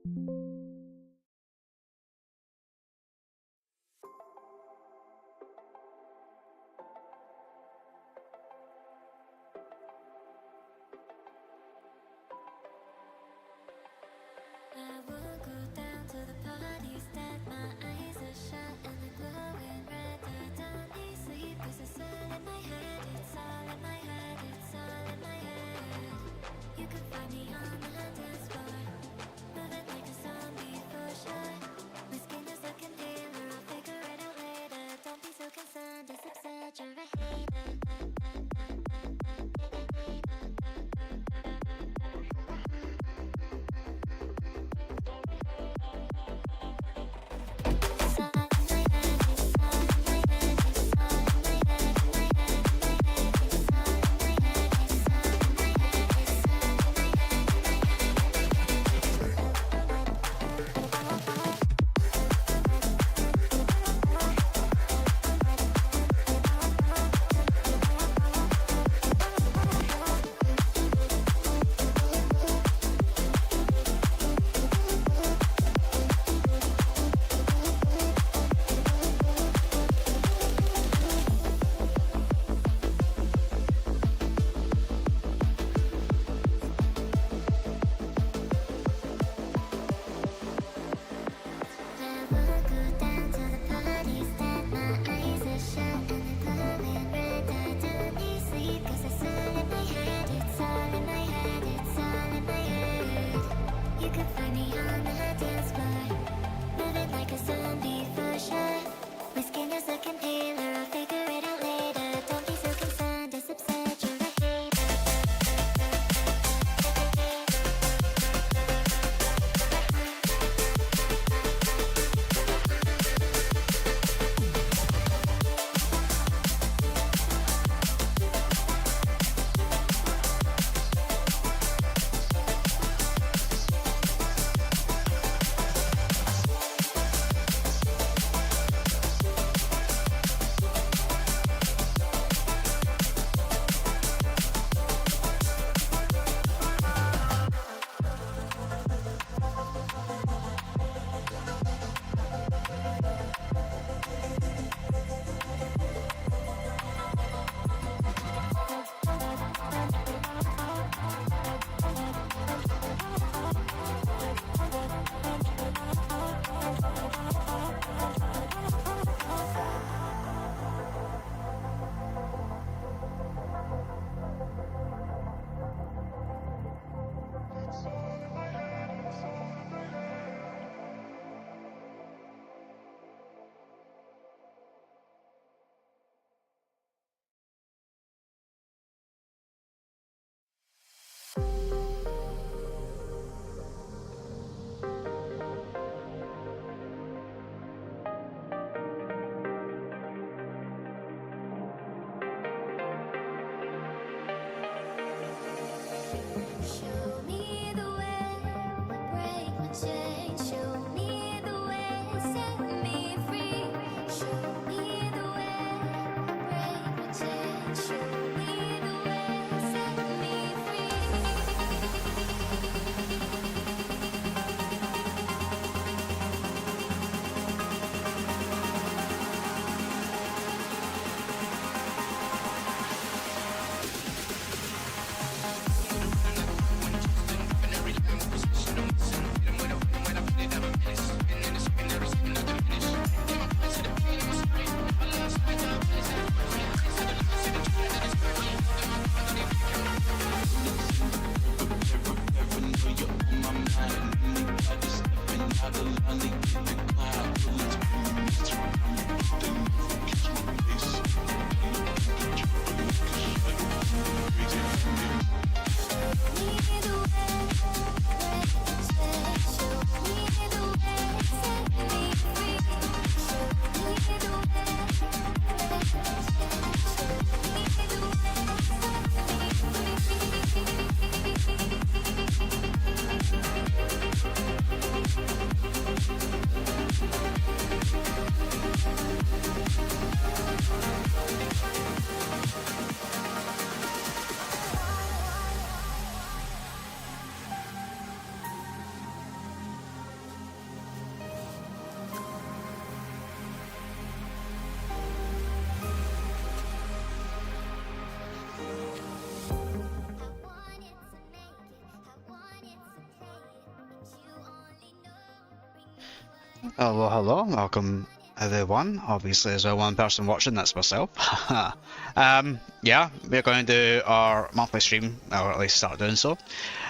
I will go down to the parties that my eyes are shut and they're glowing red. I don't need sleep 'cause it's all in my head. It's all in my head. It's all in my head. You can find me on the dance floor, moving like a zombie for sure. My skin is looking paler. I'll figure it out later. Don't be so concerned. It's exaggerated. Hello, hello, welcome everyone. Obviously, there's only one person watching, that's myself. Yeah, we're going to do our monthly stream, or at least start doing so.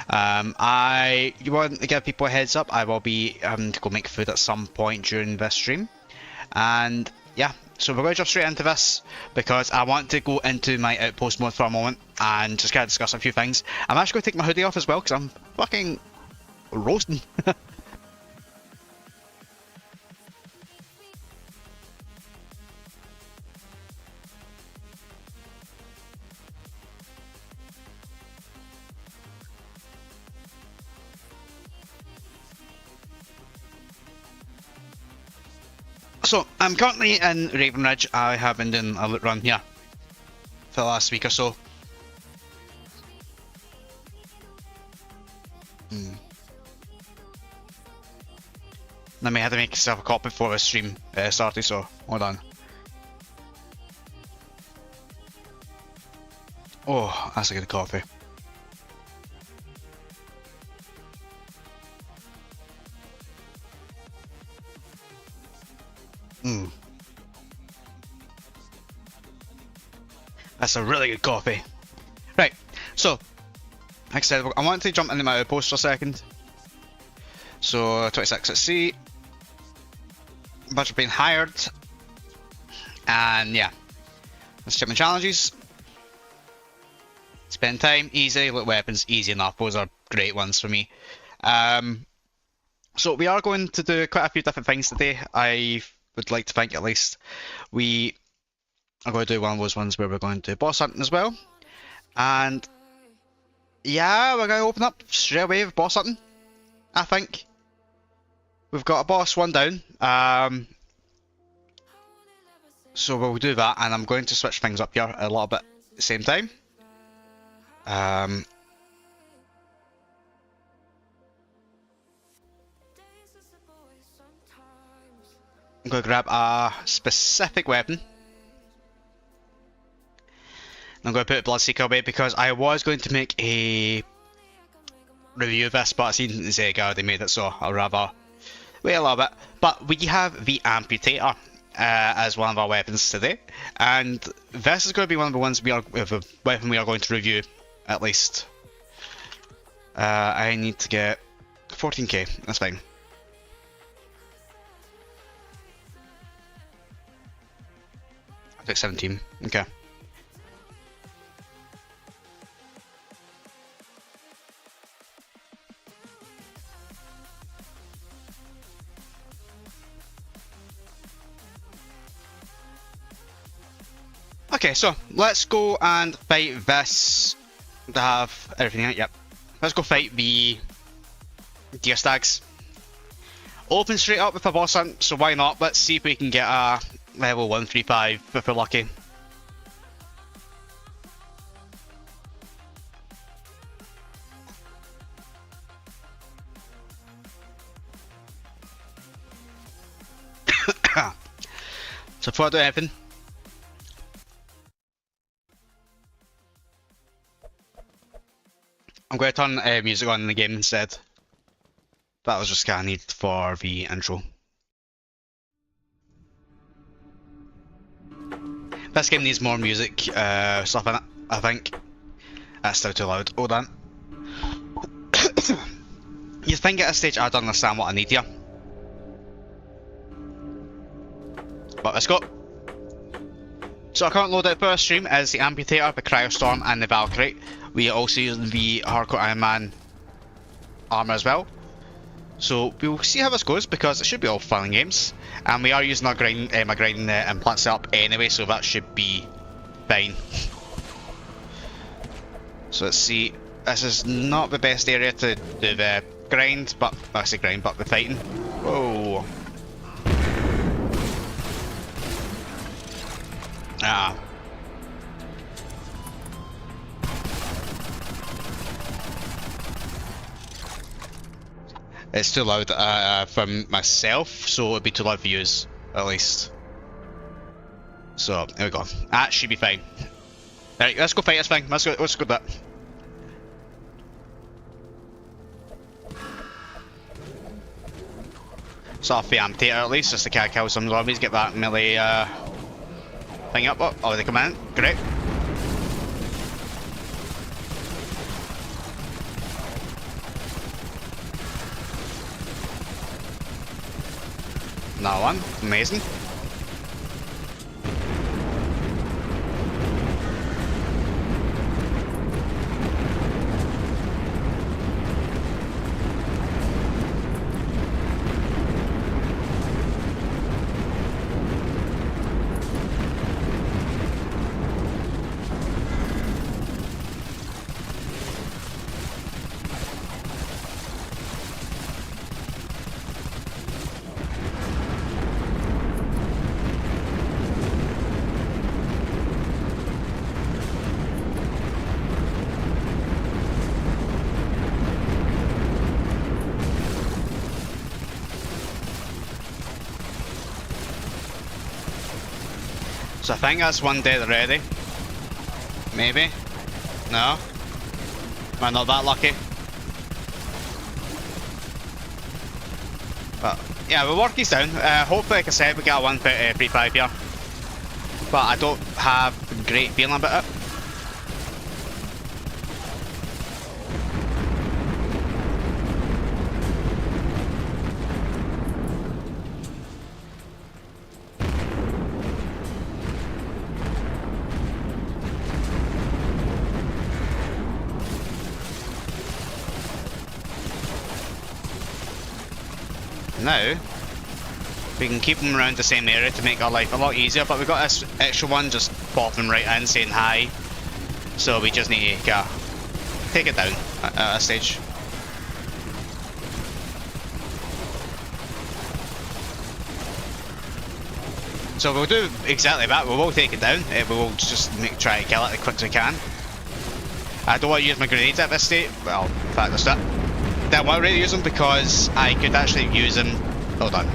You want to give people a heads up, I will be having to go make food at some point during this stream. And yeah, so we're going to jump straight into this because I want to go into my outpost mode for a moment and just kind of discuss a few things. I'm actually going to take my hoodie off as well because I'm fucking roasting. So, I'm currently in Raven Ridge. I have been doing a loot run here for the last week or so. I may have to make myself a copy before the stream started, so hold on. Oh, that's a good coffee. That's a really good coffee. Right, so, like I said, I want to jump into my outpost for a second. So, 26 at sea. A bunch of being hired. And yeah, let's check my challenges. Spend time, easy. Loot weapons, easy enough. Those are great ones for me. So we are going to do quite a few different things today. I would like to think at least we are going to do one of those ones where we're going to do boss hunting as well. And yeah, we're going to open up straight away with boss hunting, I think. We've got a boss one down. So we'll do that, and I'm going to switch things up here a little bit at the same time. I'm going to grab a specific weapon. I'm going to put Bloodseeker away because I was going to make a review of this, but I seen Zega already made it, so I'll rather wait a little bit. But we have the Amputator as one of our weapons today, and this is going to be one of the ones the weapon we are going to review, at least. I need to get 14k, that's fine. I took 17, okay. Okay, so let's go and fight this. To have everything out, yep. Let's go fight the deer stags. Open straight up with a boss hunt, so why not? Let's see if we can get a level 135 if we're lucky. So before I do anything, I'm going to turn music on in the game instead. That was just kind of needed for the intro. This game needs more music stuff in it, I think. That's still too loud. Hold on. You think at this stage I don't understand what I need here. But let's go. So our current loadout for our stream is the Amputator, the Cryostorm and the Valkyrie. We are also using the Hardcore Iron Man armour as well. So we'll see how this goes because it should be all fun and games. And we are using our my grinding implant setup anyway, so that should be fine. So let's see. This is not the best area to do the grind, but I say grind, but the fighting. Whoa. Ah. It's too loud from myself, so it'd be too loud for you, at least. So, there we go. That should be fine. Alright, let's go fight this thing. Let's go that. sort of the amputator at least, just to kind of kill some zombies, get that melee thing up. Oh, they come in. Great. Another one. Amazing. So I think that's one dead already. Maybe? No? Am I not that lucky? But yeah, we'll work these down. Hopefully, like I said, we get a 1.35 here. But I don't have a great feeling about it. Now, we can keep them around the same area to make our life a lot easier, but we've got this extra one just popping right in saying hi, so we just need to take it down at a stage. So we'll do exactly that, we will take it down, we will just try to kill it as quick as we can. I don't want to use my grenades at this state, well, in fact that's it. I won't really use them because I could actually use them. Hold on.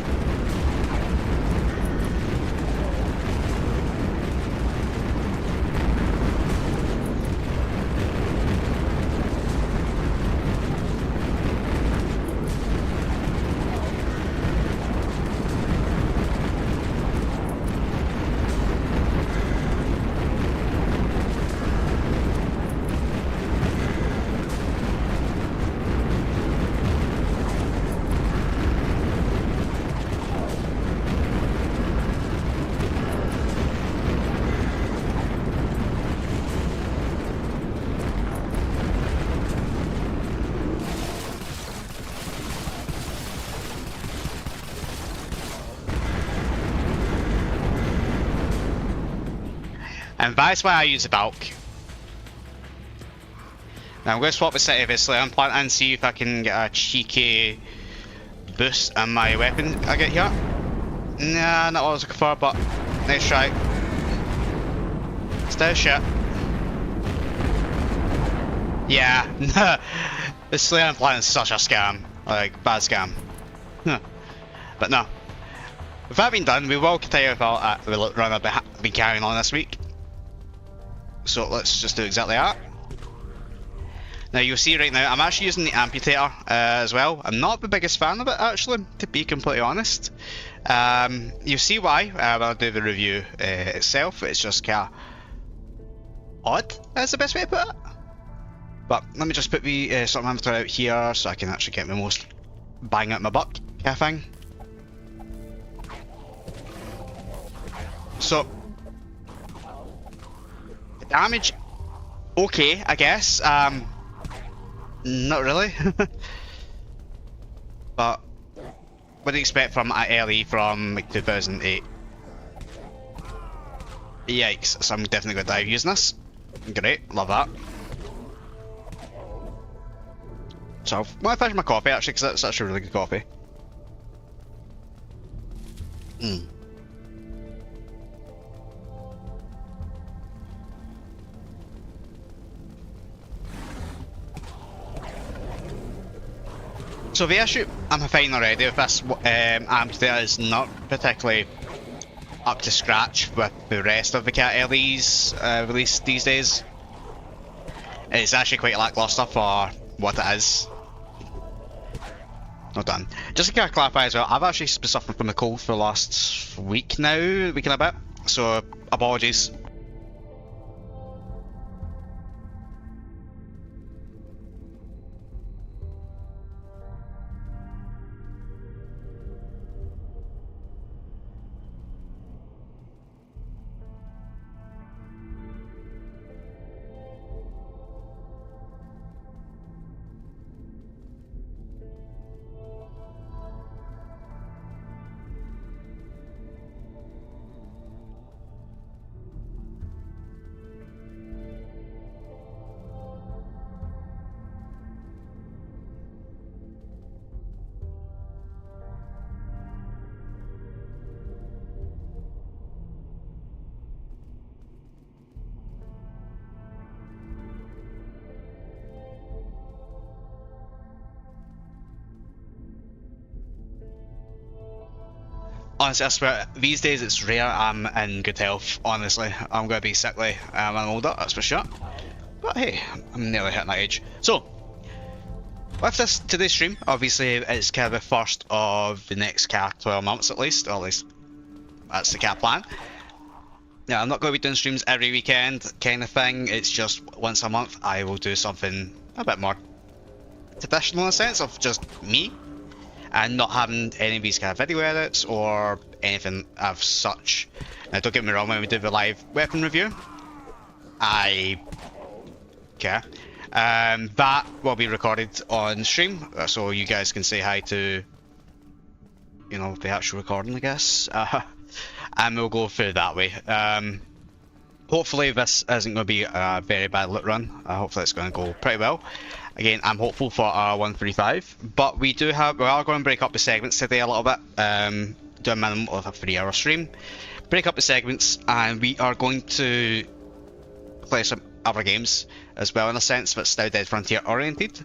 And that's why I use the bulk. Now I'm going to swap the city of this Slayer implant and see if I can get a cheeky boost on my weapon I get here. Nah, not what I was looking for, but nice try. Still shit. Yeah, the Slayer implant is such a scam. Like, bad scam. But no. With that being done, we will continue with our run I've been carrying on this week. So let's just do exactly that. Now you'll see right now, I'm actually using the amputator as well. I'm not the biggest fan of it actually, to be completely honest. You'll see why when I do the review itself. It's just kind of odd, that's the best way to put it. But let me just put the sort of inventory out here so I can actually get the most bang out my buck kind of thing. So damage, okay, I guess. Not really. But what do you expect from LE from like 2008? Yikes! So I'm definitely going to die using this. Great, love that. So I want to finish my coffee actually, because that's actually a really good coffee. So the issue I'm finding already with this amputator is not particularly up to scratch with the rest of the Cat LEs released these days. It's actually quite lackluster for what it is. Well done. Just to kind of clarify as well, I've actually been suffering from a cold for the last week now, week and a bit, so apologies. Honestly, I swear, these days it's rare I'm in good health, honestly. I'm going to be sickly when I'm older, that's for sure. But hey, I'm nearly hitting that age. So, with today's stream, obviously it's kind of the first of the next 12 months at least, or at least that's the plan. Now, I'm not going to be doing streams every weekend kind of thing, it's just once a month I will do something a bit more traditional in a sense of just me. And not having any of these kind of video edits or anything of such. Now don't get me wrong, when we do the live weapon review, I care. That will be recorded on stream, so you guys can say hi to, you know, the actual recording, I guess. And we'll go through that way. Hopefully this isn't going to be a very bad loot run. Hopefully it's going to go pretty well. Again, I'm hopeful for our 135, but we are going to break up the segments today a little bit, do a minimum of a 3-hour stream, break up the segments, and we are going to play some other games as well in a sense, but still Dead Frontier oriented.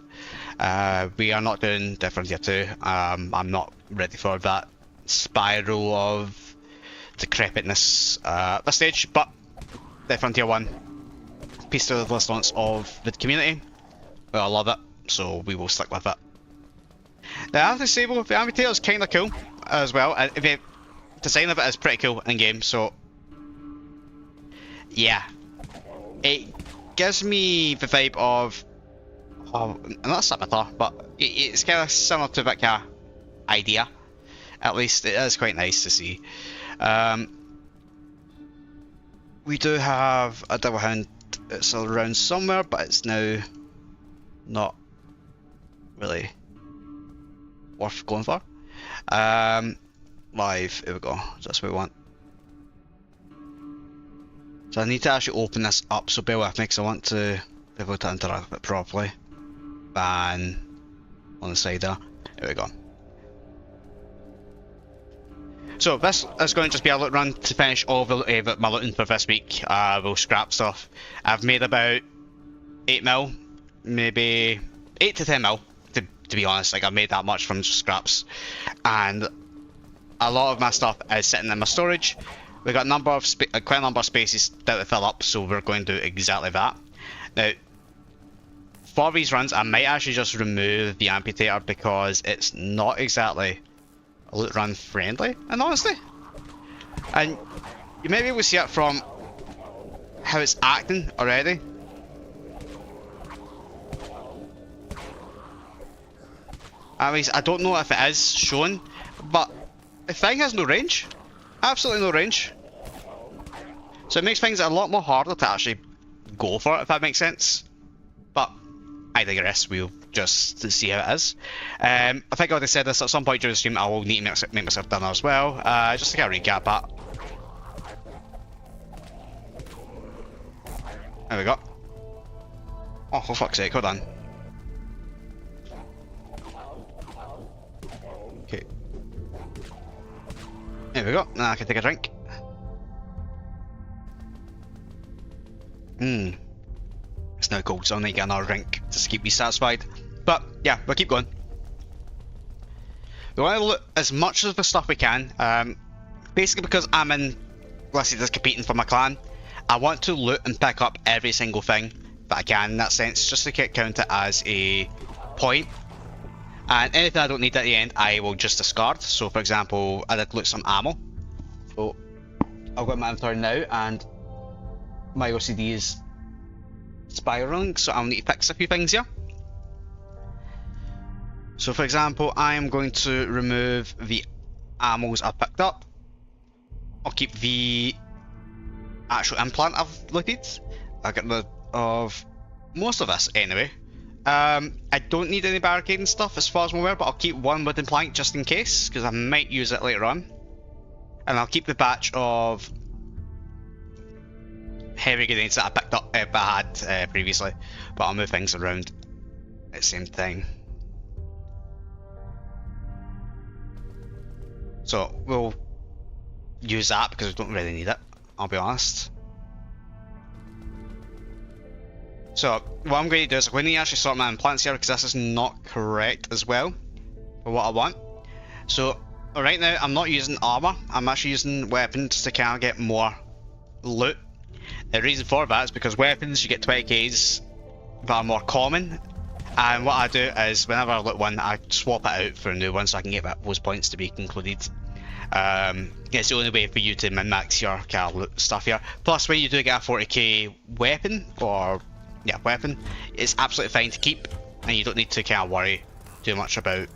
We are not doing Dead Frontier 2, I'm not ready for that spiral of decrepitness at this stage, but Dead Frontier 1, peace to the response of the community. I love it, so we will stick with it. Now, I have to say, well, the amphitheater is kind of cool as well. The design of it is pretty cool in game, so yeah, it gives me the vibe of, not a scimitar, but it's kind of similar to that kind of idea. At least it is quite nice to see. We do have a double hound. It's around somewhere, but it's now not really worth going for. Live, here we go, that's what we want. So I need to actually open this up, so bear with me because I want to be able to interact with it properly. Ban on the side there, here we go. So this is going to just be a loot run to finish all of my looting for this week. We'll scrap stuff. I've made about 8 mil. Maybe 8 to 10 mil, to be honest. Like, I've made that much from scraps, and a lot of my stuff is sitting in my storage. We've got quite a number of spaces that to fill up, so we're going to do exactly that. Now, for these runs, I might actually just remove the amphitheater because it's not exactly a loot run friendly, and honestly, and you may be able to see it from how it's acting already. At least I don't know if it is shown, but the thing has no range. Absolutely no range. So it makes things a lot more harder to actually go for it, if that makes sense. But I digress, we'll just see how it is. I think I already said this at some point during the stream, I will need to make myself dinner as well. Just to get a recap that. There we go. Oh, for fuck's sake, hold on. Okay. There we go, now I can take a drink. It's now cold, so I need to get another drink just to keep me satisfied. But yeah, we'll keep going. We want to loot as much of the stuff we can. Basically because I'm in, let's say, just competing for my clan, I want to loot and pick up every single thing that I can in that sense, just to count it as a point. And anything I don't need at the end, I will just discard. So for example, I did loot some ammo. So I'll go to my inventory now, and my OCD is spiraling, so I'll need to fix a few things here. So for example, I am going to remove the ammos I've picked up. I'll keep the actual implant I've looted. I'll get rid of most of this anyway. I don't need any barricading stuff as far as I'm aware, but I'll keep one wooden plank just in case, because I might use it later on. And I'll keep the batch of heavy grenades that I picked up, I had previously, but I'll move things around at the same time. So we'll use that because we don't really need it, I'll be honest. So what I'm going to do is I'm going to actually sort my implants here, because this is not correct as well for what I want. So right now I'm not using armor, I'm actually using weapons to kind of get more loot. The reason for that is because weapons, you get 20Ks that are more common, and what I do is whenever I loot one, I swap it out for a new one so I can get those points to be concluded. It's the only way for you to min-max your kind of loot stuff here. Plus when you do get a 40k weapon, weapon, it's absolutely fine to keep, and you don't need to kind of worry too much about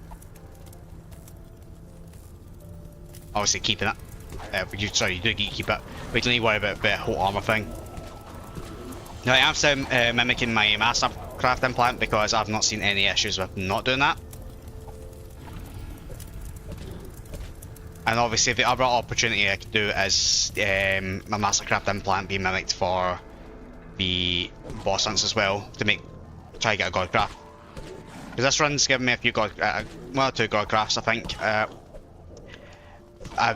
obviously keeping it. You do keep it, but you don't need to worry about the whole armor thing. Now I am still mimicking my Mastercraft implant because I've not seen any issues with not doing that. And obviously the other opportunity I could do is my Mastercraft implant be mimicked for the boss hunts as well, to try to get a Godcraft. Because this run's given me a few one or two Godcrafts, I think.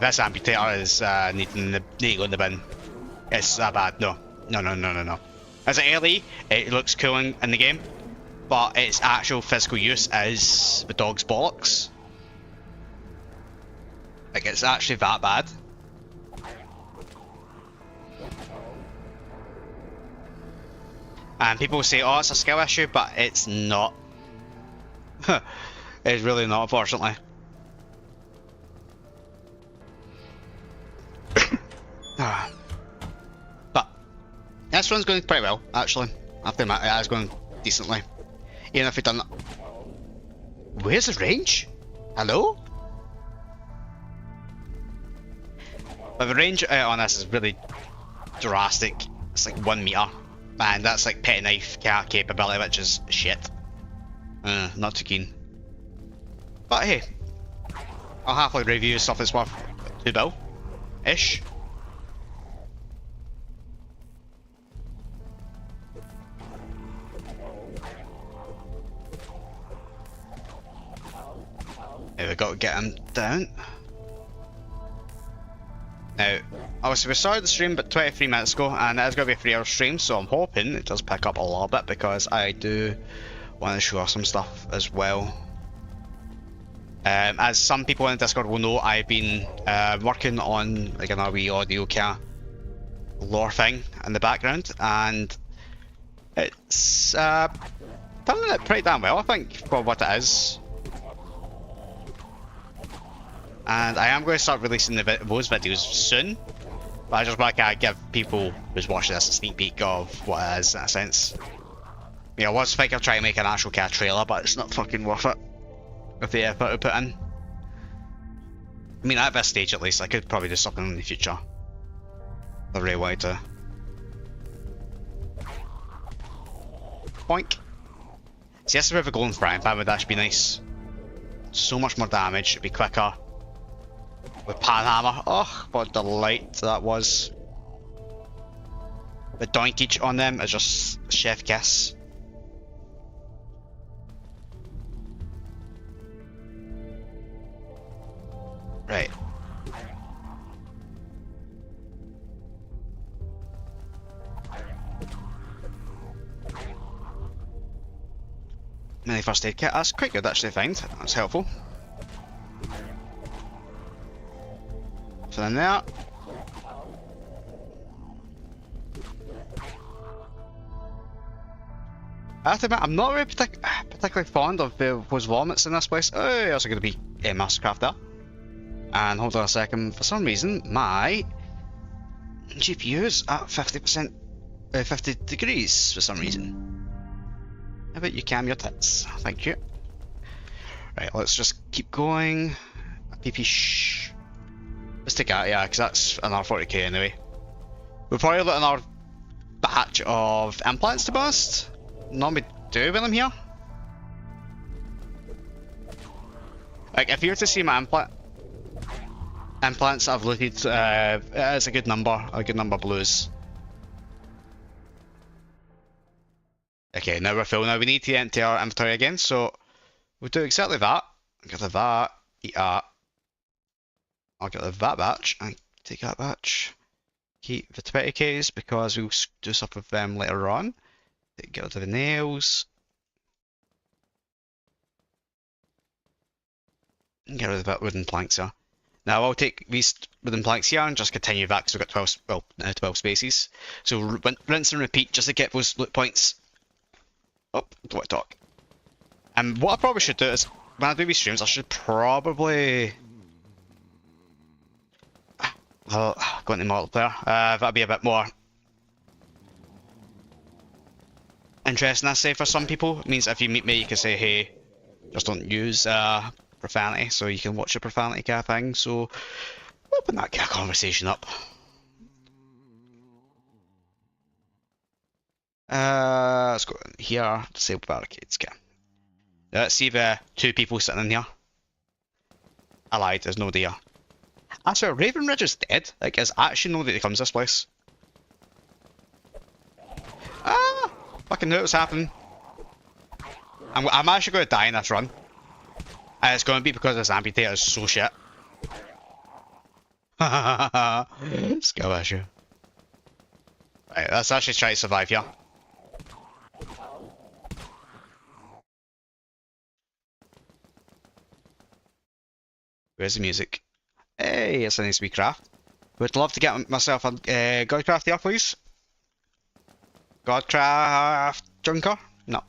This amputator is needing to go in the bin. It's that bad. No. As an early, it looks cool in the game, but its actual physical use is the dog's bollocks. Like, it's actually that bad. And people say, oh, it's a skill issue, but it's not. It's really not, unfortunately. But this one's going pretty well, actually. I have to admit, it is going decently. Even if we've done that. Where's the range? Hello? But the range on this is really drastic. It's like 1 meter. Man, that's like petty knife capability, which is shit. Not too keen. But hey, I'll happily review stuff that's worth $2 bill-ish. Here we go, get him down. Now, obviously we started the stream about 23 minutes ago, and it is going to be a 3-hour stream, so I'm hoping it does pick up a little bit, because I do want to show off some stuff as well. As some people in Discord will know, I've been working on like an wee audio kind of lore thing in the background, and it's turning out pretty damn well, I think, for what it is. And I am going to start releasing those videos soon, but I just want to give people who's watching this a sneak peek of what it is, in a sense. I was thinking of trying to make an actual kind of trailer, but it's not fucking worth it with the effort I put in. I mean, at this stage at least, I could probably do something in the future. I really wanted to. Boink. See, this is where the golden frying pan would actually be nice. So much more damage, it'd be quicker. With Panhammer, oh, what a delight that was. The doinkage on them is just chef kiss. Right. Mini first aid kit, that's quite good actually, I find. That's helpful. So then there. I have to admit, I'm not really particularly fond of those vomits in this place. Oh, there's also going to be a Mastercraft there. And hold on a second, for some reason, my GPU's at 50%, 50 degrees for some reason. How about you cam your tits? Thank you. Right, let's just keep going. PP shh. Let's take that, yeah, because that's another 40k anyway. We'll probably let another batch of implants to be honest. Normally do with them here. Like, if you were to see my implants I've looted, it's a good number of blues. Okay, now we're full. Now we need to empty our inventory again, so we'll do exactly that. Get the that, eat that. I'll get the that batch and take that batch. Keep the 20k's because we'll do stuff with them later on. Get rid of the nails. And get rid of that wooden planks here. Now I'll take these wooden planks here and just continue that because we've got 12, well, 12 spaces. So rinse and repeat just to get those loot points. Oh, don't want to talk. And what I probably should do is, when I do these streams, I should probably go into multiplayer. That'd be a bit more interesting, I say, for some people. It means if you meet me, you can say, hey, just don't use profanity, so you can watch a profanity kind of thing. So, open that kind of conversation up. Let's go in here, disable barricades. Okay. Let's see the two people sitting in here. I lied, there's nobody here. I swear, Raven Ridge is dead. Like, there's actually nobody that comes this place. Ah! Fucking knew it was happening. I'm actually going to die in this run. And it's going to be because this amputator is so shit. Skill issue. Right, let's actually try to survive here. Where's the music? Hey, it's a nice wee craft. Would love to get myself a Godcraft here, please. Godcraft Junker? No.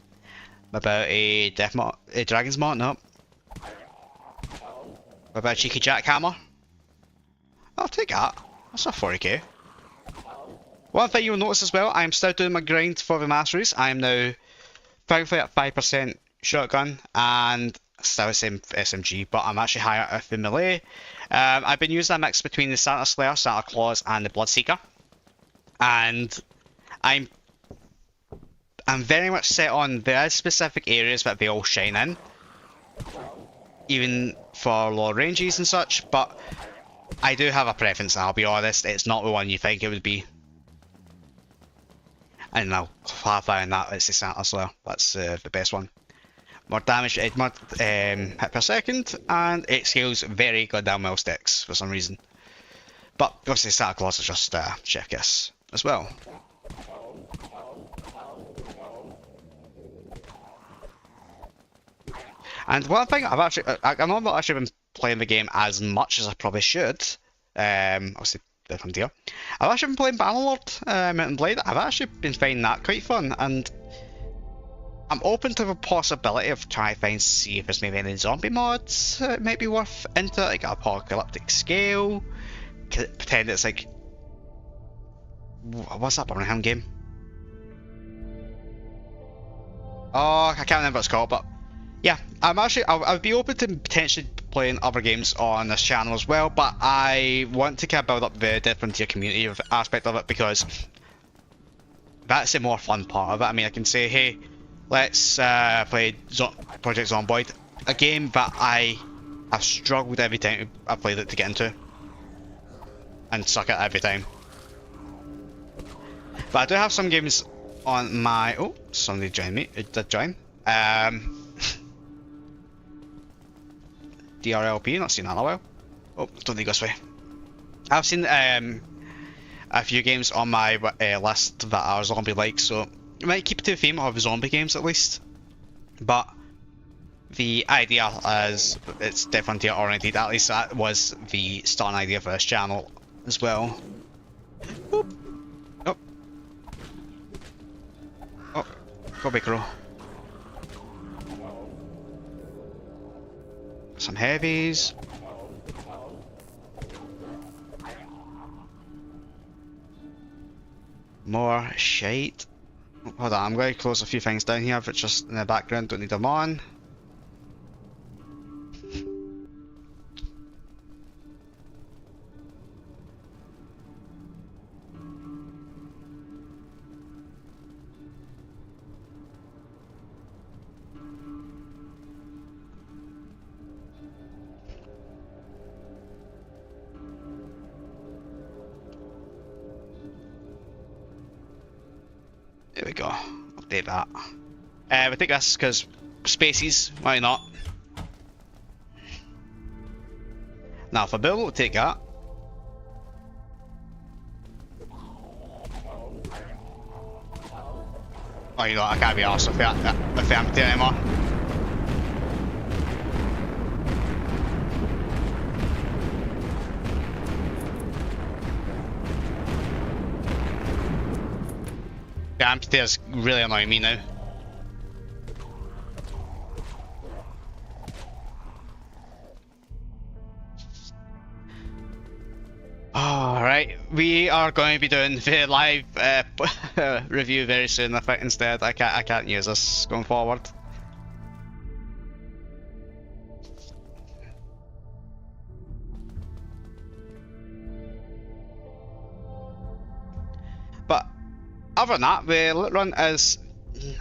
About a Dragon's Mark? No. What about a cheeky jackhammer? I'll take that. That's a 40k. One thing you'll notice as well, I am still doing my grind for the masteries. I am now thankfully at 5% shotgun and still the same SMG, but I'm actually higher at the melee. I've been using a mix between the Santa Slayer, Santa Claus, and the Bloodseeker, and I'm very much set on there are specific areas that they all shine in, even for lower ranges and such. But I do have a preference, and I'll be honest, it's not the one you think it would be. And I'll clarify on that, it's the Santa Slayer. That's the best one. More damage, more hit per second, and it scales very goddamn well sticks for some reason. But obviously Santa Claus is just chef kiss as well. And one thing I've actually, I've not actually been playing the game as much as I probably should. Obviously different deal. I've actually been playing Bannerlord, Mountain Blade. I've actually been finding that quite fun, and I'm open to the possibility of trying to see if there's maybe any zombie mods it might be worth into, like apocalyptic scale. Pretend it's like, what's that Birmingham game? Oh, I can't remember what it's called, but yeah, I'll be open to potentially playing other games on this channel as well, but I want to kind of build up the Death Frontier community aspect of it, because that's the more fun part of it. I mean, I can say, hey, let's play Project Zomboid, a game that I've struggled every time I've played it to get into, and suck at every time. But I do have some games on my... Oh, somebody joined me. It did join. DRLP, not seen that in a while. Oh, don't think this way. I've seen a few games on my list that are zombie-like, so I might keep to the theme of zombie games at least. But the idea is it's Death Frontier oriented. At least that was the starting idea for this channel as well. Boop. Oh. Oh, go big row. some heavies. More shite. Hold on, I'm going to close a few things down here, but just in the background, don't need them on. There we go. Update that. We take this because spaces, why not? Now for Bill, we'll take that. Oh, you know, I can't be arsed if I empty it anymore. The empty is really annoying me now. Alright, we are going to be doing the live review very soon. I think instead I can't use this going forward. But other than that, the lit run is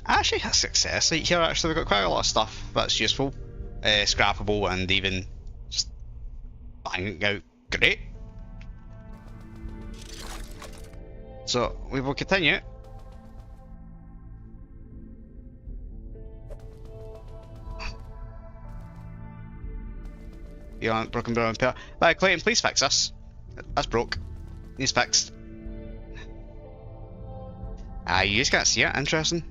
actually a success. Like here, actually, we've got quite a lot of stuff that's useful, scrappable, and even just banging out great. So we will continue. Beyond broken brown pair. Like Clayton, please fix this. That's broke. Needs fixed. You just can't see it. Interesting.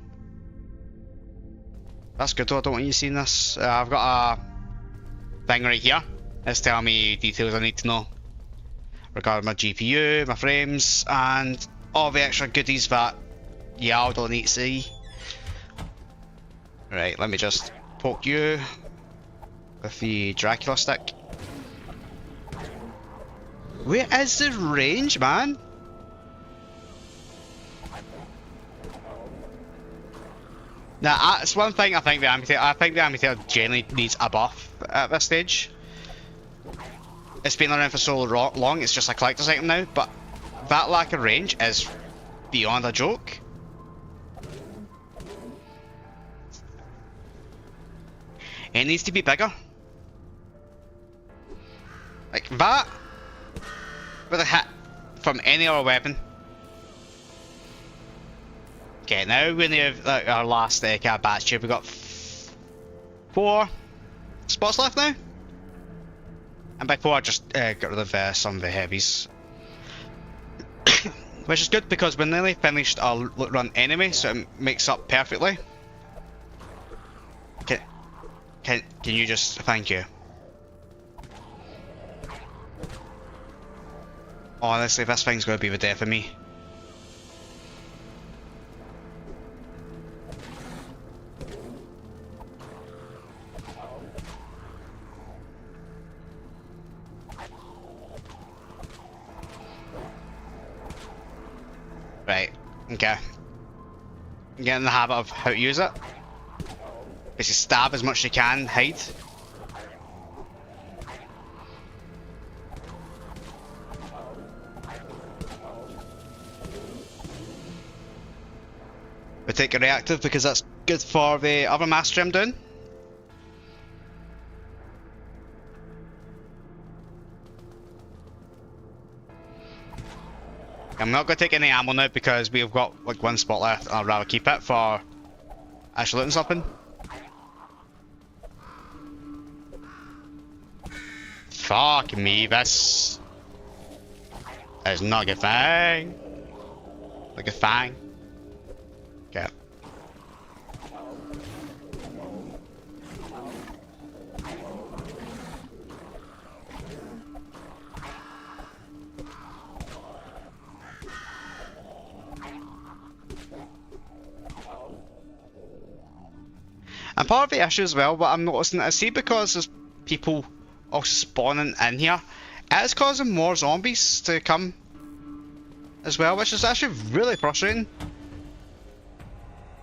That's good though. I don't want you seeing this. I've got a thing right here. It's telling me details I need to know regarding my GPU, my frames, and all the extra goodies that I don't need to see. Right, let me just poke you with the Dracula stick. Where is the range, man? Now, that's one thing I think the amputator generally needs a buff at this stage. It's been around for so long, it's just a collector's item now, but that lack of range is beyond a joke. It needs to be bigger. Like that, with a hit from any other weapon. Okay, now we have our last kind of batch here. We've got 4 spots left now. And by 4 I just got rid of some of the heavies. Which is good because we're nearly finished our run anyway, so it makes up perfectly. Can you just... thank you. Honestly, this thing's gonna be the death of me. Right, okay. Get in the habit of how to use it. Basically stab as much as you can, hide. We take a reactive because that's good for the other mastery I'm doing. I'm not going to take any ammo now because we've got like 1 spot left and I'd rather keep it for actually looting something. Fuck me, this is not a good thing. Like a thing. Okay. And part of the issue as well, what I'm noticing is, see, because there's people also spawning in here, it is causing more zombies to come as well, which is actually really frustrating.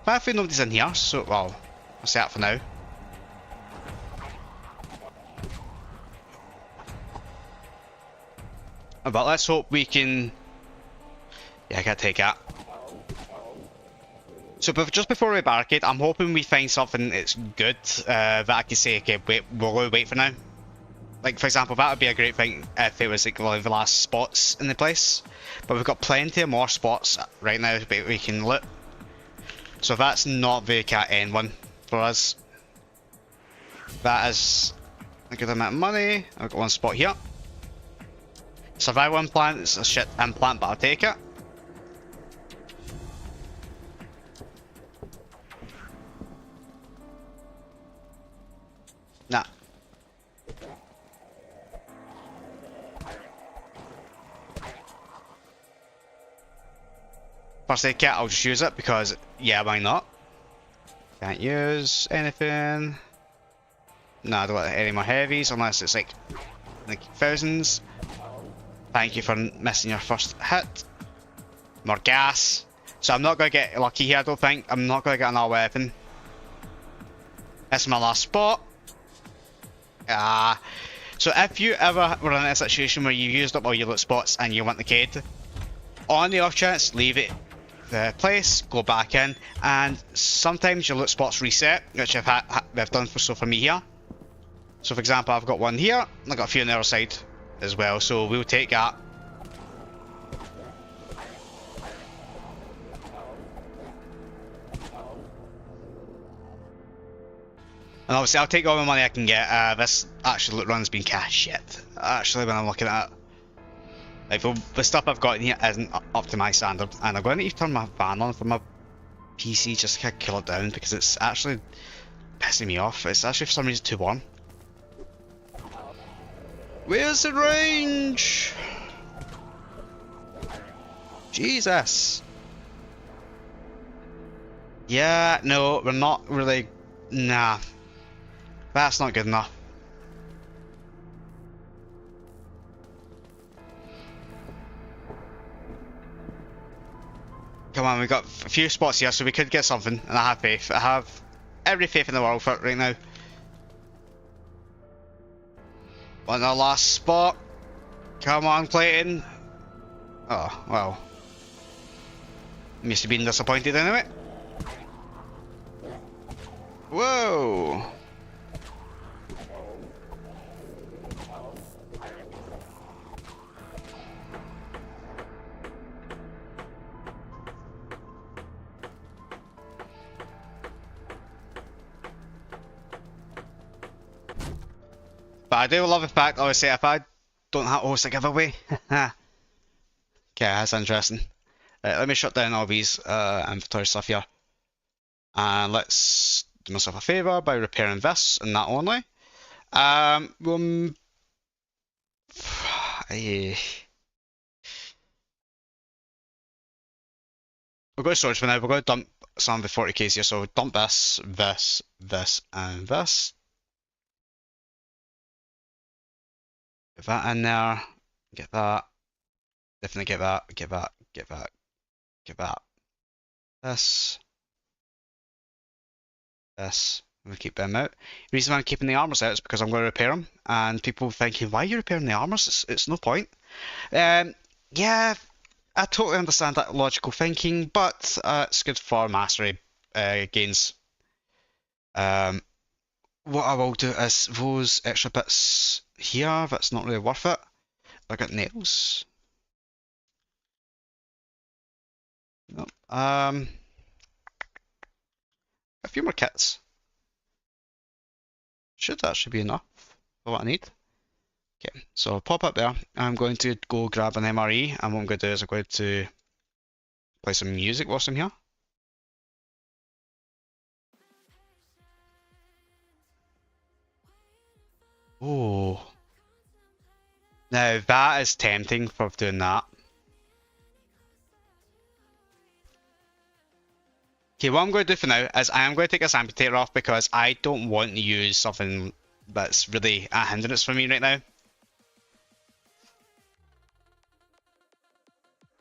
Thankfully nobody's in here, so well, I'll say that for now. But let's hope we can... Yeah, I can't take that. So just before we barricade, I'm hoping we find something that's good that I can say, okay, wait, we're going to wait for now. Like, for example, that would be a great thing if it was like one of the last spots in the place. But we've got plenty of more spots right now that we can loot. So that's not the end one for us. That is a good amount of money. I've got one spot here. Survival implant, it's a shit implant, but I'll take it. Nah. First aid kit, I'll just use it because, yeah, why not? Can't use anything. No, I don't want any more heavies unless it's like thousands. Thank you for missing your first hit. More gas. So I'm not going to get lucky here, I don't think. I'm not going to get another weapon. This is my last spot. So if you ever were in a situation where you used up all your loot spots and you want the kid, on the off chance, leave it the place, go back in, and sometimes your loot spots reset, which they've done for me here. So for example, I've got one here, and I've got a few on the other side as well, so we'll take that. And obviously I'll take all the money I can get. This actual loot run's been cash shit, actually, when I'm looking at it. Like, the stuff I've got in here isn't up to my standard, and I'm going to need to turn my fan on for my PC just to kind of kill it down, because it's actually pissing me off. It's actually for some reason too warm. Where's the range? Jesus. Yeah, no, we're not really... Nah. That's not good enough. Come on, we've got a few spots here, so we could get something, and I have faith. I have every faith in the world for it right now. On the last spot. Come on, Clayton. Oh, well. Must have been disappointed anyway. Whoa. But I do love the fact, obviously, if I don't have to host a giveaway. Okay, that's interesting. Let me shut down all these inventory stuff here. And let's do myself a favour by repairing this and that only. We'll go to storage for now. We're going to dump some of the 40Ks here. So dump this, this, this, and this. Get that in there. Get that. Definitely get that. Get that. Get that. Get that. This. This. I'm going to keep them out. The reason why I'm keeping the armors out is because I'm going to repair them. And people thinking, why are you repairing the armors? It's no point. Yeah, I totally understand that logical thinking, but it's good for mastery gains. What I will do is those extra bits here, that's not really worth it. I got nails. Nope. A few more kits. Should actually be enough for what I need. Okay, so I'll pop up there. I'm going to go grab an MRE, and what I'm going to do is I'm going to play some music whilst I'm here. Oh. Now that is tempting for doing that. Okay, what I'm going to do for now is I am going to take this amputator off because I don't want to use something that's really a hindrance for me right now.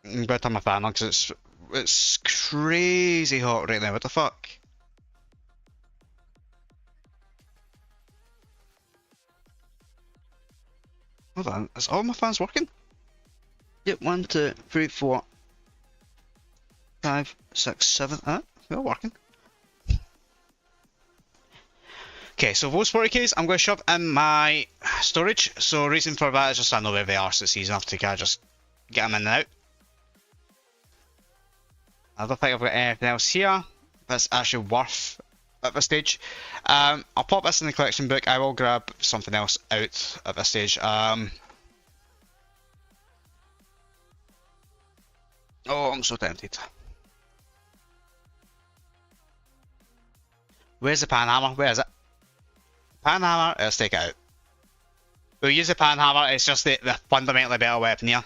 I'm going to turn my fan on because it's crazy hot right now. What the fuck? Hold on, is all my fans working? Yep, 1, 2, 3, 4, 5, 6, 7. They're all working. Okay, so those 40Ks I'm going to shove in my storage. So reason for that is just I know where they are, so it's easy enough to kind of just get them in and out. I don't think I've got anything else here that's actually worth at this stage. I'll pop this in the collection book. I will grab something else out at this stage. Oh, I'm so tempted. Where's the panhammer? Where is it? Panhammer, let's take it out. We'll use the panhammer, it's just the fundamentally better weapon here.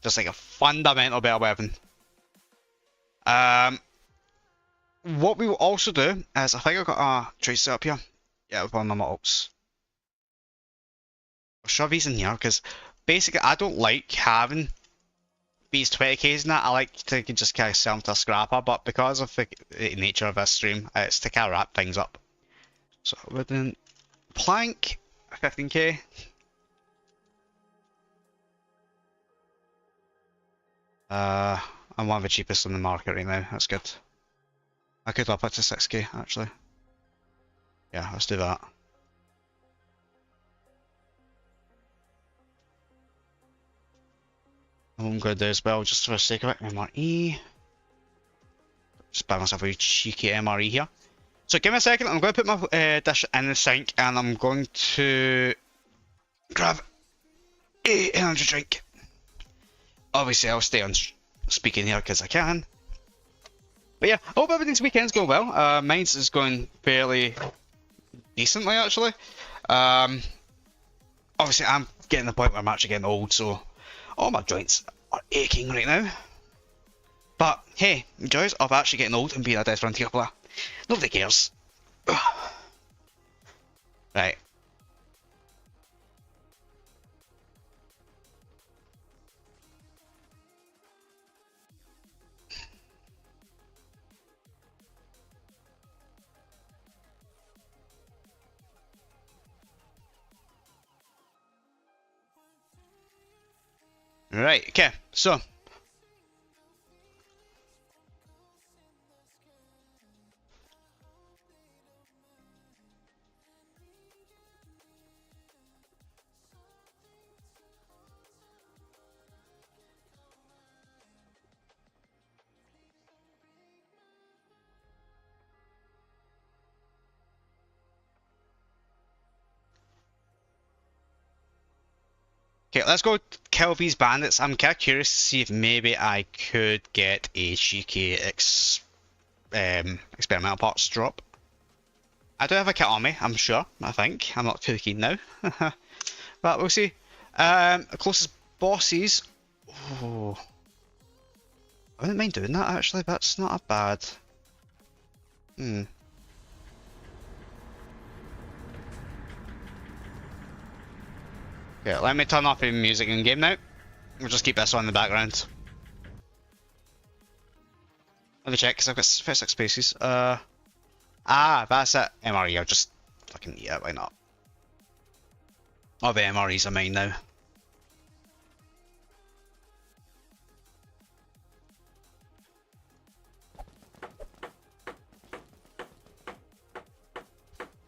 Just like a fundamental better weapon. What we will also do is, I think I've got a trace set up here. Yeah, with one of my models. I'll shove these in here because basically I don't like having these 20Ks and that. I like to just kind of sell them to a scrapper, but because of the nature of this stream, it's to kind of wrap things up. So wooden plank, 15K. I'm one of the cheapest on the market right now. That's good. I could up it to 6K actually. Yeah, let's do that. What I'm going to do as well, just for the sake of it, MRE. Just buy myself a cheeky MRE here. So give me a second, I'm going to put my dish in the sink and I'm going to grab a energy drink. Obviously I'll stay on speaking here because I can. But yeah, I hope everything's weekend's going well. Mine's is going fairly decently actually. Obviously I'm getting to the point where I'm actually getting old, so all my joints are aching right now. But hey, joys of actually getting old and being a Death Run player. Nobody cares. Right. Right, okay, so okay, let's go kill these bandits. I'm kind of curious to see if maybe I could get a cheeky experimental parts drop. I do have a kit on me, I'm sure, I think. I'm not too keen now. But we'll see. Closest bosses. Oh. I wouldn't mind doing that actually, that's not a bad. Okay, let me turn off the music in game now. We'll just keep this on in the background. Let me check, because I've got 36 spaces. That's it. MRE, I'll just fucking eat it, why not? All the MREs are mine now.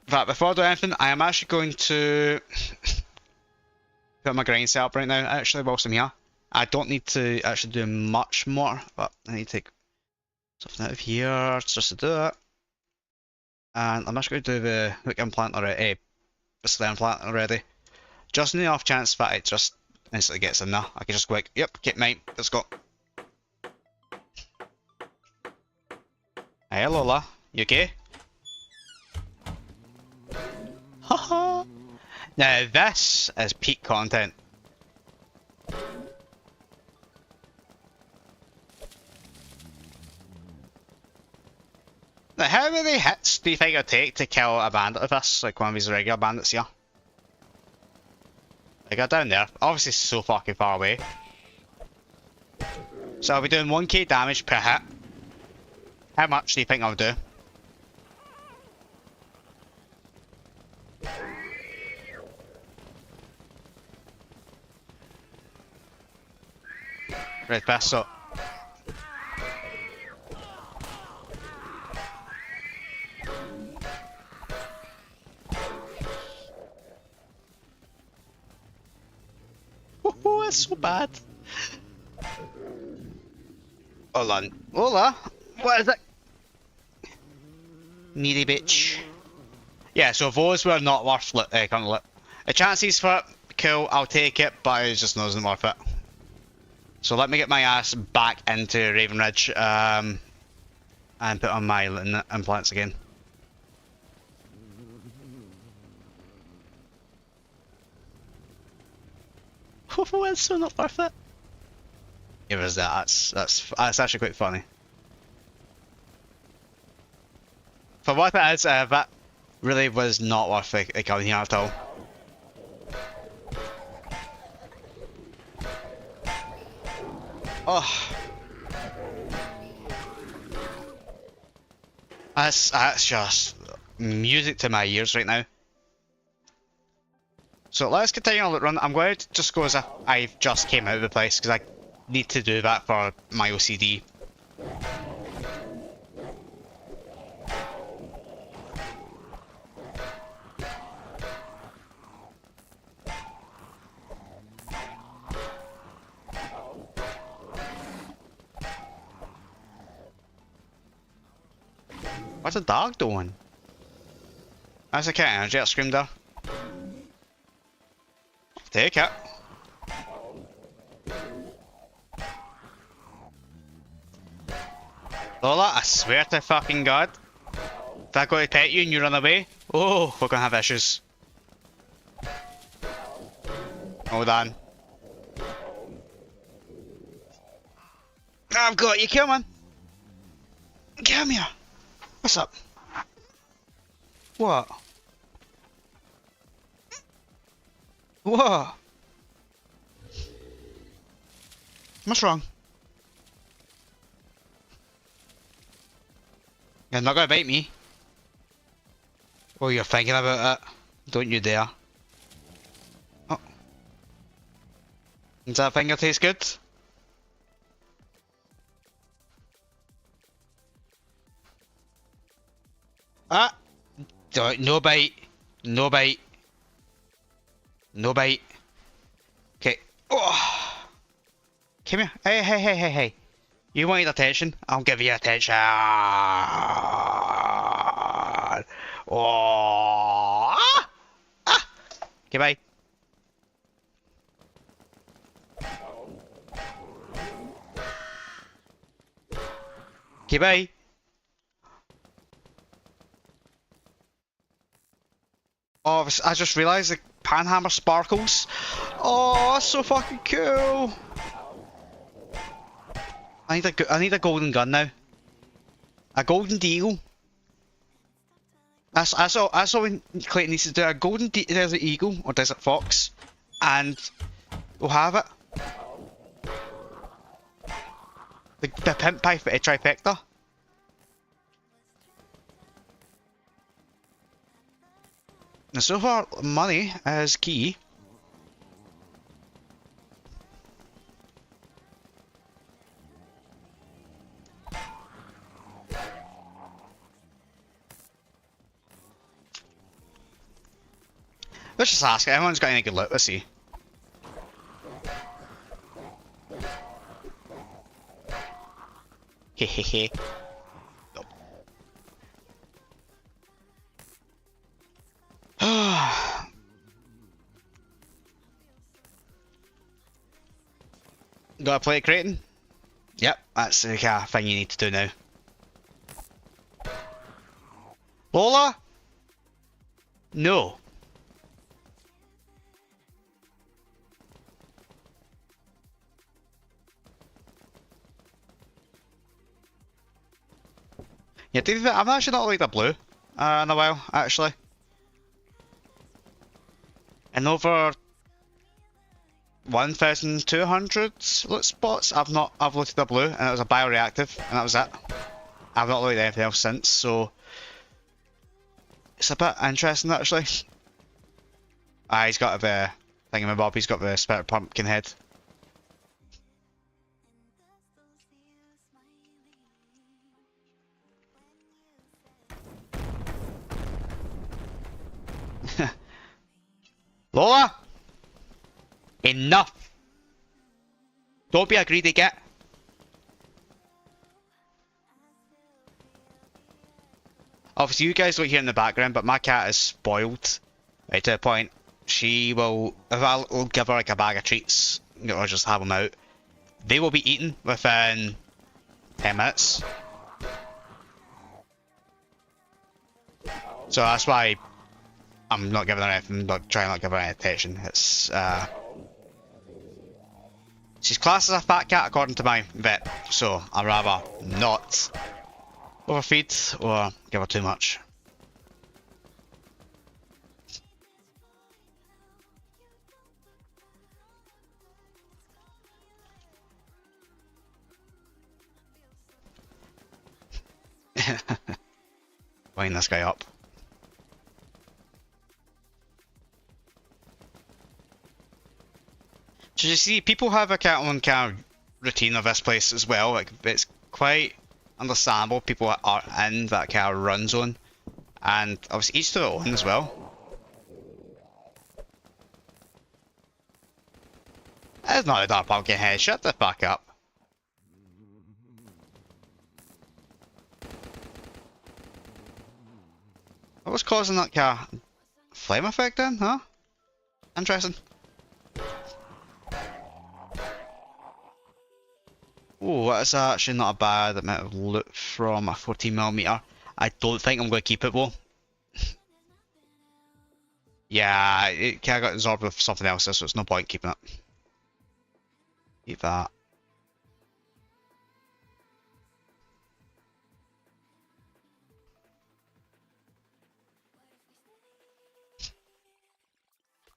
In fact, before I do anything, I am actually going to put my grind setup right now, actually, whilst I'm here. I don't need to actually do much more, but I need to take something out of here just to do it. And I'm actually going to do the hook implant already, the sled implant already. Just in the off chance that it just instantly gets in there. I can just go like, yep, get mine, let's go. Hey Lola, you okay? Haha! Now this is peak content. Now how are many hits do you think it'll take to kill a bandit with this? Like one of these regular bandits here? They got down there. Obviously so fucking far away. So I'll be doing 1k damage per hit. How much do you think I'll do? Red pistol. Oh, that's so bad. Hold on. Hola. What is it? Needy bitch. Yeah, so those were not worth current loot. The chances for it, cool, I'll take it, but it just wasn't worth it. So let me get my ass back into Raven Ridge and put on my implants again. Oh, it's so not worth it. It was that. That's actually quite funny. For what it is, that really was not worth it coming here at all. Oh. That's just music to my ears right now. So let's continue on the run. I'm going to just go as if I just came out of the place because I need to do that for my OCD. What's a dog doing? That's a cat energy that screamed there. Take it. Lola, I swear to fucking God. If I go to pet you and you run away, oh, we're gonna have issues. Hold on. I've got you, come on. Come here. What's up? What? What? What's wrong? You're not gonna bite me. Oh, you're thinking about it. Don't you dare. Oh. Does that finger taste good? Ah! No bite. No bite. No bite. Okay. Oh. Come here. Hey. You wanted attention? I'll give you attention. Oh. Ah. Okay, bye. Okay, bye. Oh, I just realised the panhammer sparkles. Oh, that's so fucking cool. I need a golden gun now. A golden deagle. That's all when Clayton needs to do. A golden desert eagle or desert fox, and we'll have it. The pimp pie for a trifecta. Now, so far, money is key. Let's just ask. Everyone's got any good loot. Let's see. Hehehe. Nope. Gotta play it, Creighton? Yep, that's the kind of thing you need to do now. Lola? No. Yeah, to be fair, I've actually not looked at blue in a while, actually. In over 1,200 loot spots, I've looked at blue, and it was a bioreactive, and that was it. I've not looked at anything else since, so it's a bit interesting actually. Ah, he's got the thingamabob, he's got the spirit pumpkin head. Lola! Enough! Don't be a greedy git. Obviously you guys don't hear in the background, but my cat is spoiled. Right to the point, she will, if I'll give her like a bag of treats, or just have them out, they will be eaten within 10 minutes. So that's why I'm not giving her anything, but trying not to give her any attention. It's, she's classed as a fat cat according to my vet, so I'd rather not overfeed or give her too much. Wind this guy up. So you see, people have a kind of routine of this place as well. Like, it's quite understandable. People are in that kind of run zone, and obviously each to their own as well. That's not a dark pumpkin head. Shut the fuck up. What was causing that kind of flame effect then, huh? Interesting. Oh, that's actually not a bad amount of loot from a 14mm. I don't think I'm going to keep it though. Yeah, it kind of got absorbed with something else, so it's no point keeping it. Keep that.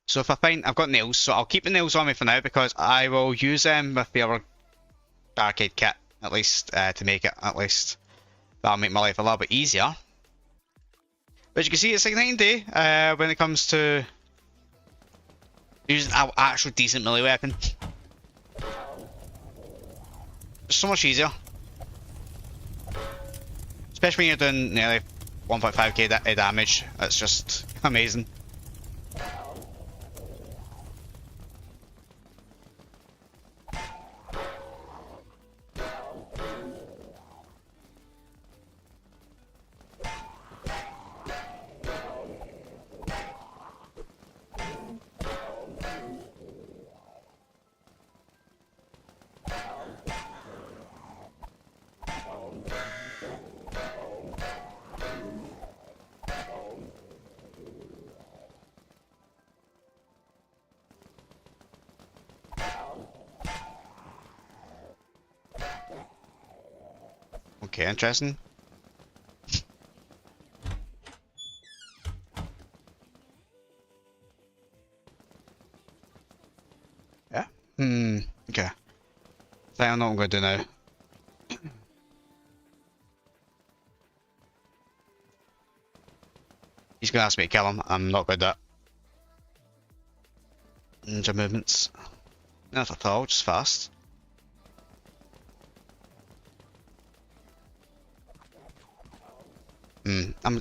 So if I find, I've got nails, so I'll keep the nails on me for now because I will use them with the other arcade kit, at least, to make it, at least. That'll make my life a little bit easier. But you can see it's like night and day when it comes to using an actual decent melee weapon. It's so much easier. Especially when you're doing nearly 1.5k damage, it's just amazing. Okay, interesting. Yeah? Okay. I think I know what I'm going to do now. He's going to ask me to kill him. I'm not good at that. Ninja movements. Not at all, just fast.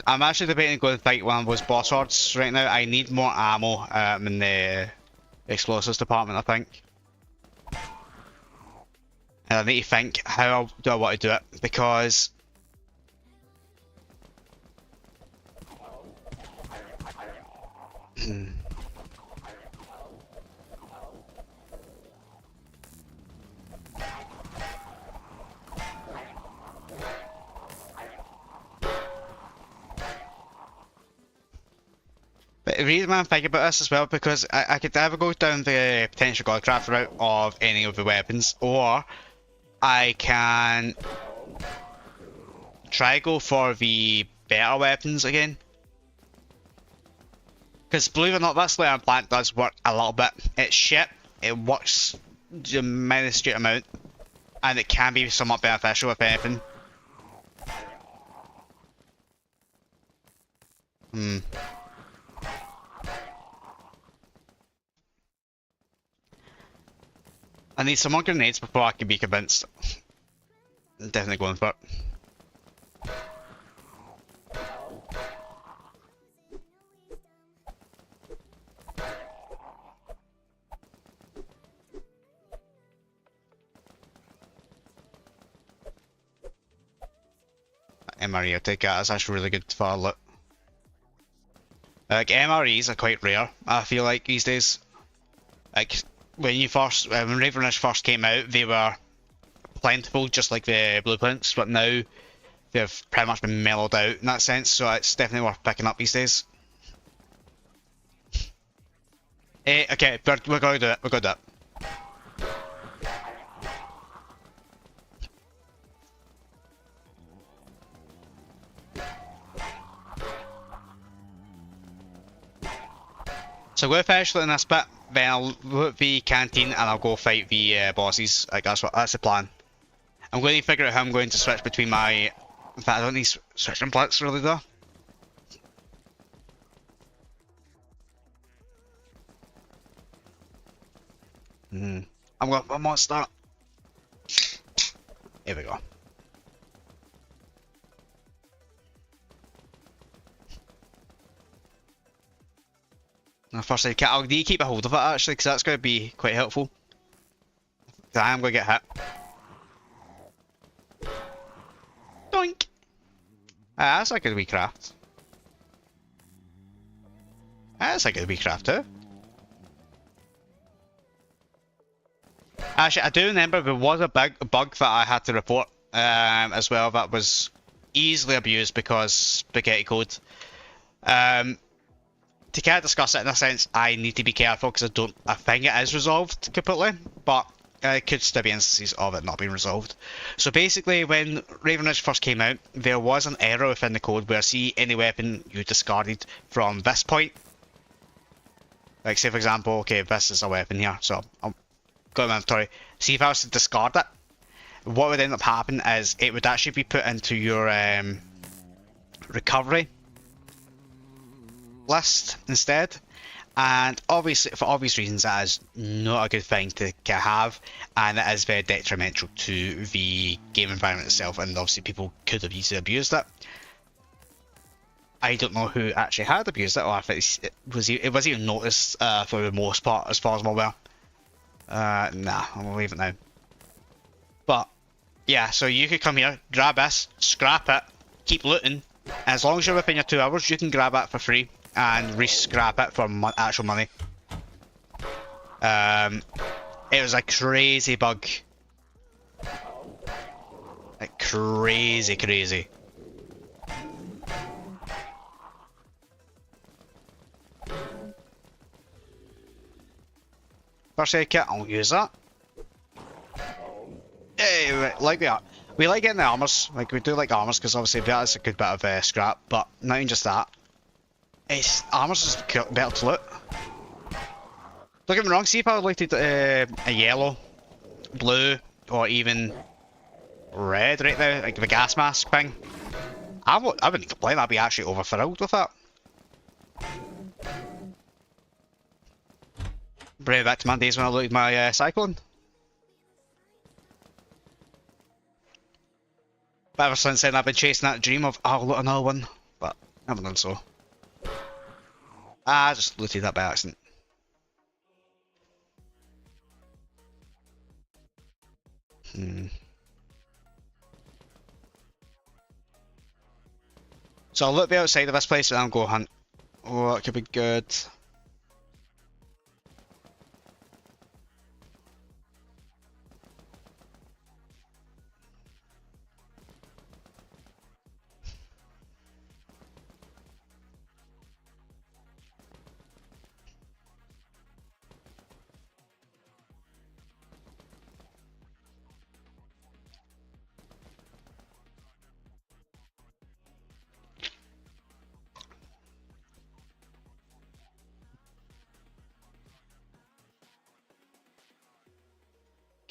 I'm actually debating going to fight one of those boss hordes right now. I need more ammo in the explosives department, I think. And I need to think, how do I want to do it? Because but the reason why I'm thinking about this as well, because I could either go down the potential Godcraft route of any of the weapons, or I can try go for the better weapons again. Because believe it or not, that Slayer implant does work a little bit. It's shit, it works a minuscule amount, and it can be somewhat beneficial if anything. I need some more grenades before I can be convinced. I'm definitely going for it. MRE, I'll take that. That's actually really good for a look. Like, MREs are quite rare, I feel like, these days. Like, when Ravenrush first came out, they were plentiful, just like the blueprints, but now they've pretty much been mellowed out in that sense, so it's definitely worth picking up these days. Okay, we're going to do it, we're going to do it. So we're finish in this bit, then I'll loot the canteen and I'll go fight the bosses. Like that's the plan. I'm going to figure out how I'm going to switch between my. In fact, I don't need switching blitz really though. I'm gonna start. Here we go. First aid kit. I'll need to keep a hold of it actually, because that's going to be quite helpful. I am going to get hit. Doink! That's a good wee craft. That's a good wee craft too. Actually, I do remember there was a big bug that I had to report as well that was easily abused because spaghetti code. To kind of discuss it in a sense, I need to be careful because I think it is resolved completely, but it could still be instances of it not being resolved. So basically, when Ravenrush first came out, there was an error within the code where see any weapon you discarded from this point. Like say for example, okay, this is a weapon here, so I'll go to my inventory. See if I was to discard it, what would end up happening is it would actually be put into your recovery list instead, and obviously for obvious reasons that is not a good thing to have, and it is very detrimental to the game environment itself, and obviously people could have easily abused it. I don't know who actually had abused it, or if it was even noticed for the most part as far as I'm aware. Nah, I'm gonna leave it now. But yeah, so you could come here, grab this, scrap it, keep looting, and as long as you're within your 2 hours you can grab it for free and re-scrap it for actual money. It was a crazy bug. Like crazy. First aid kit, I'll use that. Hey, like we like getting the armors. Like we do like armors because obviously that is a good bit of scrap, but not even just that. It's armor's just better to loot. Don't get me wrong, see if I liked a yellow, blue, or even red right now, like the gas mask thing. I wouldn't complain, I'd be actually overfilled with that. Bring it back to my days when I looted my Cyclone. But ever since then I've been chasing that dream of, I'll loot another one, but I haven't done so. I just looted that by accident. So I'll look the outside of this place and I'll go hunt. Oh, that could be good.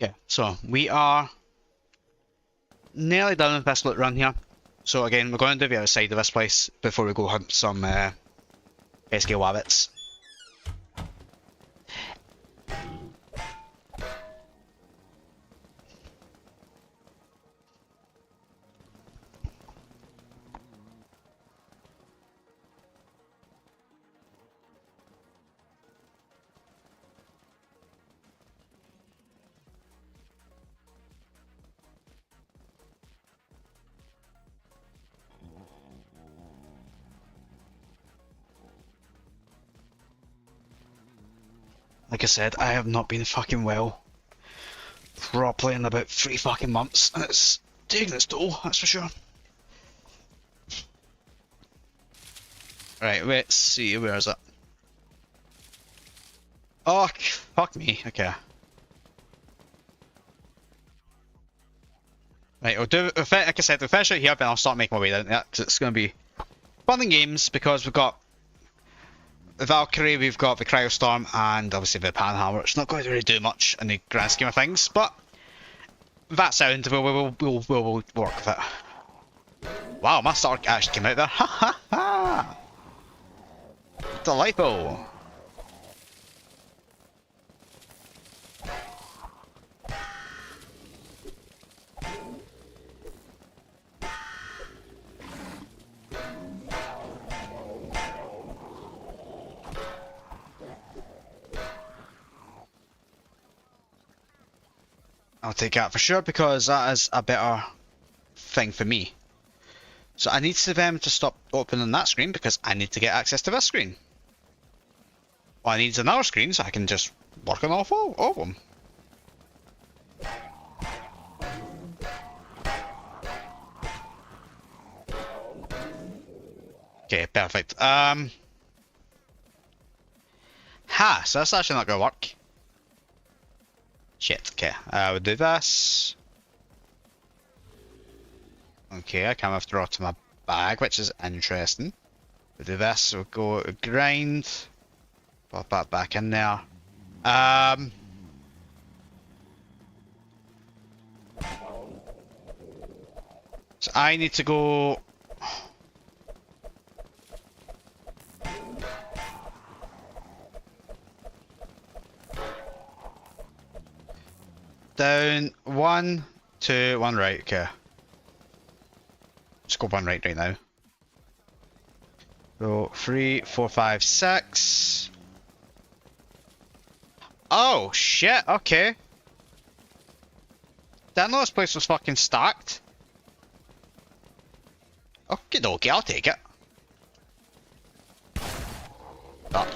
Okay, so we are nearly done with this loot run here. So again, we're going to do the other side of this place before we go hunt some pesky wabbits. Like I said, I have not been fucking well properly in about 3 fucking months, and it's taking its toll, that's for sure. Right, let's see, where is it? Oh, fuck me, okay. Right, we'll do, like I said, we'll finish it here, then I'll start making my way down there, because it's going to be fun and games, because we've got the Valkyrie, we've got the Cryostorm, and obviously the Panhammer. It's not going to really do much in the grand scheme of things, but that sound, we'll work with it. Wow, my star actually came out there. Ha ha ha! Delightful! I'll take that for sure, because that is a better thing for me. So I need them to stop opening that screen, because I need to get access to this screen. Well, I need another screen so I can just work on all of them. Okay, perfect. So that's actually not gonna work. Shit, okay. We'll do this. Okay, I can withdraw to my bag, which is interesting. We'll do this, we'll go grind. Pop that back in there. So I need to go... down 1, 2, 1 right, okay. Just go 1 right now. So 3, 4, 5, 6. Oh shit, okay. Didn't know this place was fucking stacked. Okay, dokie, I'll take it. Up.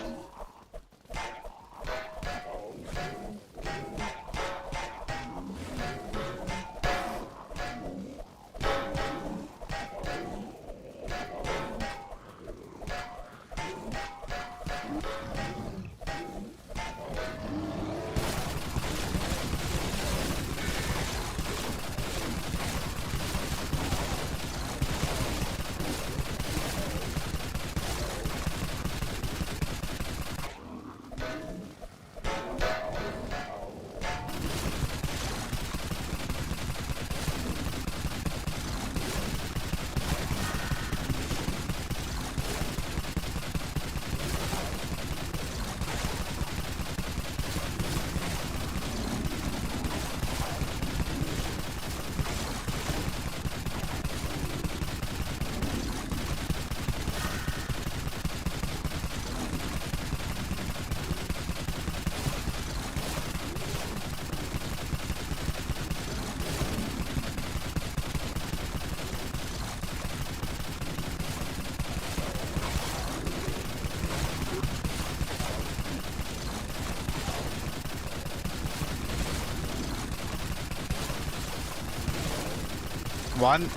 One.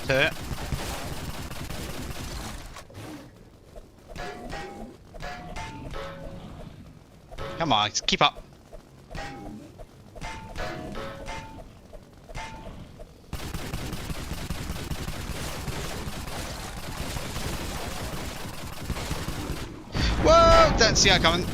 2. Come on, keep up. Whoa! Didn't see that coming.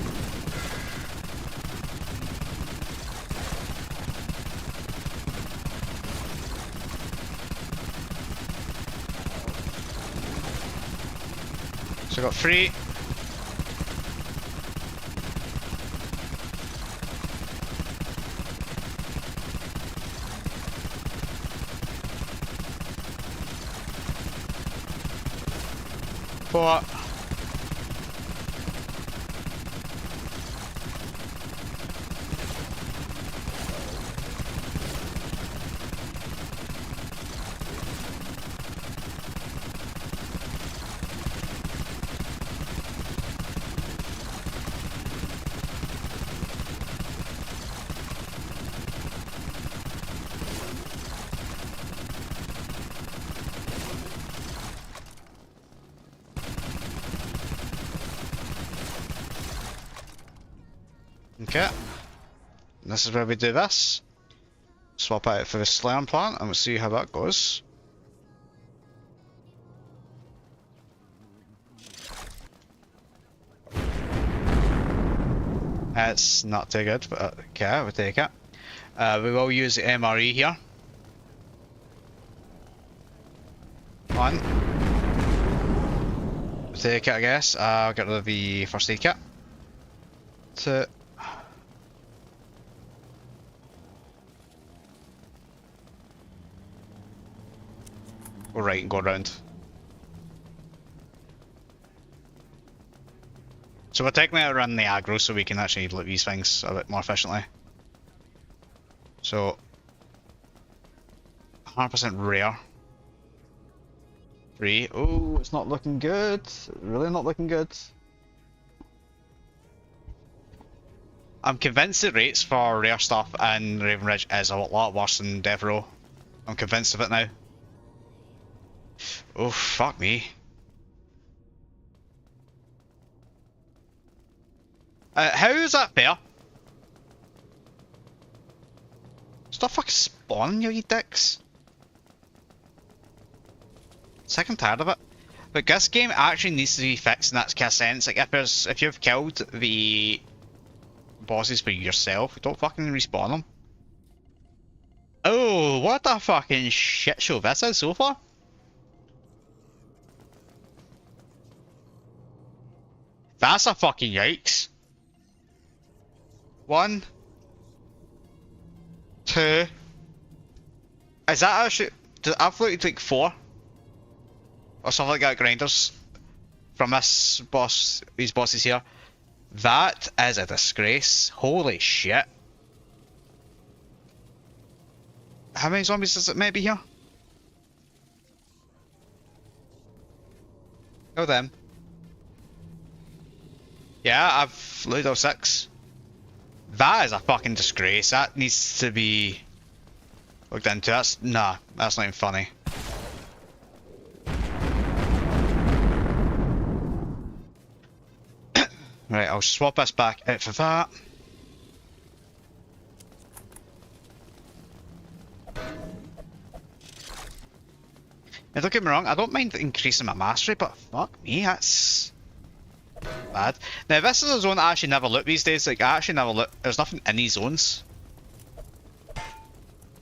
So I got 3. Four. Okay. This is where we do this. Swap out for the Slayer plant and we'll see how that goes. It's not too good, but okay, we'll take it. We will use the MRE here. 1. We'll take it, I guess. I'll get rid of the first aid kit. 2. Go right and go around. So we're taking it around the aggro so we can actually loot these things a bit more efficiently. So 100% rare. 3. Oh, it's not looking good. Really not looking good. I'm convinced the rates for rare stuff in Raven Ridge is a lot worse than Death Row. I'm convinced of it now. Oh, fuck me. How is that fair? Stop fucking spawning, you dicks. Sick and tired of it. But this game actually needs to be fixed in that kind of sense. Like if you've killed the bosses for yourself, don't fucking respawn them. Oh, what a fucking shit show this is so far. That's a fucking yikes. 1, 2. Is that actually? I've looked at like 4 or something like that. Grinders from this boss, these bosses here. That is a disgrace. Holy shit! How many zombies does it maybe here? Kill them. Yeah, I've looted all 6. That is a fucking disgrace. That needs to be looked into. That's nah, that's not even funny. Right, I'll swap this back out for that. Now don't get me wrong, I don't mind increasing my mastery, but fuck me, that's bad. Now this is a zone I actually never loot these days. Like I actually never loot. There's nothing in these zones.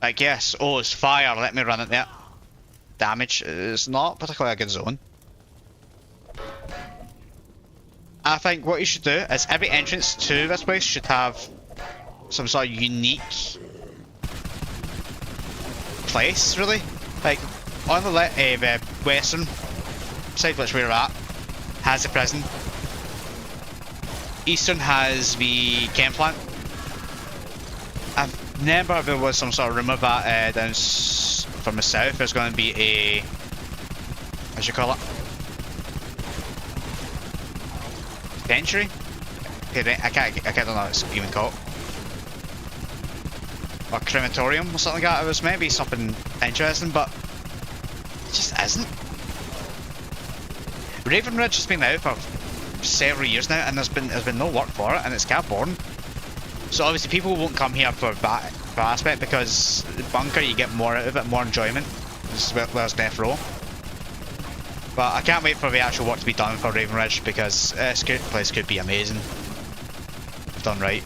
I guess. Oh, it's fire. Let me run it there. Damage is not particularly a good zone. I think what you should do is every entrance to this place should have some sort of unique place, really. Like on the western side, which we're at, has the prison. Eastern has the chem plant. I remember there was some sort of rumour that down from the south there's going to be a, what do you call it? Penitentiary? I don't know what it's even called. Or crematorium or something like that. It was maybe something interesting, but it just isn't. Raven Ridge has been out for several years now, and there's been no work for it, and it's kind of boring. So obviously people won't come here for that aspect, because the bunker you get more out of it, more enjoyment. This is where's Death Row. But I can't wait for the actual work to be done for Raven Ridge, because this place could be amazing if done right.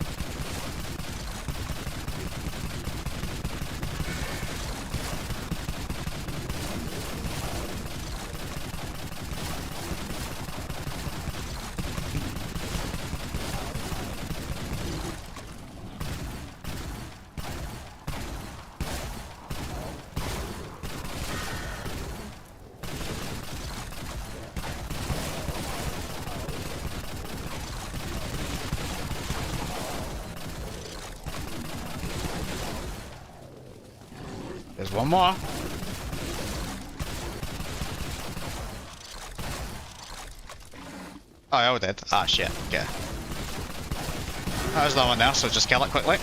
one more. Oh, I all did. Ah, shit. Okay. There's no one there, so just kill it quickly.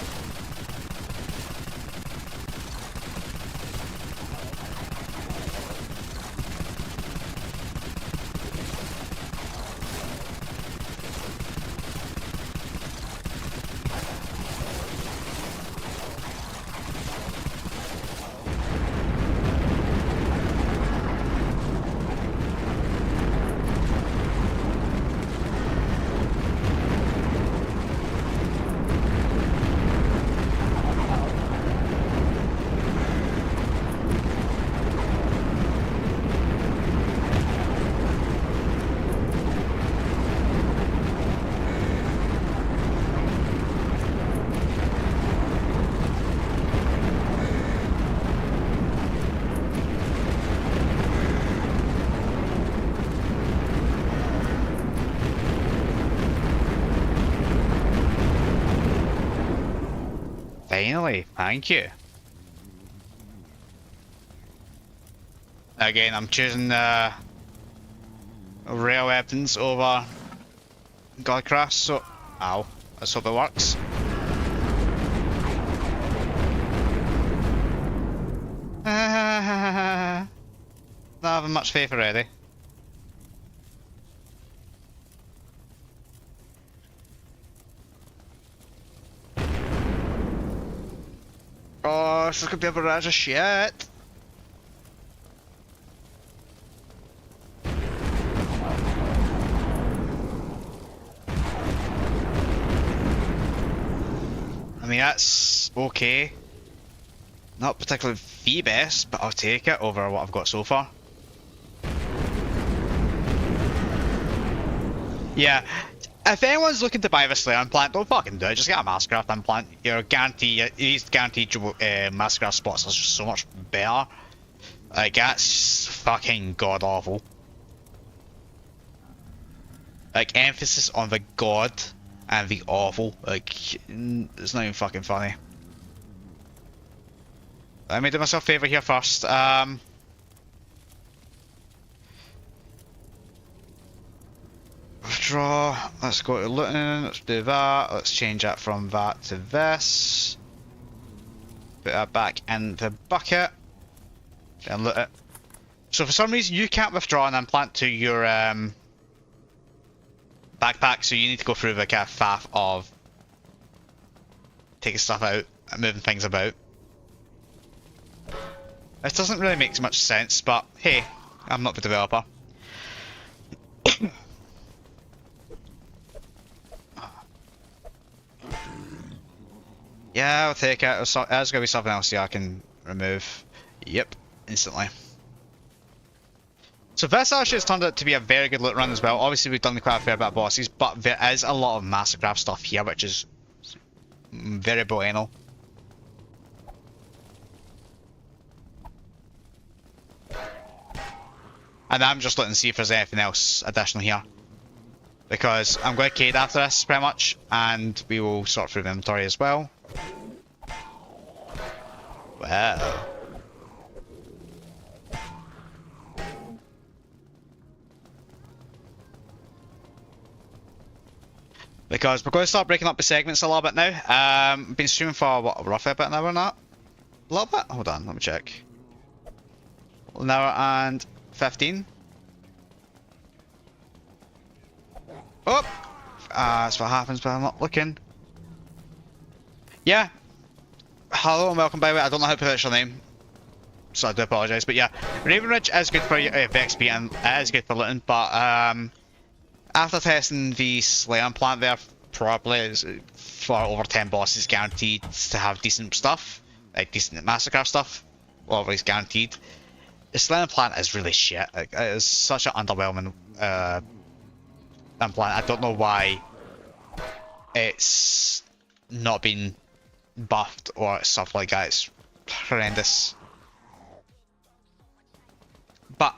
Finally, thank you. Again, I'm choosing rail weapons over Godcraft, so... Ow. Let's hope it works. Not having much faith already. Oh, this is gonna be a barrage of shit. I mean, that's okay. Not particularly the best, but I'll take it over what I've got so far. Yeah, if anyone's looking to buy the Slayer implant, don't fucking do it. Just get a Massacraft implant. You're guaranteed, these guaranteed Massacraft spots are just so much better. Like, that's fucking god awful. Like, emphasis on the god and the awful. Like, it's not even fucking funny. Let me do myself a favour here first. Withdraw. Let's go to looting. Let's do that. Let's change that from that to this. Put that back in the bucket. And loot it. So for some reason you can't withdraw an implant to your backpack, so you need to go through the kind of faff of taking stuff out and moving things about. It doesn't really make much sense, but hey, I'm not the developer. Yeah, I'll take it. There's going to be something else here I can remove. Yep, instantly. So this actually has turned out to be a very good loot run as well. Obviously we've done quite a fair bit of bosses, but there is a lot of Massacraft stuff here, which is very bueno. And I'm just looking to see if there's anything else additional here. Because I'm going to Cade after this, pretty much, and we will sort through the inventory as well. Wow. Because we're going to start breaking up the segments a little bit now. I've been streaming for, what, roughly about an hour and a little bit? Hold on, let me check. An hour and 15. Oh! That's what happens, but I'm not looking. Yeah. Hello and welcome, by the way. I don't know how to pronounce your name, so I do apologise. But yeah, Raven Ridge is good for XP and it is good for looting, but after testing the Slayer implant there, probably for over 10 bosses guaranteed to have decent stuff, like decent Massacre stuff, always guaranteed. The Slayer implant is really shit. Like, it is such an underwhelming implant. I don't know why it's not been buffed or stuff like that. It's horrendous. But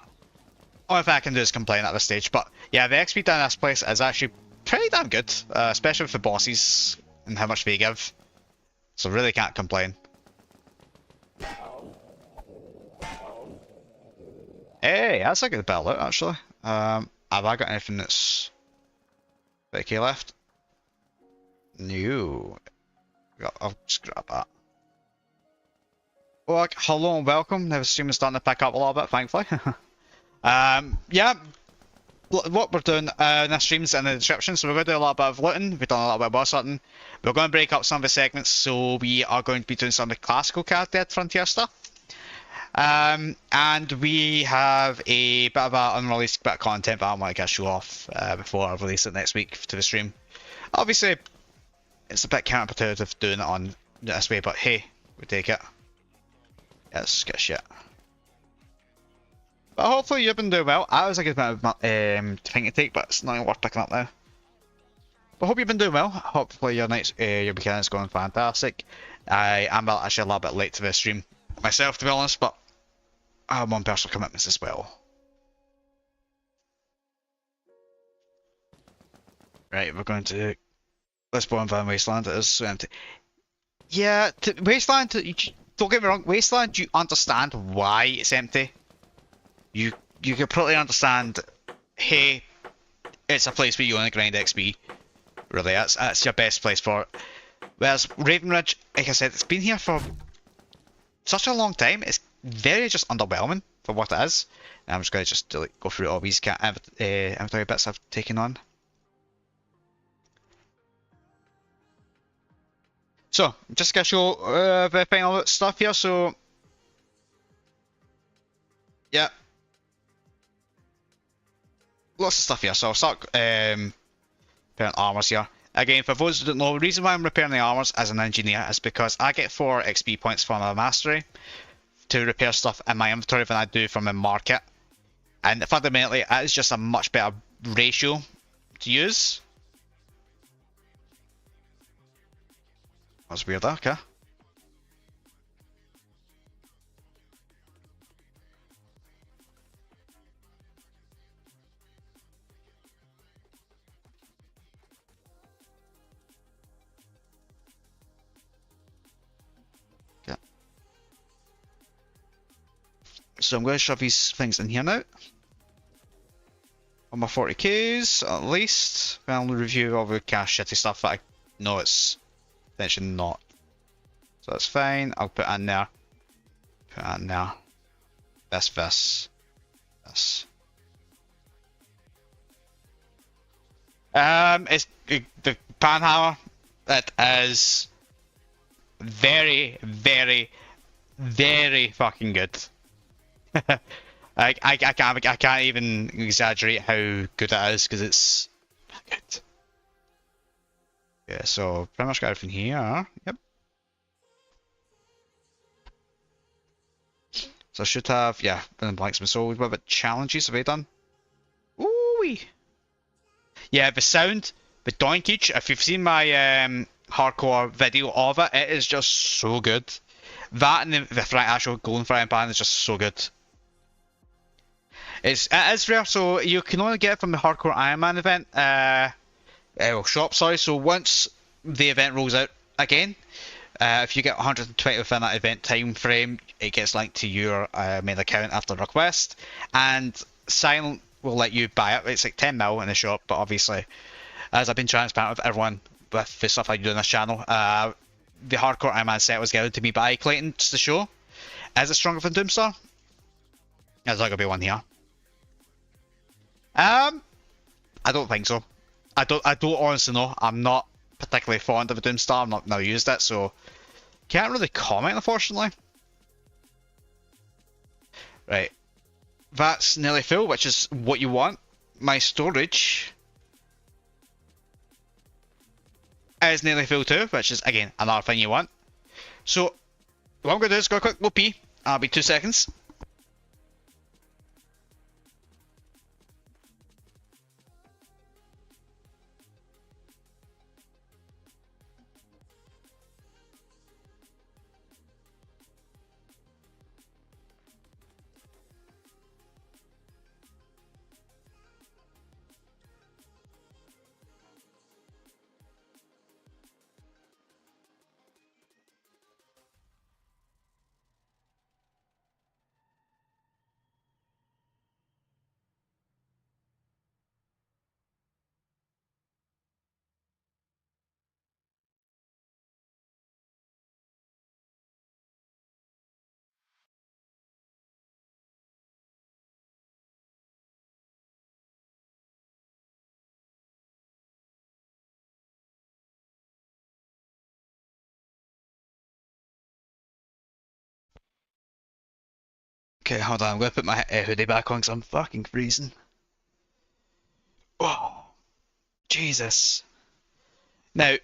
only thing I can do is complain at this stage. But yeah, the XP down this place is actually pretty damn good, especially with the bosses and how much they give. So really can't complain. Hey, that's a good bit of loot, actually. Have I got anything that's 30k left? No. I'll just grab that. Well, hello and welcome. The stream is starting to pick up a little bit, thankfully. Yeah, what we're doing in this stream's in the description, so we're going to do a little bit of looting, we've done a little bit of boss hunting, we're going to break up some of the segments, so we are going to be doing some of the classical Dead Frontier stuff. And we have a bit of an unreleased bit of content that I want to get show off before I release it next week to the stream. Obviously, it's a bit counterintuitive doing it on this way, but hey, we take it. Let's get shit. But hopefully you've been doing well. I was a good bit of thing to take, but it's not worth picking up now. But hope you've been doing well. Hopefully your nights, your weekend is going fantastic. I am actually a little bit late to the stream myself, to be honest, but I have one personal commitments as well. Right, we're going to Lisbon Van Wasteland. It is so empty. Yeah, Wasteland. Don't get me wrong. Wasteland, you understand why it's empty. You completely understand. Hey, it's a place where you want to grind XP. Really, that's your best place for it. Whereas Raven Ridge, like I said, it's been here for such a long time. It's very just underwhelming for what it is. And I'm just going to just go through all these inventory bits I've taken on. So, just going to show the final stuff here. So, yeah, lots of stuff here. So I'll start repairing armors here. Again, for those who don't know, the reason why I'm repairing the armors as an engineer is because I get 4 XP points from my mastery to repair stuff in my inventory than I do from the market. And fundamentally, it is just a much better ratio to use. That's weird, okay. Yeah. So I'm going to shove these things in here now. On my 40k's, at least. I'll review all the cash shitty stuff that I know it's potentially not. So that's fine. I'll put in there. Put in there. This. It's the panhammer. It is very, very, very fucking good. I can't even exaggerate how good it is because it's good. Yeah, so pretty much got everything here. Yep. So I should have, yeah, been blanks my soul. What about challenges have I done? Ooh-wee. Yeah, the sound, the doinkage, if you've seen my hardcore video of it, it is just so good. That and the actual golden frying pan is just so good. It is rare, so you can only get it from the hardcore Iron Man event, shop, sorry. So once the event rolls out again, if you get 120 within that event time frame, it gets linked to your main account after request, and Silent will let you buy it. It's like 10 mil in the shop, but obviously, as I've been transparent with everyone with the stuff I do on this channel, the hardcore Iron Man set was given to me by Clayton to the show. Is it stronger than Doomstar? There's not gonna be one here. I don't think so. I don't honestly know. I'm not particularly fond of a Doomstar. I've not never used it, so can't really comment, unfortunately. Right, that's nearly full, which is what you want. My storage is nearly full too, which is again another thing you want. So what I'm gonna do is go a quick pee. I'll be 2 seconds. Okay, hold on. I'm gonna put my hoodie back on because I'm fucking freezing. Oh, Jesus. Now,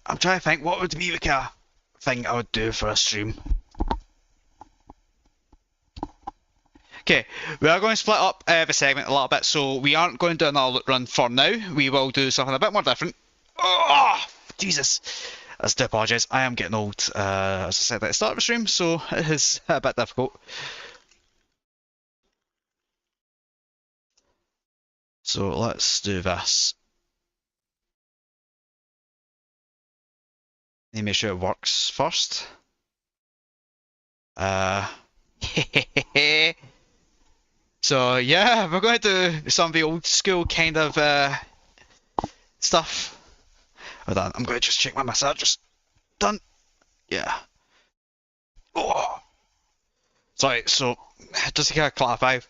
I'm trying to think what would be like a thing I would do for a stream. Okay, we are going to split up the segment a little bit, so we aren't going to do another run for now. We will do something a bit more different. Oh, Jesus. I do apologise. I am getting old, as I said at the start of the stream, so it is a bit difficult. So let's do this. Need to make sure it works first. So yeah, we're going to do some of the old school kind of stuff. Hold on, I'm going to just check my massage. Done. Yeah. Oh. Sorry, so just to kind of clarify,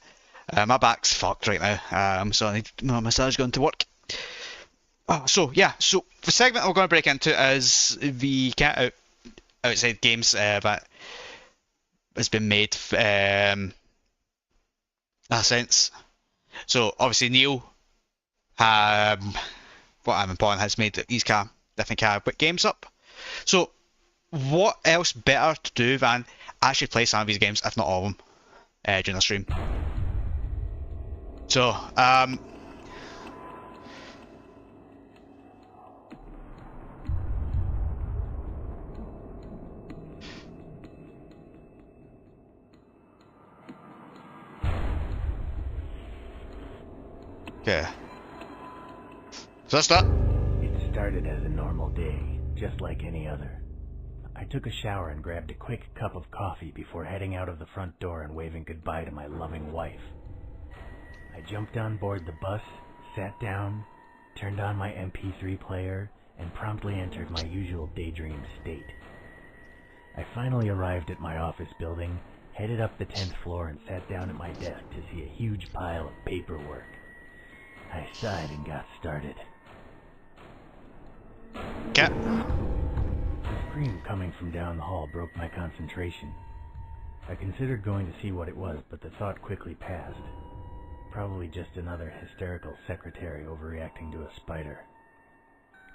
my back's fucked right now, so I need my massage going to work. Oh, so yeah, so the segment we're going to break into is the outside games that has been made in a sense. So obviously Neil, what I'm implying, has made these different games up. So what else better to do than actually play some of these games, if not all of them, during the stream? So okay. So that's that. It started as a normal day, just like any other. I took a shower and grabbed a quick cup of coffee before heading out of the front door and waving goodbye to my loving wife. I jumped on board the bus, sat down, turned on my MP3 player, and promptly entered my usual daydream state. I finally arrived at my office building, headed up the 10th floor, and sat down at my desk to see a huge pile of paperwork. I sighed and got started. Okay. A scream coming from down the hall broke my concentration. I considered going to see what it was, but the thought quickly passed. Probably just another hysterical secretary overreacting to a spider.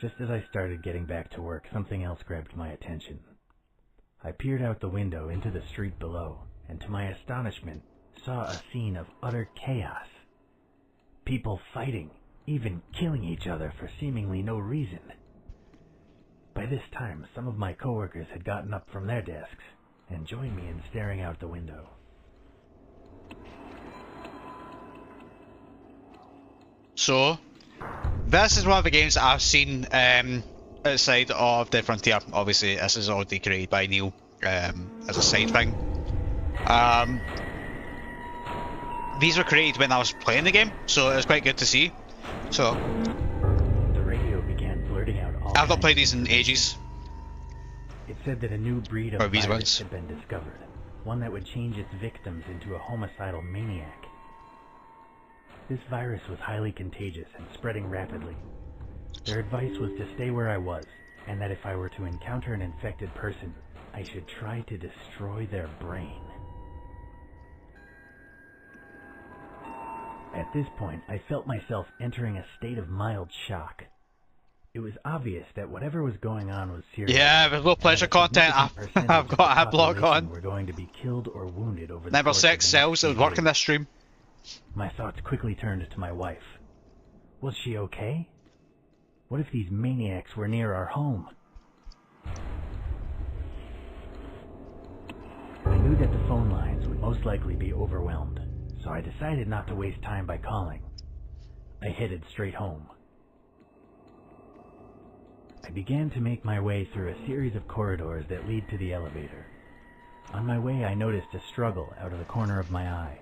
Just as I started getting back to work, something else grabbed my attention. I peered out the window into the street below, and to my astonishment, saw a scene of utter chaos. People fighting, even killing each other for seemingly no reason. By this time, some of my coworkers had gotten up from their desks and joined me in staring out the window. So, this is one of the games that I've seen outside of the Frontier. Obviously, this is already created by Neil as a side thing. These were created when I was playing the game, so it was quite good to see. So, The radio began blurting out all I've not played kinds these in ages. It said that a new breed of Or these virus ones. had been discovered, one that would change its victims into a homicidal maniac. This virus was highly contagious and spreading rapidly. Their advice was to stay where I was, and that if I were to encounter an infected person, I should try to destroy their brain. At this point, I felt myself entering a state of mild shock. It was obvious that whatever was going on was serious. Yeah, with low pleasure and that a content, significant I've percentage got of the ad block population on. were going to be killed or wounded over the Number course of 6 the next cells, it would few work in days. this stream. My thoughts quickly turned to my wife. Was she okay? What if these maniacs were near our home? I knew that the phone lines would most likely be overwhelmed, so I decided not to waste time by calling. I headed straight home. I began to make my way through a series of corridors that lead to the elevator. On my way, I noticed a struggle out of the corner of my eye.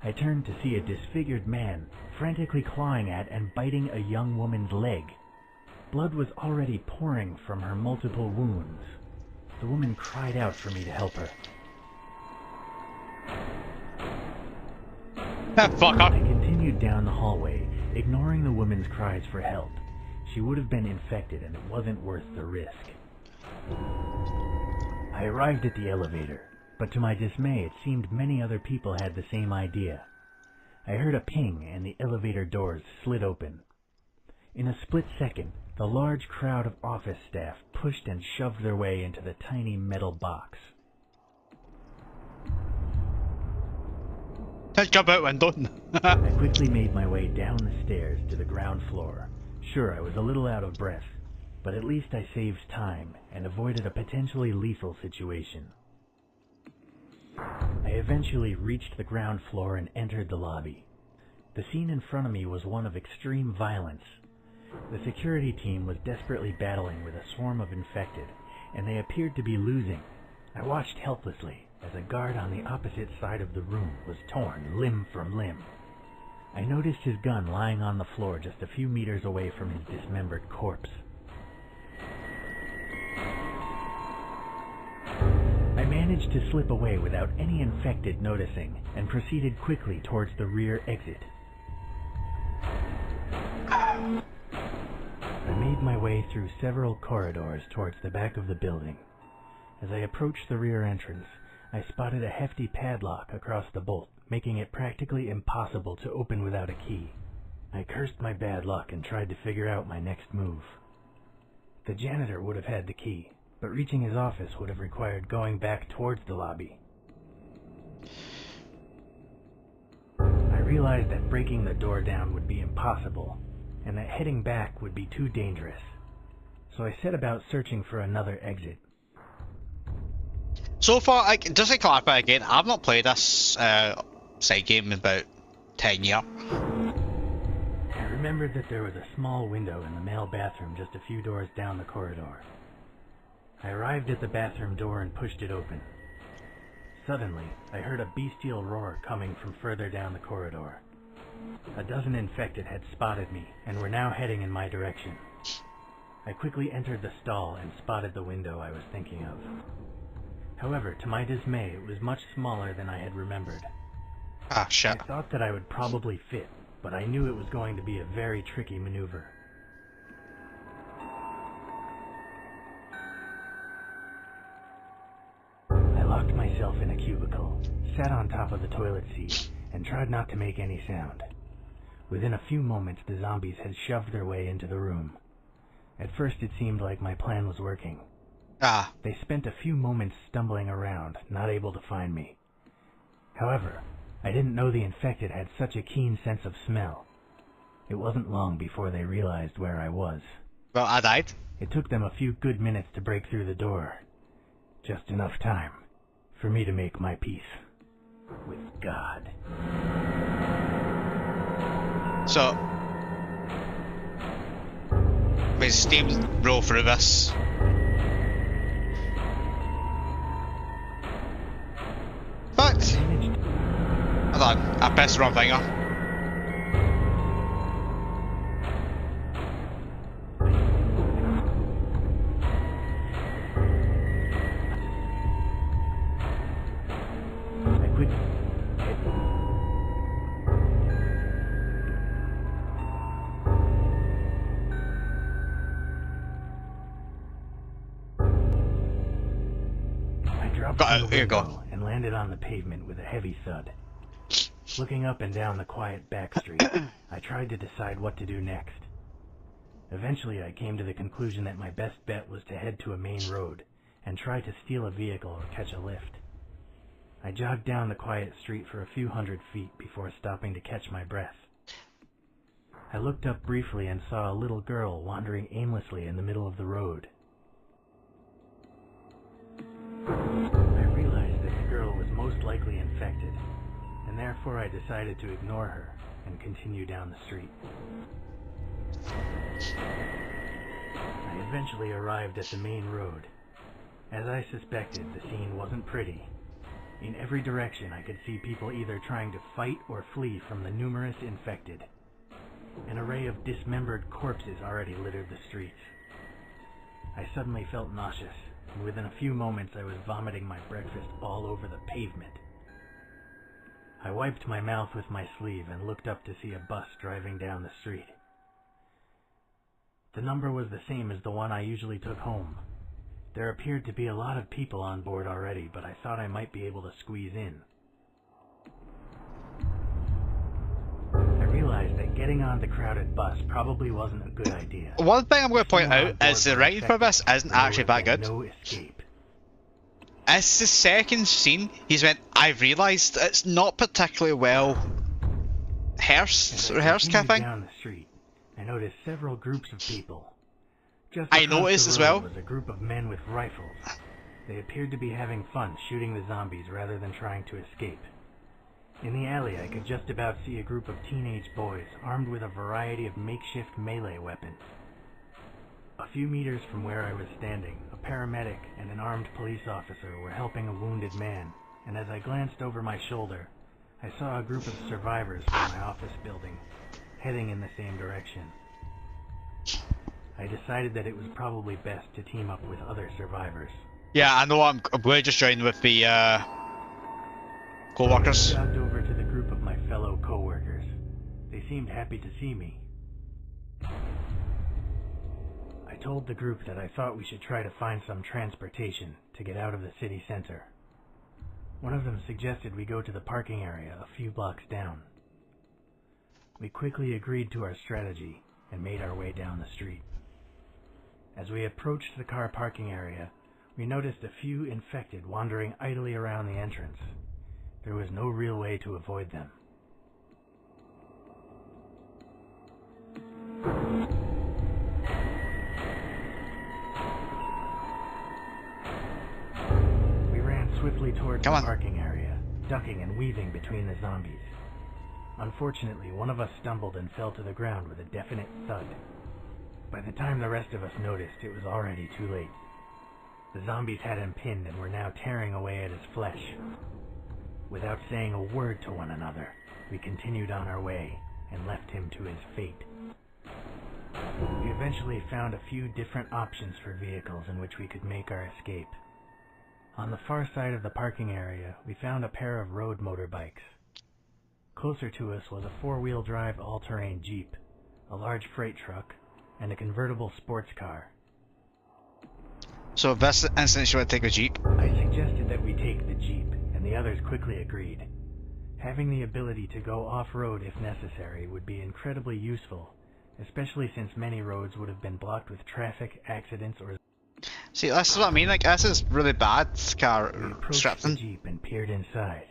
I turned to see a disfigured man frantically clawing at and biting a young woman's leg. Blood was already pouring from her multiple wounds. The woman cried out for me to help her. Fuck I up. continued down the hallway, ignoring the woman's cries for help. She would have been infected and it wasn't worth the risk. I arrived at the elevator, but But to my dismay, it seemed many other people had the same idea. I heard a ping and the elevator doors slid open. In a split second, the large crowd of office staff pushed and shoved their way into the tiny metal box. Let's jump out window. I quickly made my way down the stairs to the ground floor. Sure, I was a little out of breath, but at least I saved time and avoided a potentially lethal situation. I eventually reached the ground floor and entered the lobby. The scene in front of me was one of extreme violence. The security team was desperately battling with a swarm of infected, and they appeared to be losing. I watched helplessly as a guard on the opposite side of the room was torn limb from limb. I noticed his gun lying on the floor just a few meters away from his dismembered corpse. I managed to slip away without any infected noticing and proceeded quickly towards the rear exit. I made my way through several corridors towards the back of the building. As I approached the rear entrance, I spotted a hefty padlock across the bolt, making it practically impossible to open without a key. I cursed my bad luck and tried to figure out my next move. The janitor would have had the key, but reaching his office would have required going back towards the lobby. I realized that breaking the door down would be impossible, and that heading back would be too dangerous. So I set about searching for another exit. So far, just to clarify again, I've not played this side game in about 10 years. I remembered that there was a small window in the male bathroom just a few doors down the corridor. I arrived at the bathroom door and pushed it open. Suddenly, I heard a bestial roar coming from further down the corridor. A dozen infected had spotted me and were now heading in my direction. I quickly entered the stall and spotted the window I was thinking of. However, to my dismay, it was much smaller than I had remembered. Ah, shit. I thought that I would probably fit, but I knew it was going to be a very tricky maneuver. I locked myself in a cubicle, sat on top of the toilet seat, and tried not to make any sound. Within a few moments, the zombies had shoved their way into the room. At first, it seemed like my plan was working. They spent a few moments stumbling around, not able to find me. However, I didn't know the infected had such a keen sense of smell. It wasn't long before they realized where I was. Well, I died. It took them a few good minutes to break through the door. Just enough time for me to make my peace with God. So, we steamroll through this. But, hold on, I pressed the wrong finger. Here you go. And landed on the pavement with a heavy thud. Looking up and down the quiet back street, I tried to decide what to do next. Eventually, I came to the conclusion that my best bet was to head to a main road and try to steal a vehicle or catch a lift. I jogged down the quiet street for a few hundred feet before stopping to catch my breath. I looked up briefly and saw a little girl wandering aimlessly in the middle of the road. I realized that the girl was most likely infected, and therefore I decided to ignore her and continue down the street. I eventually arrived at the main road. As I suspected, the scene wasn't pretty. In every direction I could see people either trying to fight or flee from the numerous infected. An array of dismembered corpses already littered the streets. I suddenly felt nauseous, and within a few moments I was vomiting my breakfast all over the pavement. I wiped my mouth with my sleeve and looked up to see a bus driving down the street. The number was the same as the one I usually took home, There appeared to be a lot of people on board already, but I thought I might be able to squeeze in. I realized that getting on the crowded bus probably wasn't a good idea. One thing I'm going to point out is the writing for this isn't actually that good. No escape. It's the second scene he's went, I've realised it's not particularly well rehearsed kind of thing. Down the street, I noticed several groups of people. Just I noticed as well. Was a group of men with rifles. They appeared to be having fun shooting the zombies rather than trying to escape. In the alley, I could just about see a group of teenage boys armed with a variety of makeshift melee weapons. A few meters from where I was standing, a paramedic and an armed police officer were helping a wounded man, and as I glanced over my shoulder, I saw a group of survivors from my office building, heading in the same direction. I decided that it was probably best to team up with other survivors. Yeah, I know. I'm going to just join with the co-workers. I jogged over to the group of my fellow co-workers. They seemed happy to see me. I told the group that I thought we should try to find some transportation to get out of the city center. One of them suggested we go to the parking area a few blocks down. We quickly agreed to our strategy and made our way down the street. As we approached the car parking area, we noticed a few infected wandering idly around the entrance. There was no real way to avoid them. We ran swiftly towards the parking area, ducking and weaving between the zombies. Unfortunately, one of us stumbled and fell to the ground with a definite thud. By the time the rest of us noticed, it was already too late. The zombies had him pinned and were now tearing away at his flesh. Without saying a word to one another, we continued on our way and left him to his fate. We eventually found a few different options for vehicles in which we could make our escape. On the far side of the parking area, we found a pair of road motorbikes. Closer to us was a four-wheel drive all-terrain Jeep, a large freight truck, and a convertible sports car. So this instance you would take a Jeep? I suggested that we take the Jeep, and the others quickly agreed. Having the ability to go off-road if necessary would be incredibly useful, especially since many roads would have been blocked with traffic, accidents, or... See, this is what I mean, like, this is really bad car strapped in. Jeep and peered inside.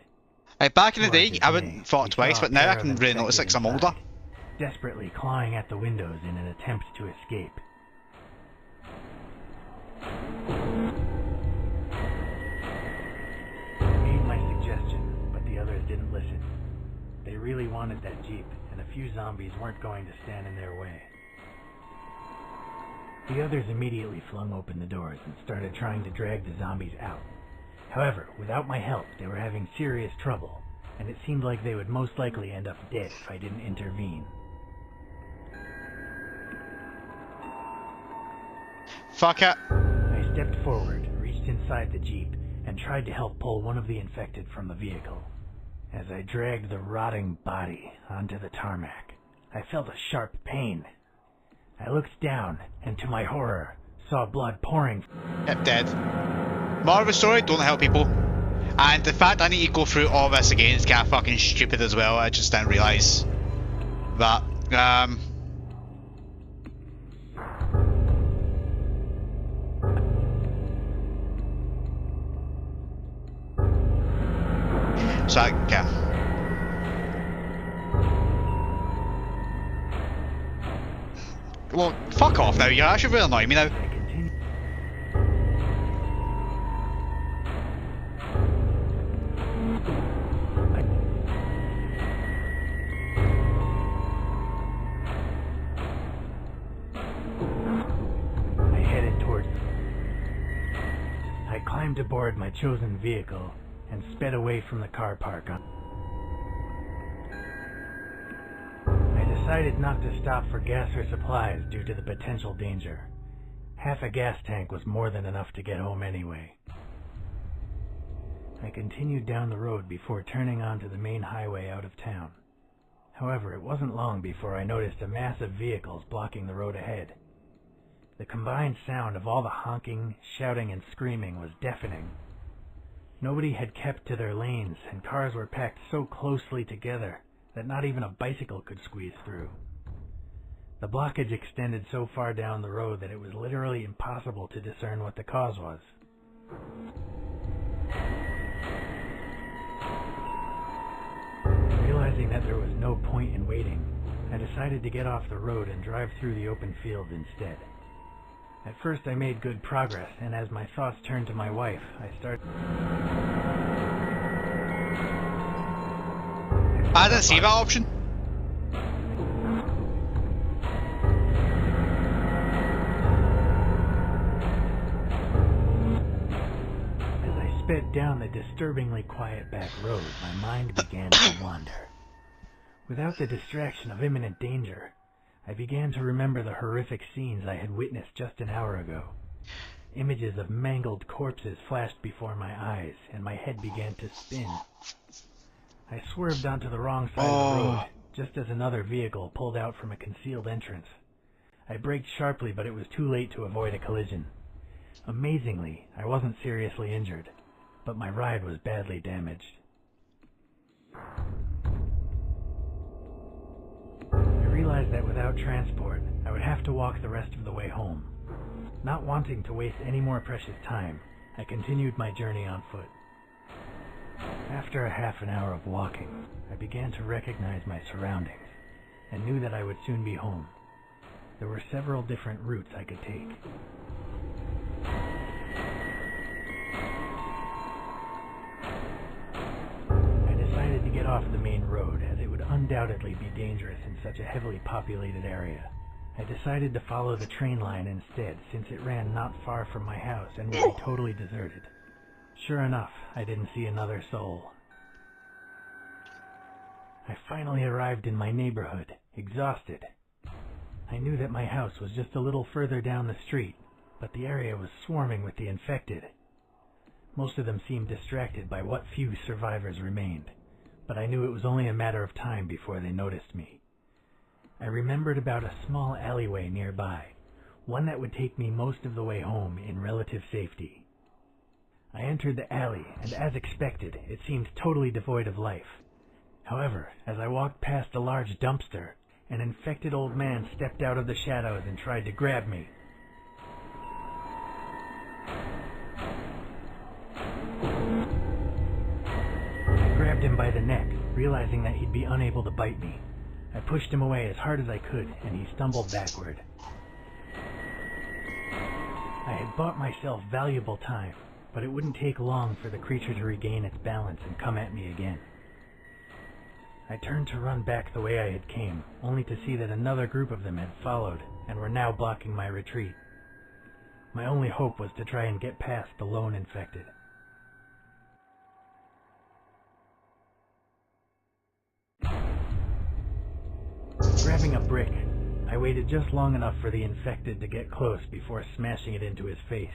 Like, back in the day, I wouldn't thought twice, but now I can really notice it because I'm older. Desperately clawing at the windows in an attempt to escape. I made my suggestion, but the others didn't listen. They really wanted that Jeep, and a few zombies weren't going to stand in their way. The others immediately flung open the doors and started trying to drag the zombies out. However, without my help, they were having serious trouble, and it seemed like they would most likely end up dead if I didn't intervene. Fuck it. I stepped forward, reached inside the Jeep, and tried to help pull one of the infected from the vehicle. As I dragged the rotting body onto the tarmac, I felt a sharp pain. I looked down, and to my horror, saw blood pouring. Yep, dead. More of a story, don't help people. And the fact I need to go through all this again is kind of fucking stupid as well. I just didn't realise that. So, okay. Well, fuck off now, you're actually really annoying me now. I climbed aboard my chosen vehicle and sped away from the car park. I decided not to stop for gas or supplies due to the potential danger. Half a gas tank was more than enough to get home anyway. I continued down the road before turning onto the main highway out of town. However, it wasn't long before I noticed a mass of vehicles blocking the road ahead. The combined sound of all the honking, shouting, and screaming was deafening. Nobody had kept to their lanes, and cars were packed so closely together that not even a bicycle could squeeze through. The blockage extended so far down the road that it was literally impossible to discern what the cause was. Realizing that there was no point in waiting, I decided to get off the road and drive through the open fields instead. At first I made good progress, and as my thoughts turned to my wife, I started... I didn't see that option. As I sped down the disturbingly quiet back road, my mind began to wander. Without the distraction of imminent danger, I began to remember the horrific scenes I had witnessed just an hour ago. Images of mangled corpses flashed before my eyes, and my head began to spin. I swerved onto the wrong side of the road, just as another vehicle pulled out from a concealed entrance. I braked sharply, but it was too late to avoid a collision. Amazingly, I wasn't seriously injured, but my ride was badly damaged. I realized that without transport, I would have to walk the rest of the way home. Not wanting to waste any more precious time, I continued my journey on foot. After a half an hour of walking, I began to recognize my surroundings, and knew that I would soon be home. There were several different routes I could take. I decided to get off the main road, as it would undoubtedly be dangerous in such a heavily populated area. I decided to follow the train line instead, since it ran not far from my house and would be totally deserted. Sure enough, I didn't see another soul. I finally arrived in my neighborhood, exhausted. I knew that my house was just a little further down the street, but the area was swarming with the infected. Most of them seemed distracted by what few survivors remained, but I knew it was only a matter of time before they noticed me. I remembered about a small alleyway nearby, one that would take me most of the way home in relative safety. I entered the alley, and as expected, it seemed totally devoid of life. However, as I walked past a large dumpster, an infected old man stepped out of the shadows and tried to grab me. I grabbed him by the neck, realizing that he'd be unable to bite me. I pushed him away as hard as I could, and he stumbled backward. I had bought myself valuable time, but it wouldn't take long for the creature to regain its balance and come at me again. I turned to run back the way I had came, only to see that another group of them had followed and were now blocking my retreat. My only hope was to try and get past the lone infected. Grabbing a brick, I waited just long enough for the infected to get close before smashing it into his face.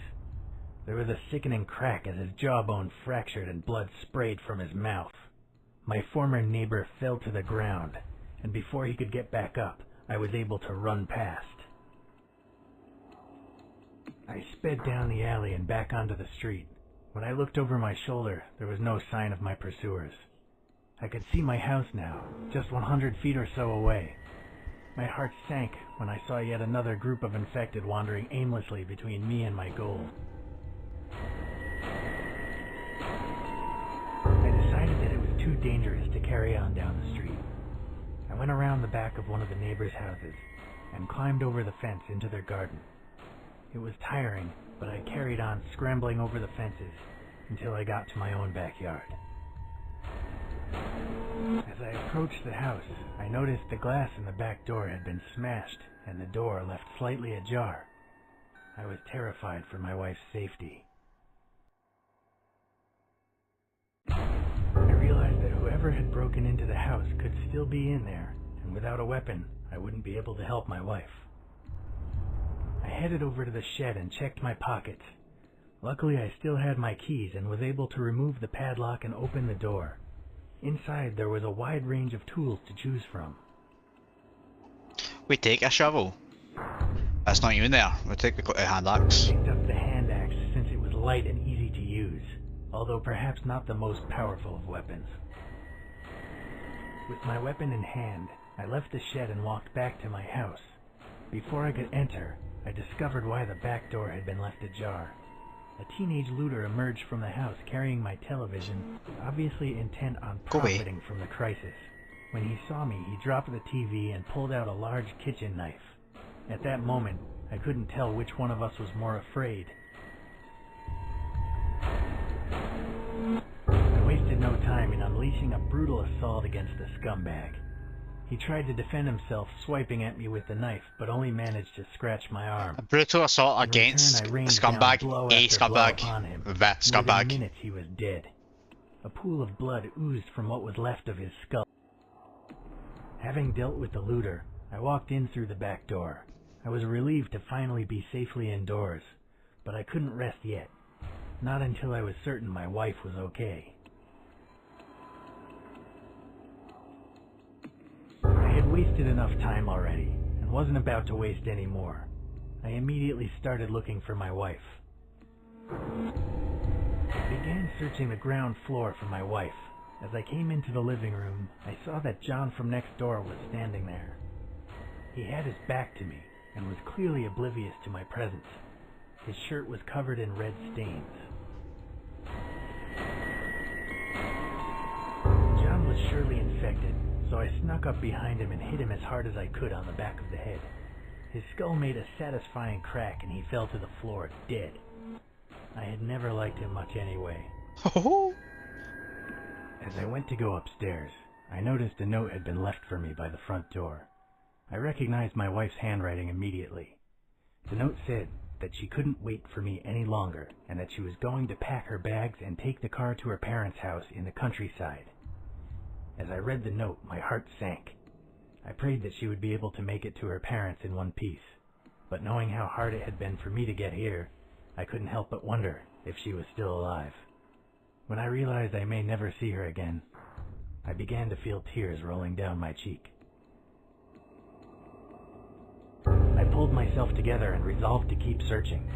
There was a sickening crack as his jawbone fractured and blood sprayed from his mouth. My former neighbor fell to the ground, and before he could get back up, I was able to run past. I sped down the alley and back onto the street. When I looked over my shoulder, there was no sign of my pursuers. I could see my house now, just 100 feet or so away. My heart sank when I saw yet another group of infected wandering aimlessly between me and my goal. I decided that it was too dangerous to carry on down the street. I went around the back of one of the neighbors' houses and climbed over the fence into their garden. It was tiring, but I carried on scrambling over the fences until I got to my own backyard. As I approached the house, I noticed the glass in the back door had been smashed and the door left slightly ajar. I was terrified for my wife's safety. I realized that whoever had broken into the house could still be in there, and without a weapon, I wouldn't be able to help my wife. I headed over to the shed and checked my pockets. Luckily, I still had my keys and was able to remove the padlock and open the door. Inside, there was a wide range of tools to choose from. We take a shovel. That's not even there. We'll take the hand I axe. picked up the hand axe since it was light and easy to use, although perhaps not the most powerful of weapons. With my weapon in hand, I left the shed and walked back to my house. Before I could enter, I discovered why the back door had been left ajar. A teenage looter emerged from the house carrying my television, obviously intent on profiting from the crisis. When he saw me, he dropped the TV and pulled out a large kitchen knife. At that moment, I couldn't tell which one of us was more afraid. I wasted no time in unleashing a brutal assault against the scumbag. He tried to defend himself, swiping at me with the knife, but only managed to scratch my arm. A brutal assault In against return, I a rained down scumbag. blow A after blow scumbag. upon him. The Within scumbag. minutes, he was dead. A pool of blood oozed from what was left of his skull. Having dealt with the looter, I walked in through the back door. I was relieved to finally be safely indoors, but I couldn't rest yet. Not until I was certain my wife was okay. I had wasted enough time already, and wasn't about to waste any more. I immediately started looking for my wife. I began searching the ground floor for my wife. As I came into the living room, I saw that John from next door was standing there. He had his back to me, and was clearly oblivious to my presence. His shirt was covered in red stains. John was surely infected, so I snuck up behind him and hit him as hard as I could on the back of the head. His skull made a satisfying crack and he fell to the floor, dead. I had never liked him much anyway. As I went to go upstairs, I noticed a note had been left for me by the front door. I recognized my wife's handwriting immediately. The note said that she couldn't wait for me any longer and that she was going to pack her bags and take the car to her parents' house in the countryside. As I read the note, my heart sank. I prayed that she would be able to make it to her parents in one piece, but knowing how hard it had been for me to get here, I couldn't help but wonder if she was still alive. When I realized I may never see her again, I began to feel tears rolling down my cheek. I pulled myself together and resolved to keep searching.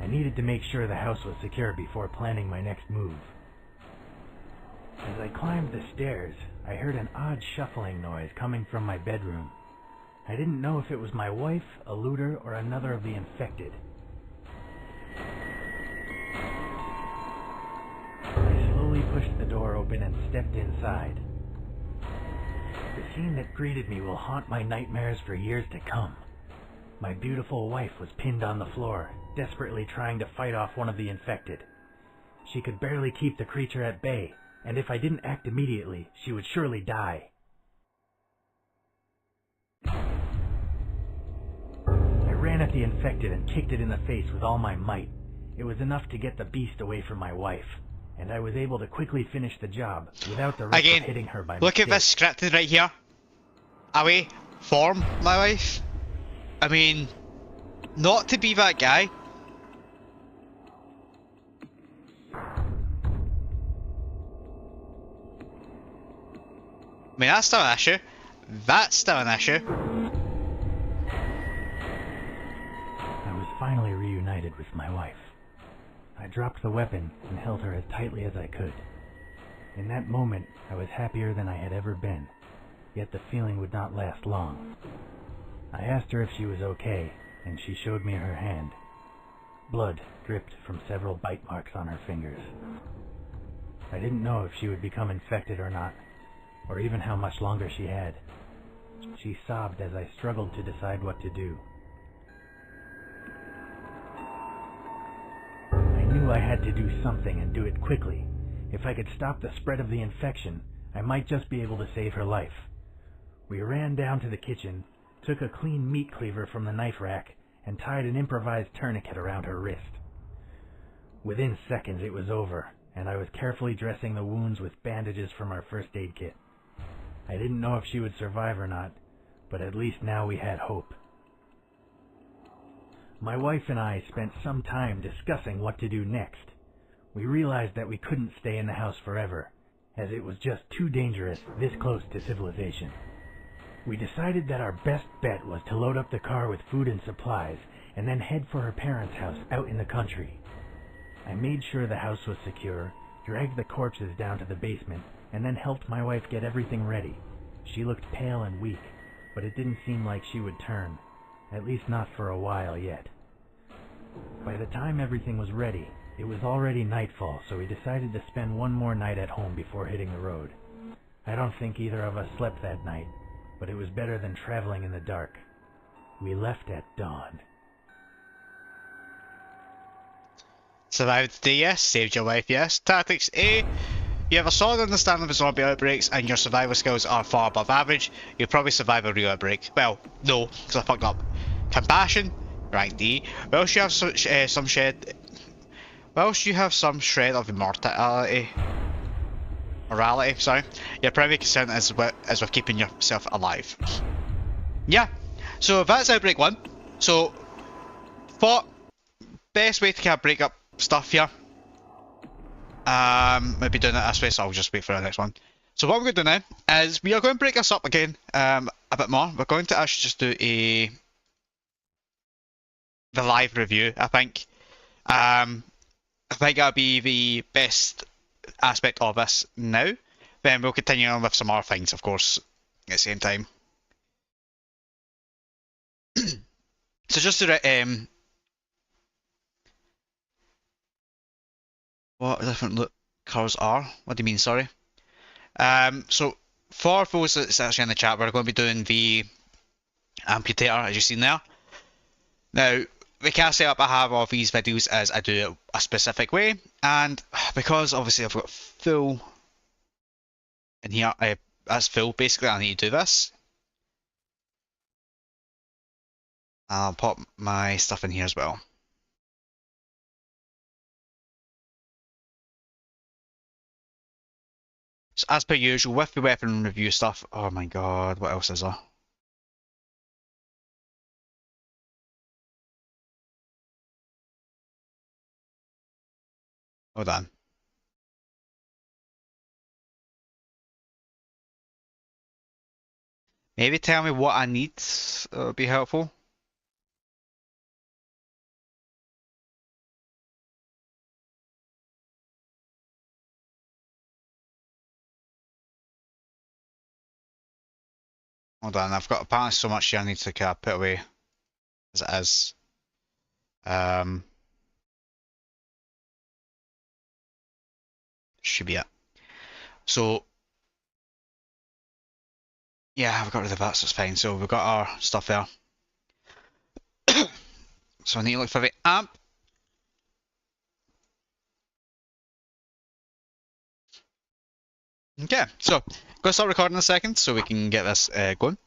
I needed to make sure the house was secure before planning my next move. As I climbed the stairs, I heard an odd shuffling noise coming from my bedroom. I didn't know if it was my wife, a looter, or another of the infected. I slowly pushed the door open and stepped inside. The scene that greeted me will haunt my nightmares for years to come. My beautiful wife was pinned on the floor, desperately trying to fight off one of the infected. She could barely keep the creature at bay, and if I didn't act immediately, she would surely die. I ran at the infected and kicked it in the face with all my might. It was enough to get the beast away from my wife, and I was able to quickly finish the job without the risk of hitting her by mistake. Look at this scripted right here. Away from my wife. I mean, not to be that guy. I mean, that's still an issue. That's still an issue. I was finally reunited with my wife. I dropped the weapon and held her as tightly as I could. In that moment, I was happier than I had ever been, yet the feeling would not last long. I asked her if she was okay, and she showed me her hand. Blood dripped from several bite marks on her fingers. I didn't know if she would become infected or not, or even how much longer she had. She sobbed as I struggled to decide what to do. I knew I had to do something and do it quickly. If I could stop the spread of the infection, I might just be able to save her life. We ran down to the kitchen, took a clean meat cleaver from the knife rack, and tied an improvised tourniquet around her wrist. Within seconds it was over, and I was carefully dressing the wounds with bandages from our first aid kit. I didn't know if she would survive or not, but at least now we had hope. My wife and I spent some time discussing what to do next. We realized that we couldn't stay in the house forever, as it was just too dangerous this close to civilization. We decided that our best bet was to load up the car with food and supplies and then head for her parents' house out in the country. I made sure the house was secure, dragged the corpses down to the basement, and then helped my wife get everything ready. She looked pale and weak, but it didn't seem like she would turn, at least not for a while yet. By the time everything was ready, it was already nightfall, so we decided to spend one more night at home before hitting the road. I don't think either of us slept that night, but it was better than traveling in the dark. We left at dawn. Survived the day, yes. Saved your life, yes. Tactics A. You have a solid understanding of zombie outbreaks and your survival skills are far above average. You'll probably survive a real outbreak. Well, no, because I fucked up. Compassion, rank D. Whilst you have some shred of morality, sorry, your primary concern is with keeping yourself alive. Yeah, so that's outbreak 1. So, thought best way to kind of break up stuff here. Maybe doing it this way, so I'll just wait for the next one. So what we're going to do now is we are going to break this up again a bit more. We're going to actually just do the live review, I think. I think that'll be the best aspect of this now. Then we'll continue on with some other things, of course, at the same time. So just to what different look colours are? What do you mean, sorry? So for those that's actually in the chat, we're going to be doing the amputator, as you've seen there. Now, the kind of setup I have of these videos is I do it a specific way, and because obviously I've got full in here, that's full, basically I need to do this. I'll pop my stuff in here as well. So as per usual, with the weapon review stuff, oh my god, what else is there? Hold on. Maybe tell me what I need, that would be helpful. Hold on, I've got apparently so much here I need to kind of put away as it is. Should be it. So yeah, I've got rid of that, so it's fine. So we've got our stuff there. So I need to look for the amp. Okay, so I'm going to start recording in a second so we can get this going.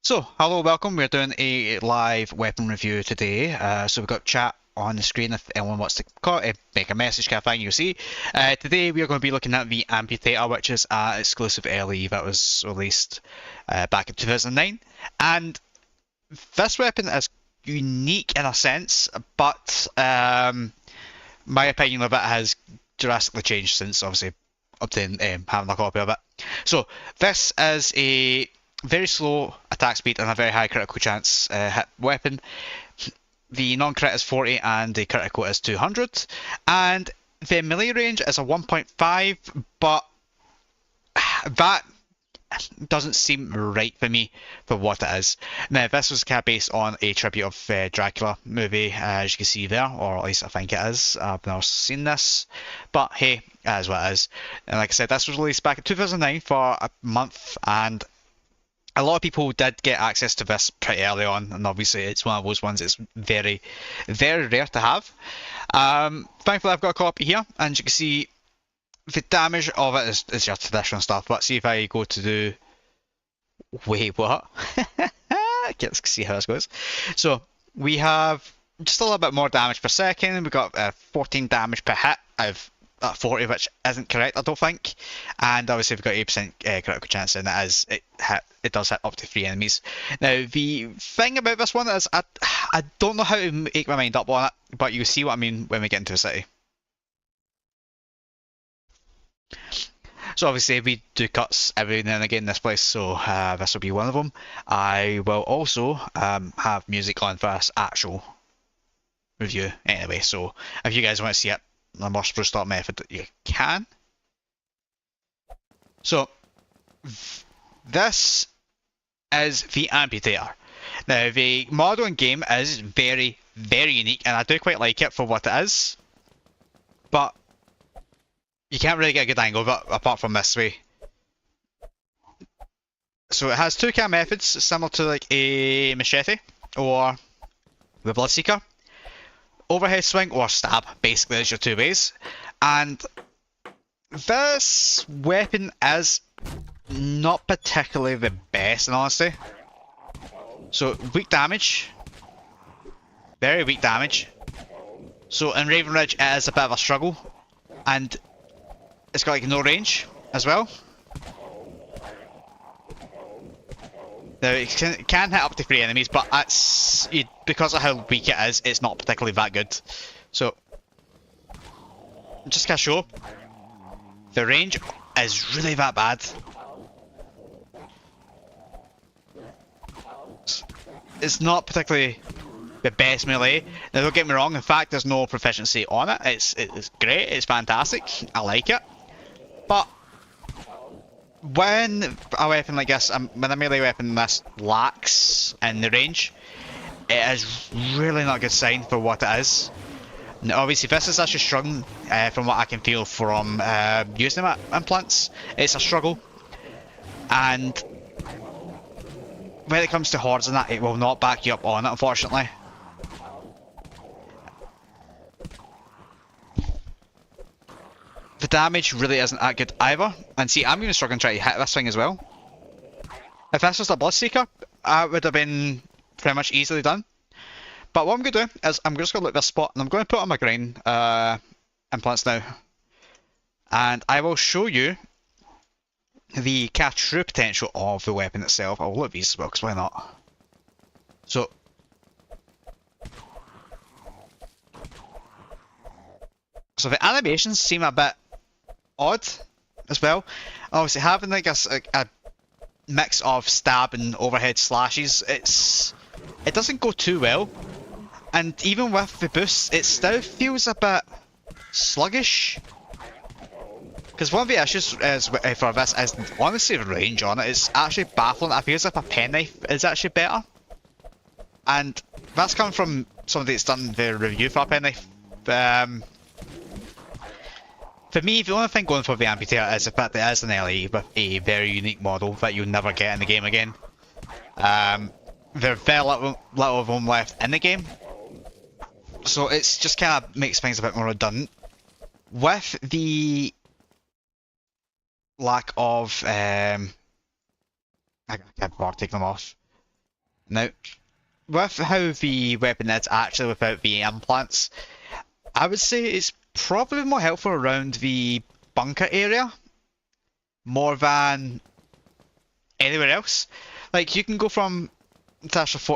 So, hello, welcome. We're doing a live weapon review today. So we've got chat on the screen if anyone wants to make a message kind of thing, you'll see. Today we are going to be looking at the Amputator, which is an exclusive LE that was released back in 2009. And this weapon is unique in a sense, but my opinion of it has drastically changed since obviously obtaining having a copy of it. So this is a very slow attack speed and a very high critical chance hit weapon. The non-crit is 40 and the critical is 200, and the melee range is a 1.5, but that doesn't seem right for me for what it is. Now this was kind of based on a tribute of Dracula movie, as you can see there, or at least I think it is. I've never seen this, but hey, that is what it is. And like I said, this was released back in 2009 for a month, and a lot of people did get access to this pretty early on, and obviously it's one of those ones that's very, very rare to have. Thankfully I've got a copy here, and you can see the damage of it is your traditional stuff. Let's see if I go to do... Wait, what? Let's see how this goes. So, we have just a little bit more damage per second. We've got 14 damage per hit out of 40, which isn't correct, I don't think. And obviously we've got 8% critical chance, and it does hit up to 3 enemies. Now, the thing about this one is I don't know how to make my mind up on it, but you'll see what I mean when we get into the city. So obviously we do cuts every now and again in this place, so this will be one of them. I will also have music on for this actual review anyway, so if you guys want to see it, the more spruced up method, you can. So this is the amputator. Now the model in game is very, very unique, and I do quite like it for what it is, but you can't really get a good angle of it apart from this way. So it has two cam methods, similar to like a machete or the Bloodseeker. Overhead swing or stab, basically, is your two ways. And this weapon is not particularly the best, in honesty. So weak damage, very weak damage. So in Raven Ridge it is a bit of a struggle, and it's got like no range as well. Now it can hit up to 3 enemies, but that's because of how weak it is, it's not particularly that good. So just gonna show the range is really that bad. It's not particularly the best melee. Now don't get me wrong, in fact there's no proficiency on it. It's great, it's fantastic, I like it. But when a weapon like this, when a melee weapon this lacks in the range, it is really not a good sign for what it is. Now, obviously this is actually struggling from what I can feel from using the implants. It's a struggle, and when it comes to hordes and that, it will not back you up on it, unfortunately. The damage really isn't that good either. And see, I'm even struggling trying to hit this thing as well. If this was a Bloodseeker, it would have been pretty much easily done. But what I'm going to do is I'm just going to look at this spot and I'm going to put on my grain implants now. And I will show you the true potential of the weapon itself. I'll look at these as well, because why not? So the animations seem a bit odd as well. Obviously having like a mix of stab and overhead slashes, it doesn't go too well. And even with the boosts, it still feels a bit sluggish. Because one of the issues is, for this is honestly the range on it. It's actually baffling. I feel as if a penknife is actually better. And that's coming from somebody that's done the review for a penknife. For me, the only thing going for the amputator is the fact that it is an LE with a very unique model that you'll never get in the game again. There are very little of them left in the game, so it's just kind of makes things a bit more redundant. With the lack of, I can't bother taking them off. Now, with how the weapon is actually without the implants, I would say it's probably more helpful around the bunker area more than anywhere else. Like, you can go from Natasha's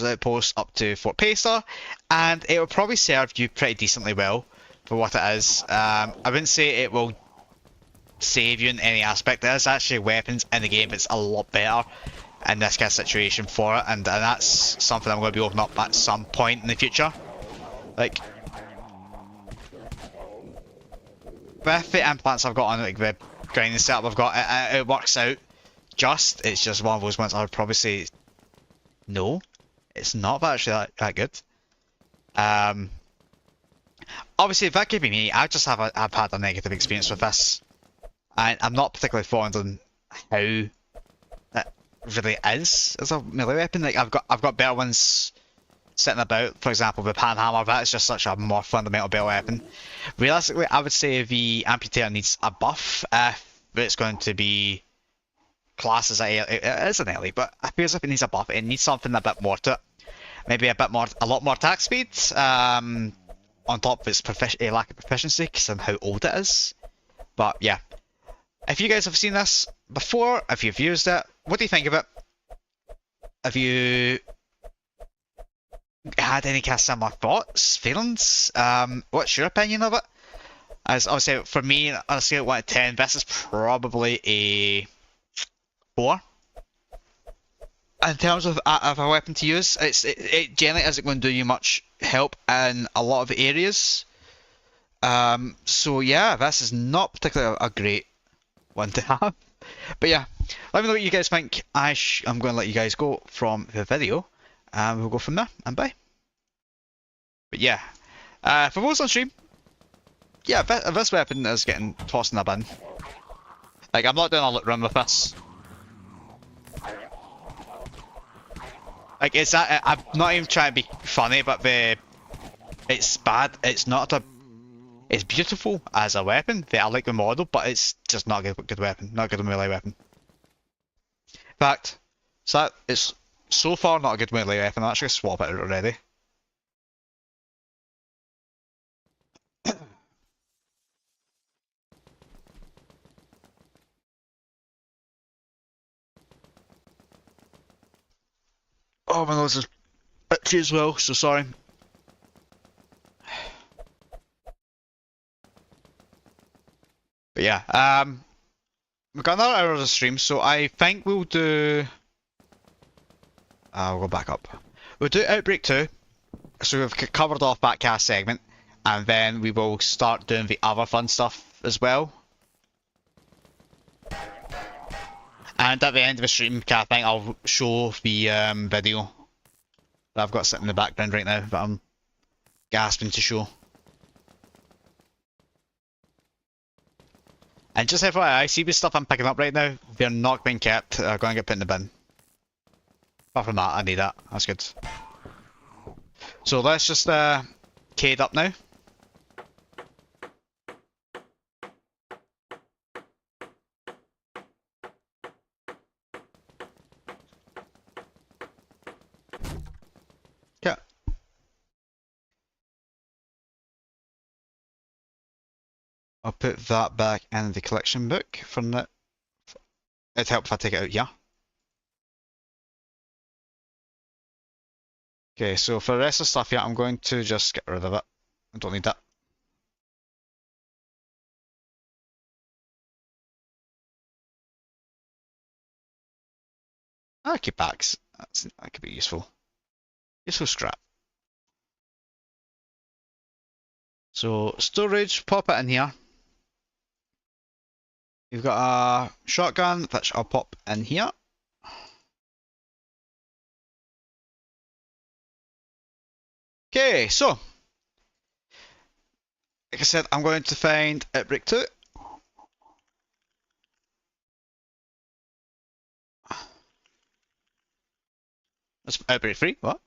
outpost up to Fort Pacer, and it will probably serve you pretty decently well for what it is. I wouldn't say it will save you in any aspect. There's actually weapons in the game that's a lot better in this kind of situation for it, and that's something I'm going to be opening up at some point in the future. Like, with the implants I've got on, like the grinding setup I've got, it works out just. It's just one of those ones I would probably say, no, it's not actually that good. Obviously, if that could be me, I've had a negative experience with this. I'm not particularly fond on how it really is as a melee weapon. Like, I've got better ones sitting about. For example, the Panhammer, that is just such a more fundamental better weapon. Realistically, I would say the amputator needs a buff if it's going to be classed as it is an LE, but I feel as if it needs a buff. It needs something a bit more to it. Maybe a lot more attack speed. On top of its lack of proficiency because of how old it is. But yeah, if you guys have seen this before, if you've used it, what do you think of it? Have you had any kind of similar thoughts, feelings? What's your opinion of it? As I say, for me, on a scale of 1 to 10, this is probably a 4. In terms of a weapon to use, it generally isn't going to do you much help in a lot of areas. So yeah, this is not particularly a great one to have. But yeah, let me know what you guys think. I'm going to let you guys go from the video, and we'll go from there, and bye. But yeah, for those on stream, yeah, this weapon is getting tossed in a bin. Like, I'm not doing a look run with this. Like, I'm not even trying to be funny, but it's bad. It's not a. It's beautiful as a weapon. I like the model, but it's just not a good weapon. Not a good melee weapon. In fact, it's so far not a good melee weapon. I'm actually swap it out already. Oh, my nose is itchy as well, so sorry. But yeah, we've got another hour of the stream, so I think we'll do... we'll go back up. We'll do Outbreak 2, so we've covered off that cast segment, and then we will start doing the other fun stuff as well. And at the end of the stream, I think I'll show the video that I've got sitting in the background right now that I'm gasping to show. And just FYI, I see the stuff I'm picking up right now, they're not being kept, they're going to get put in the bin. Apart from that, I need that, that's good. So let's just K'd up now. Yeah. I'll put that back in the collection book from the... It'd help if I take it out, yeah. Okay, so for the rest of the stuff, yeah, I'm going to just get rid of it. I don't need that. I'll keep backs. That could be useful. Useful scrap. So, storage, pop it in here. You've got a shotgun, which I'll pop in here. Okay, so, like I said, I'm going to find Outbreak 2. That's Outbreak 3, what?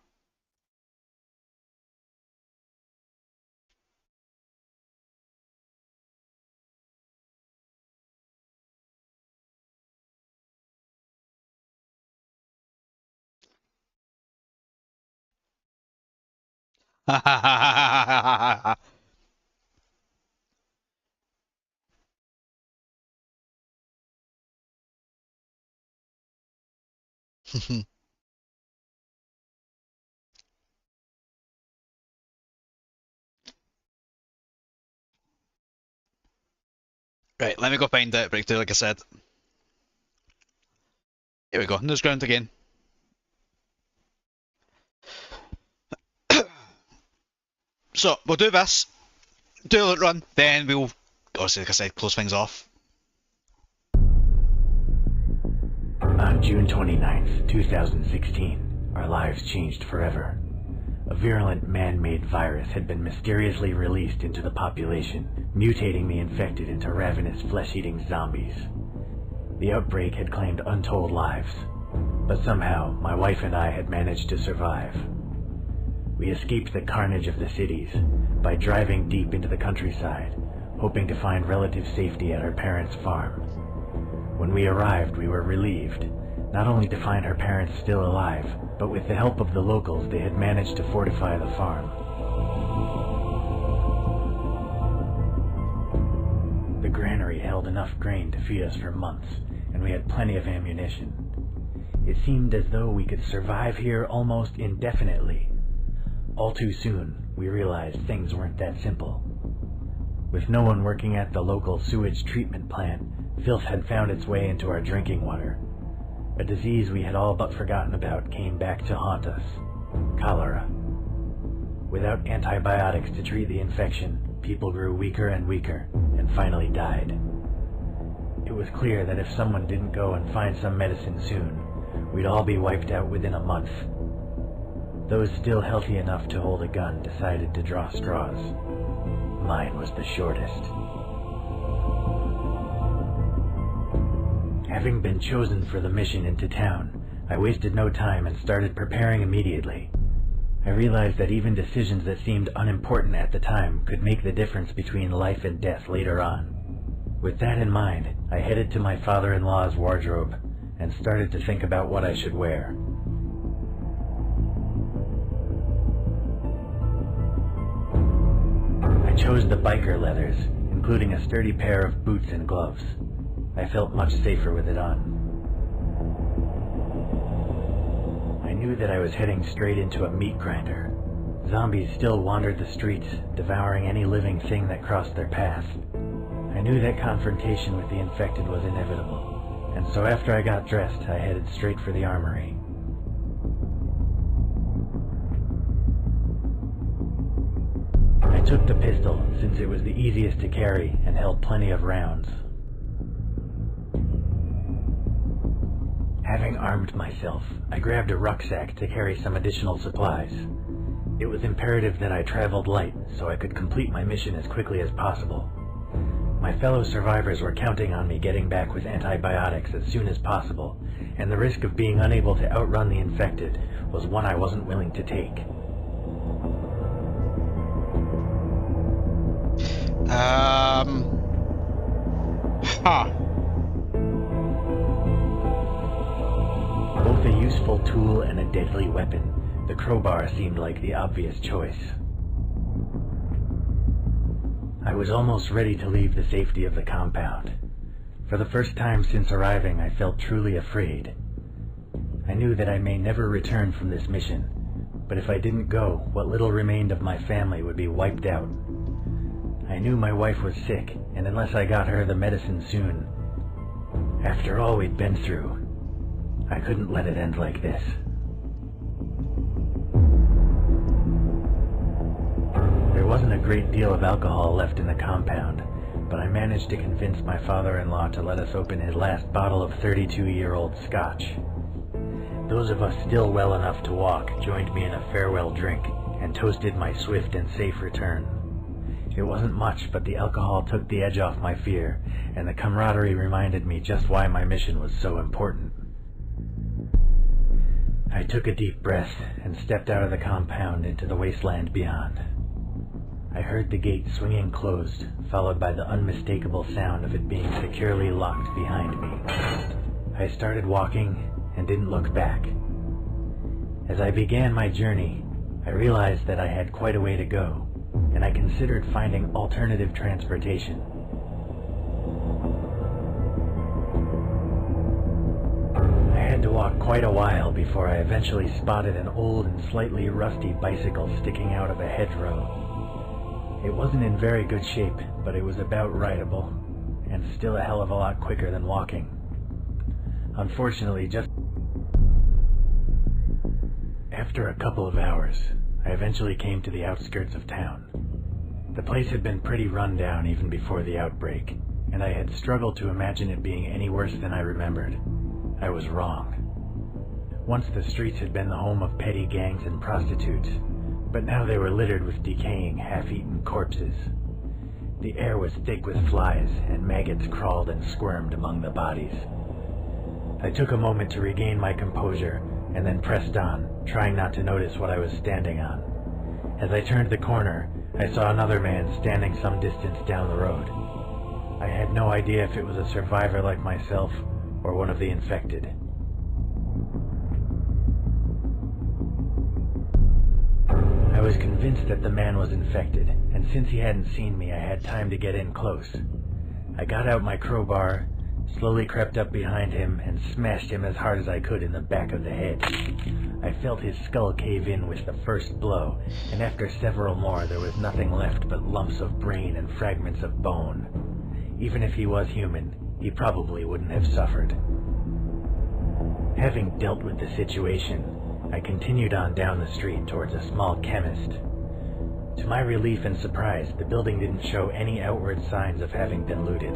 Right, let me go find Outbreak 2, like I said. Here we go, news ground again. So, we'll do this, do a loot run, then we'll, obviously, like I said, close things off. On June 29th, 2016, our lives changed forever. A virulent man-made virus had been mysteriously released into the population, mutating the infected into ravenous flesh-eating zombies. The outbreak had claimed untold lives, but somehow my wife and I had managed to survive. We escaped the carnage of the cities by driving deep into the countryside, hoping to find relative safety at her parents' farm. When we arrived, we were relieved, not only to find her parents still alive, but with the help of the locals, they had managed to fortify the farm. The granary held enough grain to feed us for months, and we had plenty of ammunition. It seemed as though we could survive here almost indefinitely. All too soon, we realized things weren't that simple. With no one working at the local sewage treatment plant, filth had found its way into our drinking water. A disease we had all but forgotten about came back to haunt us: cholera. Without antibiotics to treat the infection, people grew weaker and weaker, and finally died. It was clear that if someone didn't go and find some medicine soon, we'd all be wiped out within a month. Those still healthy enough to hold a gun decided to draw straws. Mine was the shortest. Having been chosen for the mission into town, I wasted no time and started preparing immediately. I realized that even decisions that seemed unimportant at the time could make the difference between life and death later on. With that in mind, I headed to my father-in-law's wardrobe and started to think about what I should wear. I chose the biker leathers, including a sturdy pair of boots and gloves. I felt much safer with it on. I knew that I was heading straight into a meat grinder. Zombies still wandered the streets, devouring any living thing that crossed their path. I knew that confrontation with the infected was inevitable, and so after I got dressed, I headed straight for the armory. I took the pistol, since it was the easiest to carry and held plenty of rounds. Having armed myself, I grabbed a rucksack to carry some additional supplies. It was imperative that I traveled light so I could complete my mission as quickly as possible. My fellow survivors were counting on me getting back with antibiotics as soon as possible, and the risk of being unable to outrun the infected was one I wasn't willing to take. Both a useful tool and a deadly weapon, the crowbar seemed like the obvious choice. I was almost ready to leave the safety of the compound. For the first time since arriving, I felt truly afraid. I knew that I may never return from this mission, but if I didn't go, what little remained of my family would be wiped out. I knew my wife was sick, and unless I got her the medicine soon, after all we'd been through, I couldn't let it end like this. There wasn't a great deal of alcohol left in the compound, but I managed to convince my father-in-law to let us open his last bottle of 32-year-old scotch. Those of us still well enough to walk joined me in a farewell drink and toasted my swift and safe return. It wasn't much, but the alcohol took the edge off my fear, and the camaraderie reminded me just why my mission was so important. I took a deep breath and stepped out of the compound into the wasteland beyond. I heard the gate swinging closed, followed by the unmistakable sound of it being securely locked behind me. I started walking and didn't look back. As I began my journey, I realized that I had quite a way to go, and I considered finding alternative transportation. I had to walk quite a while before I eventually spotted an old and slightly rusty bicycle sticking out of a hedgerow. It wasn't in very good shape, but it was about rideable, and still a hell of a lot quicker than walking. Unfortunately, just after a couple of hours, I eventually came to the outskirts of town. The place had been pretty run down even before the outbreak, and I had struggled to imagine it being any worse than I remembered. I was wrong. Once the streets had been the home of petty gangs and prostitutes, but now they were littered with decaying, half-eaten corpses. The air was thick with flies, and maggots crawled and squirmed among the bodies. I took a moment to regain my composure, and then pressed on, trying not to notice what I was standing on. As I turned the corner, I saw another man standing some distance down the road. I had no idea if it was a survivor like myself, or one of the infected. I was convinced that the man was infected, and since he hadn't seen me, I had time to get in close. I got out my crowbar, slowly crept up behind him and smashed him as hard as I could in the back of the head. I felt his skull cave in with the first blow, and after several more there was nothing left but lumps of brain and fragments of bone. Even if he was human, he probably wouldn't have suffered. Having dealt with the situation, I continued on down the street towards a small chemist. To my relief and surprise, the building didn't show any outward signs of having been looted.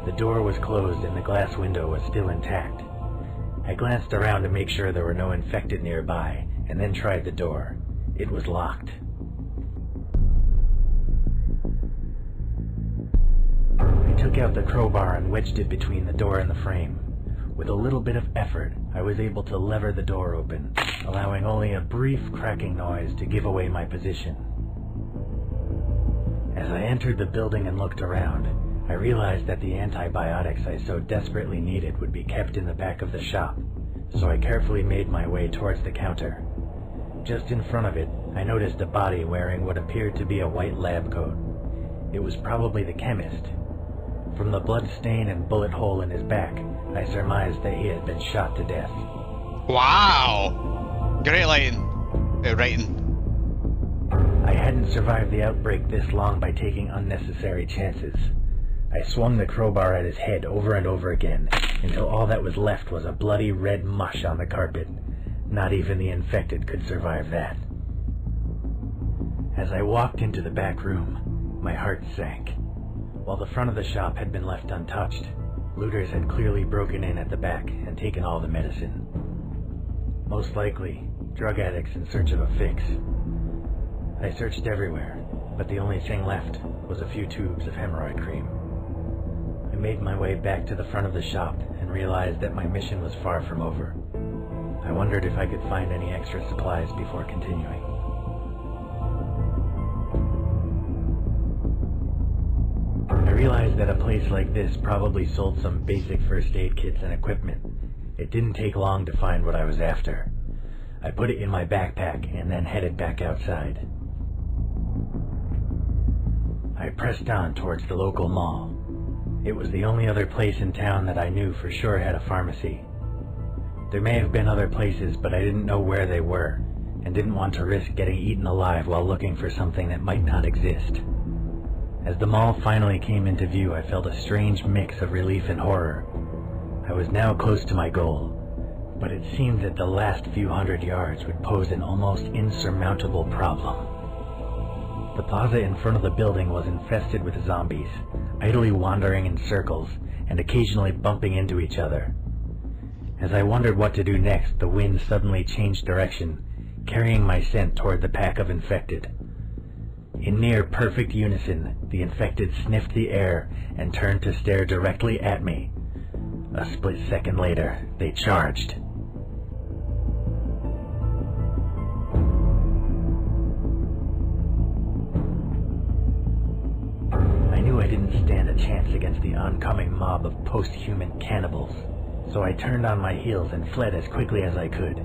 The door was closed and the glass window was still intact. I glanced around to make sure there were no infected nearby, and then tried the door. It was locked. I took out the crowbar and wedged it between the door and the frame. With a little bit of effort, I was able to lever the door open, allowing only a brief cracking noise to give away my position. As I entered the building and looked around, I realized that the antibiotics I so desperately needed would be kept in the back of the shop, so I carefully made my way towards the counter. Just in front of it, I noticed a body wearing what appeared to be a white lab coat. It was probably the chemist. From the blood stain and bullet hole in his back, I surmised that he had been shot to death. Wow! Great writing. I hadn't survived the outbreak this long by taking unnecessary chances. I swung the crowbar at his head over and over again, until all that was left was a bloody red mush on the carpet. Not even the infected could survive that. As I walked into the back room, my heart sank. While the front of the shop had been left untouched, looters had clearly broken in at the back and taken all the medicine. Most likely, drug addicts in search of a fix. I searched everywhere, but the only thing left was a few tubes of hemorrhoid cream. I made my way back to the front of the shop and realized that my mission was far from over. I wondered if I could find any extra supplies before continuing. I realized that a place like this probably sold some basic first aid kits and equipment. It didn't take long to find what I was after. I put it in my backpack and then headed back outside. I pressed on towards the local mall. It was the only other place in town that I knew for sure had a pharmacy. There may have been other places, but I didn't know where they were, and didn't want to risk getting eaten alive while looking for something that might not exist. As the mall finally came into view, I felt a strange mix of relief and horror. I was now close to my goal, but it seemed that the last few hundred yards would pose an almost insurmountable problem. The plaza in front of the building was infested with zombies, idly wandering in circles and occasionally bumping into each other. As I wondered what to do next, the wind suddenly changed direction, carrying my scent toward the pack of infected. In near perfect unison, the infected sniffed the air and turned to stare directly at me. A split second later, they charged. I knew I didn't stand a chance against the oncoming mob of post-human cannibals, so I turned on my heels and fled as quickly as I could.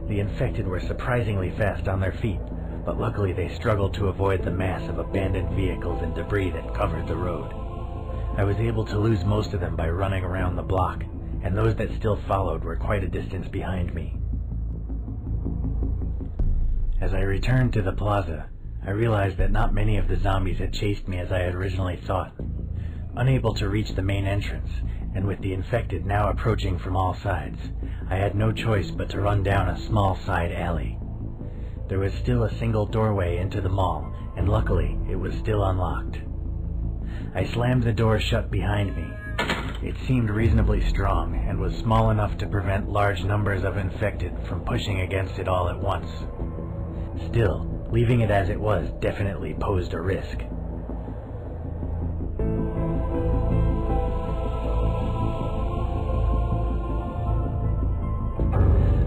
The infected were surprisingly fast on their feet, but luckily they struggled to avoid the mass of abandoned vehicles and debris that covered the road. I was able to lose most of them by running around the block, and those that still followed were quite a distance behind me. As I returned to the plaza, I realized that not many of the zombies had chased me as I had originally thought. Unable to reach the main entrance, and with the infected now approaching from all sides, I had no choice but to run down a small side alley. There was still a single doorway into the mall, and luckily it was still unlocked. I slammed the door shut behind me. It seemed reasonably strong, and was small enough to prevent large numbers of infected from pushing against it all at once. Still, leaving it as it was definitely posed a risk.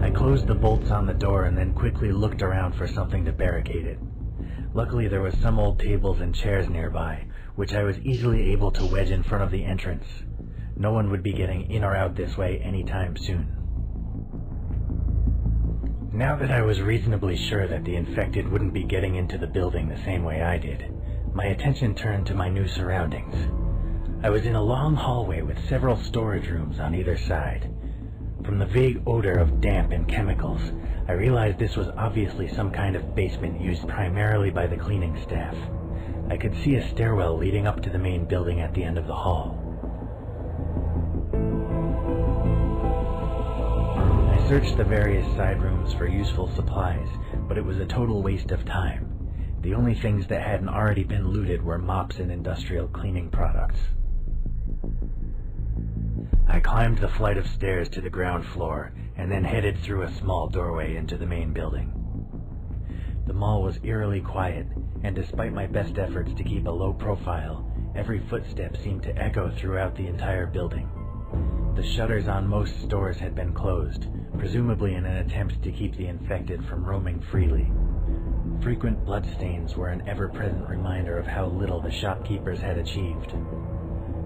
I closed the bolts on the door and then quickly looked around for something to barricade it. Luckily there was some old tables and chairs nearby, which I was easily able to wedge in front of the entrance. No one would be getting in or out this way anytime soon. Now that I was reasonably sure that the infected wouldn't be getting into the building the same way I did, my attention turned to my new surroundings. I was in a long hallway with several storage rooms on either side. From the vague odor of damp and chemicals, I realized this was obviously some kind of basement used primarily by the cleaning staff. I could see a stairwell leading up to the main building at the end of the hall. I searched the various side rooms for useful supplies, but it was a total waste of time. The only things that hadn't already been looted were mops and industrial cleaning products. I climbed the flight of stairs to the ground floor and then headed through a small doorway into the main building. The mall was eerily quiet, and despite my best efforts to keep a low profile, every footstep seemed to echo throughout the entire building. The shutters on most stores had been closed, presumably in an attempt to keep the infected from roaming freely. Frequent bloodstains were an ever-present reminder of how little the shopkeepers had achieved.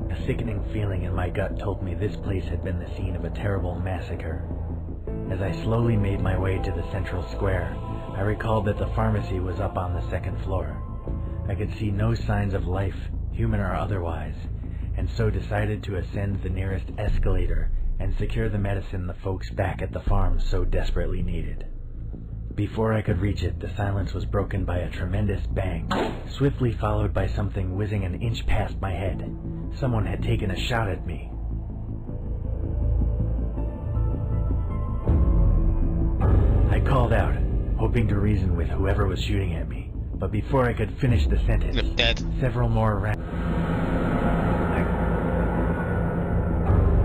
A sickening feeling in my gut told me this place had been the scene of a terrible massacre. As I slowly made my way to the central square, I recalled that the pharmacy was up on the second floor. I could see no signs of life, human or otherwise, and so decided to ascend the nearest escalator and secure the medicine the folks back at the farm so desperately needed. Before I could reach it, the silence was broken by a tremendous bang, swiftly followed by something whizzing an inch past my head. Someone had taken a shot at me. I called out, hoping to reason with whoever was shooting at me, but before I could finish the sentence, You're dead. several more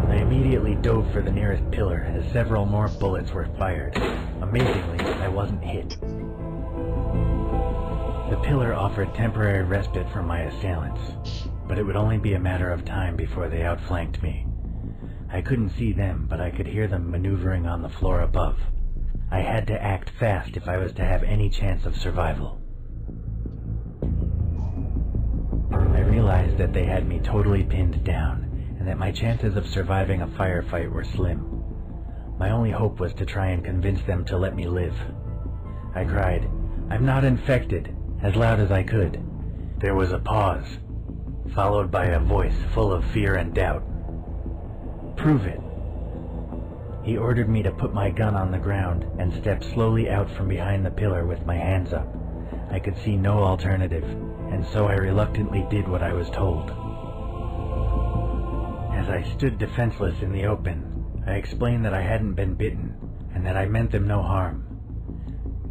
I immediately dove for the nearest pillar as several more bullets were fired. Amazingly, I wasn't hit. The pillar offered temporary respite from my assailants, but it would only be a matter of time before they outflanked me. I couldn't see them, but I could hear them maneuvering on the floor above. I had to act fast if I was to have any chance of survival. I realized that they had me totally pinned down, and that my chances of surviving a firefight were slim. My only hope was to try and convince them to let me live. I cried, "I'm not infected," as loud as I could. There was a pause, followed by a voice full of fear and doubt. "Prove it." He ordered me to put my gun on the ground and step slowly out from behind the pillar with my hands up. I could see no alternative, and so I reluctantly did what I was told. As I stood defenseless in the open, I explained that I hadn't been bitten, and that I meant them no harm.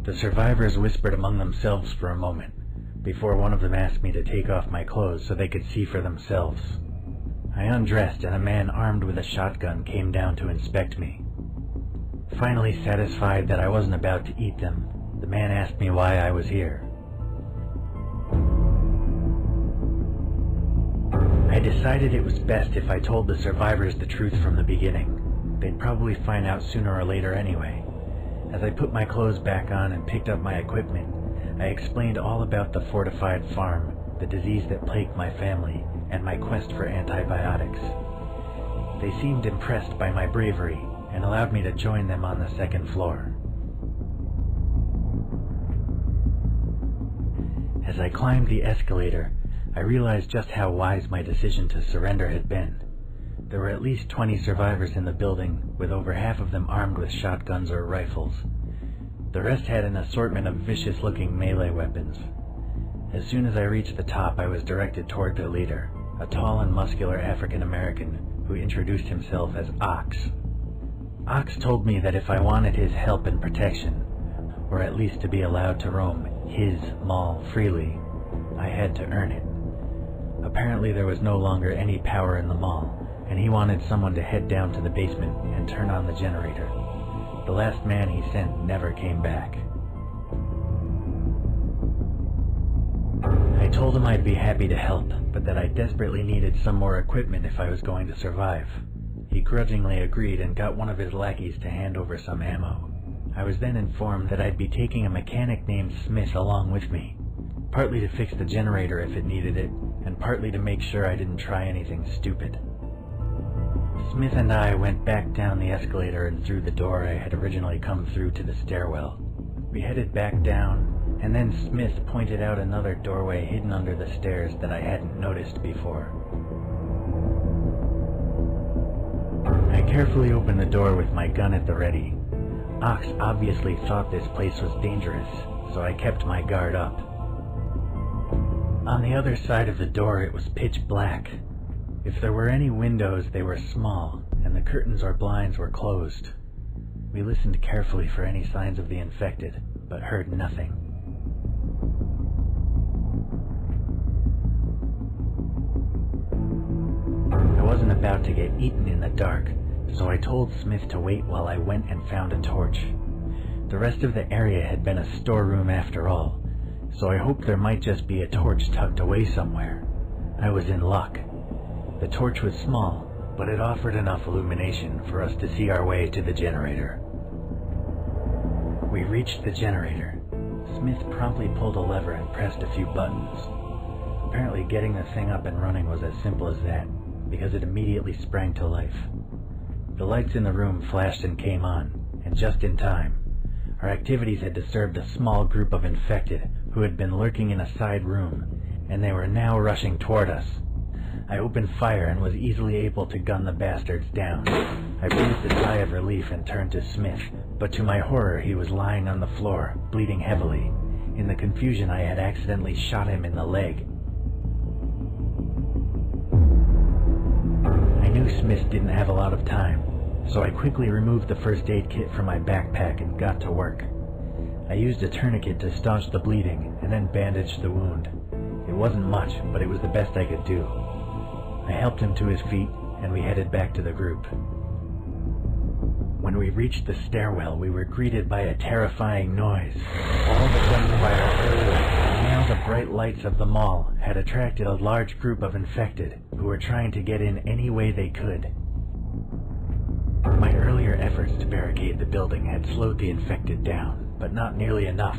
The survivors whispered among themselves for a moment, before one of them asked me to take off my clothes so they could see for themselves. I undressed, and a man armed with a shotgun came down to inspect me. Finally satisfied that I wasn't about to eat them, the man asked me why I was here. I decided it was best if I told the survivors the truth from the beginning. They'd probably find out sooner or later anyway. As I put my clothes back on and picked up my equipment, I explained all about the fortified farm, the disease that plagued my family, and my quest for antibiotics. They seemed impressed by my bravery and allowed me to join them on the second floor. As I climbed the escalator, I realized just how wise my decision to surrender had been. There were at least 20 survivors in the building, with over half of them armed with shotguns or rifles. The rest had an assortment of vicious-looking melee weapons. As soon as I reached the top, I was directed toward their leader, a tall and muscular African-American who introduced himself as Ox. Ox told me that if I wanted his help and protection, or at least to be allowed to roam his mall freely, I had to earn it. Apparently there was no longer any power in the mall, and he wanted someone to head down to the basement and turn on the generator. The last man he sent never came back. I told him I'd be happy to help, but that I desperately needed some more equipment if I was going to survive. He grudgingly agreed and got one of his lackeys to hand over some ammo. I was then informed that I'd be taking a mechanic named Smith along with me, partly to fix the generator if it needed it, and partly to make sure I didn't try anything stupid. Smith and I went back down the escalator and through the door I had originally come through to the stairwell. We headed back down, and then Smith pointed out another doorway hidden under the stairs that I hadn't noticed before. carefully opened the door with my gun at the ready. Ox obviously thought this place was dangerous, so I kept my guard up. On the other side of the door it was pitch black. If there were any windows, they were small, and the curtains or blinds were closed. We listened carefully for any signs of the infected, but heard nothing. I wasn't about to get eaten in the dark, so I told Smith to wait while I went and found a torch. The rest of the area had been a storeroom after all, so I hoped there might just be a torch tucked away somewhere. I was in luck. The torch was small, but it offered enough illumination for us to see our way to the generator. We reached the generator. Smith promptly pulled a lever and pressed a few buttons. Apparently getting the thing up and running was as simple as that, because it immediately sprang to life. The lights in the room flashed and came on, and just in time. Our activities had disturbed a small group of infected who had been lurking in a side room, and they were now rushing toward us. I opened fire and was easily able to gun the bastards down. I breathed a sigh of relief and turned to Smith, but to my horror he was lying on the floor, bleeding heavily. In the confusion I had accidentally shot him in the leg. I knew Smith didn't have a lot of time, so I quickly removed the first aid kit from my backpack and got to work. I used a tourniquet to staunch the bleeding and then bandaged the wound. It wasn't much, but it was the best I could do. I helped him to his feet, and we headed back to the group. When we reached the stairwell, we were greeted by a terrifying noise. All the gunfire earlier, and now the bright lights of the mall had attracted a large group of infected who were trying to get in any way they could. My earlier efforts to barricade the building had slowed the infected down, but not nearly enough.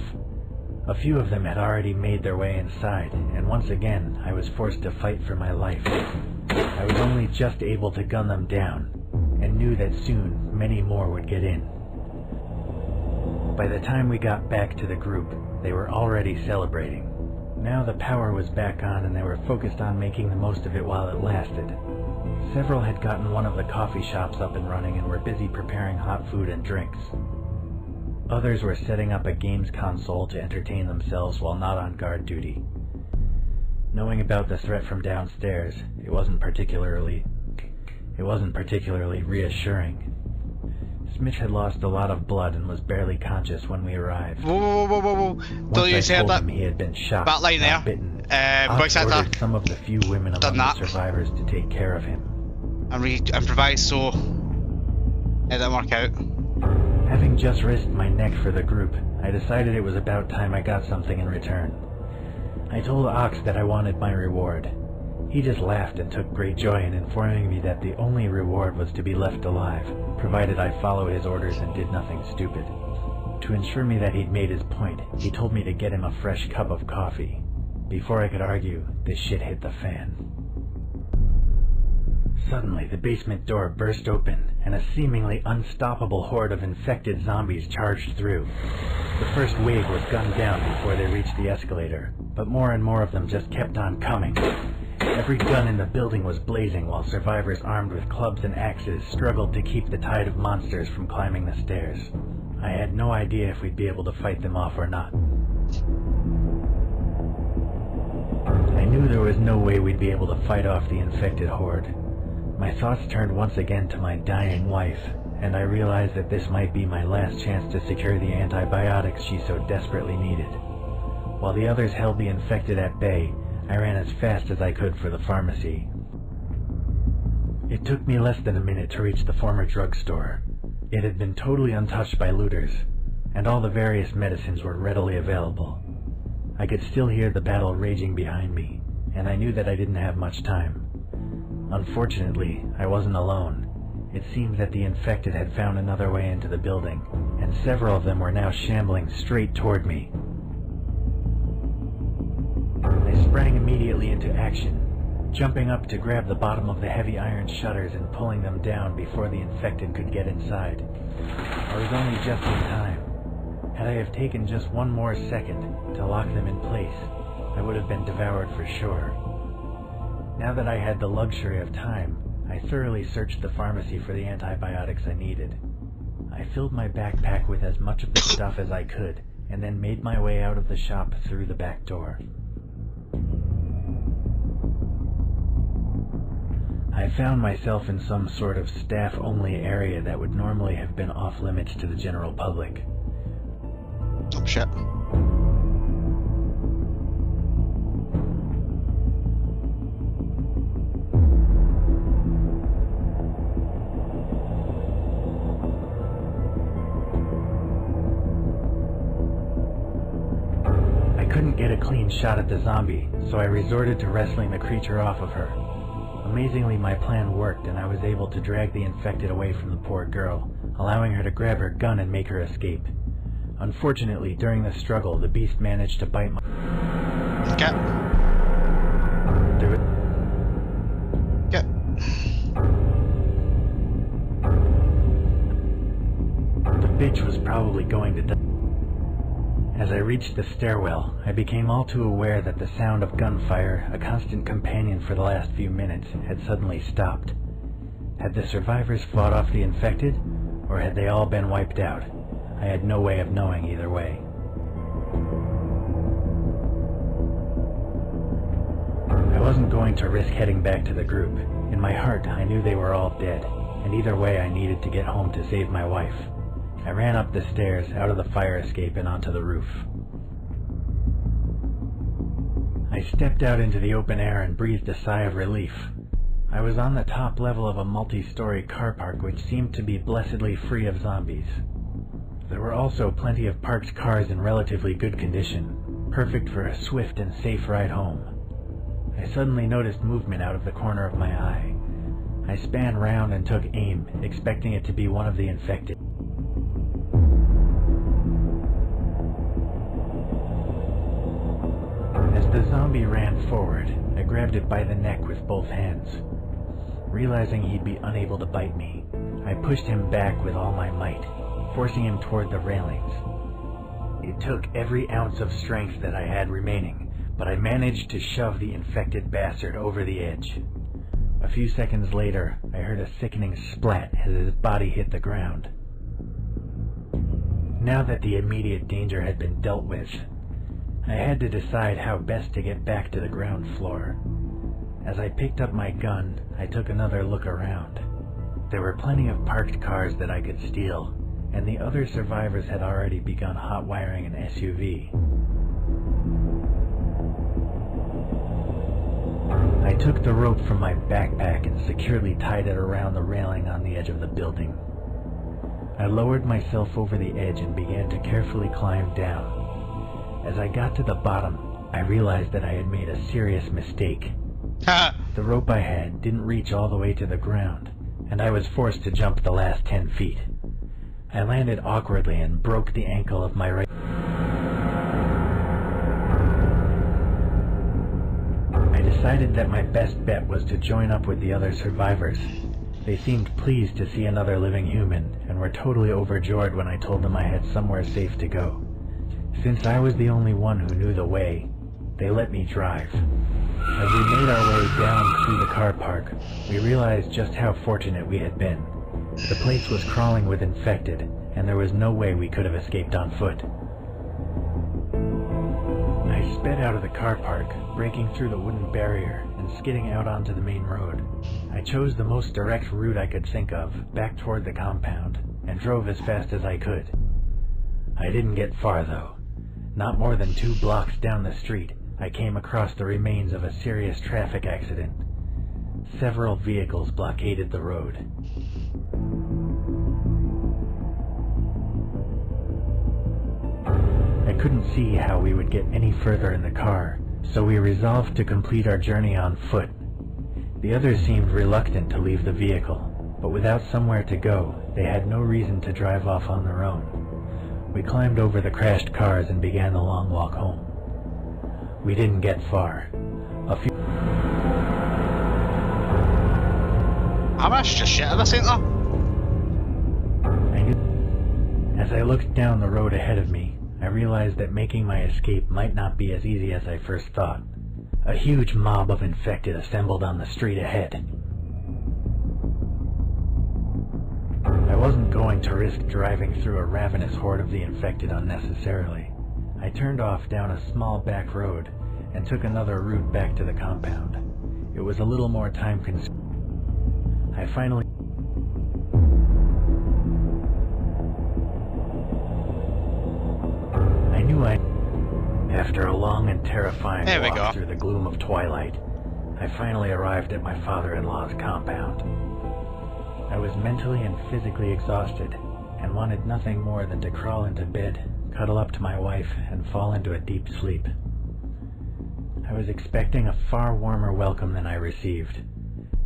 A few of them had already made their way inside, and once again I was forced to fight for my life. I was only just able to gun them down, and knew that soon many more would get in. By the time we got back to the group, they were already celebrating. Now the power was back on and they were focused on making the most of it while it lasted. Several had gotten one of the coffee shops up and running and were busy preparing hot food and drinks. Others were setting up a games console to entertain themselves while not on guard duty. Knowing about the threat from downstairs, it wasn't particularly reassuring. Smith had lost a lot of blood and was barely conscious when we arrived. Whoa. Don't you say that? He had been shot, that line there. bitten. Voice actor. Ordered some of the few women among the survivors to take care of him. And improvised, so it didn't work out. Having just risked my neck for the group, I decided it was about time I got something in return. I told Ox that I wanted my reward. He just laughed and took great joy in informing me that the only reward was to be left alive, provided I follow his orders and did nothing stupid. To ensure me that he'd made his point, he told me to get him a fresh cup of coffee. Before I could argue, this shit hit the fan. Suddenly, the basement door burst open, and a seemingly unstoppable horde of infected zombies charged through. The first wave was gunned down before they reached the escalator, but more and more of them just kept on coming. Every gun in the building was blazing while survivors armed with clubs and axes struggled to keep the tide of monsters from climbing the stairs. I had no idea if we'd be able to fight them off or not. I knew there was no way we'd be able to fight off the infected horde. My thoughts turned once again to my dying wife, and I realized that this might be my last chance to secure the antibiotics she so desperately needed. While the others held the infected at bay, I ran as fast as I could for the pharmacy. It took me less than a minute to reach the former drugstore. It had been totally untouched by looters, and all the various medicines were readily available. I could still hear the battle raging behind me, and I knew that I didn't have much time. Unfortunately, I wasn't alone. It seemed that the infected had found another way into the building, and several of them were now shambling straight toward me. I sprang immediately into action, jumping up to grab the bottom of the heavy iron shutters and pulling them down before the infected could get inside. I was only just in time. Had I have taken just one more second to lock them in place, I would have been devoured for sure. Now that I had the luxury of time, I thoroughly searched the pharmacy for the antibiotics I needed. I filled my backpack with as much of the stuff as I could, and then made my way out of the shop through the back door. I found myself in some sort of staff-only area that would normally have been off-limits to the general public. Oh shit. I couldn't get a clean shot at the zombie, so I resorted to wrestling the creature off of her. Amazingly, my plan worked, and I was able to drag the infected away from the poor girl, allowing her to grab her gun and make her escape. Unfortunately, during the struggle, the beast managed to bite my... Okay. Okay. The bitch was probably going to die. As I reached the stairwell, I became all too aware that the sound of gunfire, a constant companion for the last few minutes, had suddenly stopped. Had the survivors fought off the infected, or had they all been wiped out? I had no way of knowing either way. I wasn't going to risk heading back to the group. In my heart, I knew they were all dead, and either way I needed to get home to save my wife. I ran up the stairs, out of the fire escape, and onto the roof. I stepped out into the open air and breathed a sigh of relief. I was on the top level of a multi-story car park which seemed to be blessedly free of zombies. There were also plenty of parked cars in relatively good condition, perfect for a swift and safe ride home. I suddenly noticed movement out of the corner of my eye. I span round and took aim, expecting it to be one of the infected. As the zombie ran forward, I grabbed it by the neck with both hands. Realizing he'd be unable to bite me, I pushed him back with all my might, forcing him toward the railings. It took every ounce of strength that I had remaining, but I managed to shove the infected bastard over the edge. A few seconds later, I heard a sickening splat as his body hit the ground. Now that the immediate danger had been dealt with, I had to decide how best to get back to the ground floor. As I picked up my gun, I took another look around. There were plenty of parked cars that I could steal, and the other survivors had already begun hot wiring an SUV. I took the rope from my backpack and securely tied it around the railing on the edge of the building. I lowered myself over the edge and began to carefully climb down. As I got to the bottom, I realized that I had made a serious mistake. The rope I had didn't reach all the way to the ground, and I was forced to jump the last 10 feet. I landed awkwardly and broke the ankle of my right. I decided that my best bet was to join up with the other survivors. They seemed pleased to see another living human, and were totally overjoyed when I told them I had somewhere safe to go. Since I was the only one who knew the way, they let me drive. As we made our way down through the car park, we realized just how fortunate we had been. The place was crawling with infected, and there was no way we could have escaped on foot. I sped out of the car park, breaking through the wooden barrier and skidding out onto the main road. I chose the most direct route I could think of, back toward the compound, and drove as fast as I could. I didn't get far though. Not more than 2 blocks down the street, I came across the remains of a serious traffic accident. Several vehicles blockaded the road. I couldn't see how we would get any further in the car, so we resolved to complete our journey on foot. The others seemed reluctant to leave the vehicle, but without somewhere to go, they had no reason to drive off on their own. We climbed over the crashed cars and began the long walk home. We didn't get far. I'm just shit at this, ain't I? As I looked down the road ahead of me, I realized that making my escape might not be as easy as I first thought. A huge mob of infected assembled on the street ahead. I wasn't going to risk driving through a ravenous horde of the infected unnecessarily. I turned off down a small back road and took another route back to the compound. It was a little more time-consuming. I finally... I knew after a long and terrifying walk through the gloom of twilight, I finally arrived at my father-in-law's compound. I was mentally and physically exhausted and wanted nothing more than to crawl into bed, cuddle up to my wife, and fall into a deep sleep. I was expecting a far warmer welcome than I received.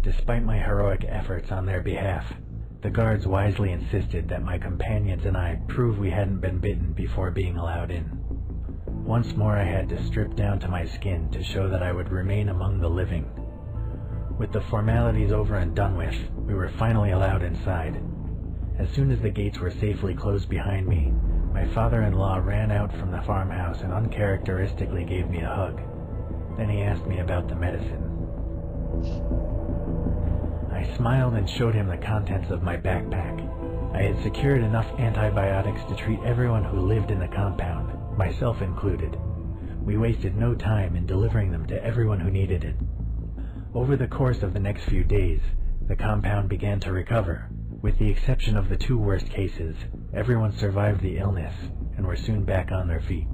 Despite my heroic efforts on their behalf, the guards wisely insisted that my companions and I prove we hadn't been bitten before being allowed in. Once more I had to strip down to my skin to show that I would remain among the living. With the formalities over and done with, we were finally allowed inside. As soon as the gates were safely closed behind me, my father-in-law ran out from the farmhouse and uncharacteristically gave me a hug. Then he asked me about the medicine. I smiled and showed him the contents of my backpack. I had secured enough antibiotics to treat everyone who lived in the compound, myself included. We wasted no time in delivering them to everyone who needed it. Over the course of the next few days, the compound began to recover. With the exception of the 2 worst cases, everyone survived the illness and were soon back on their feet.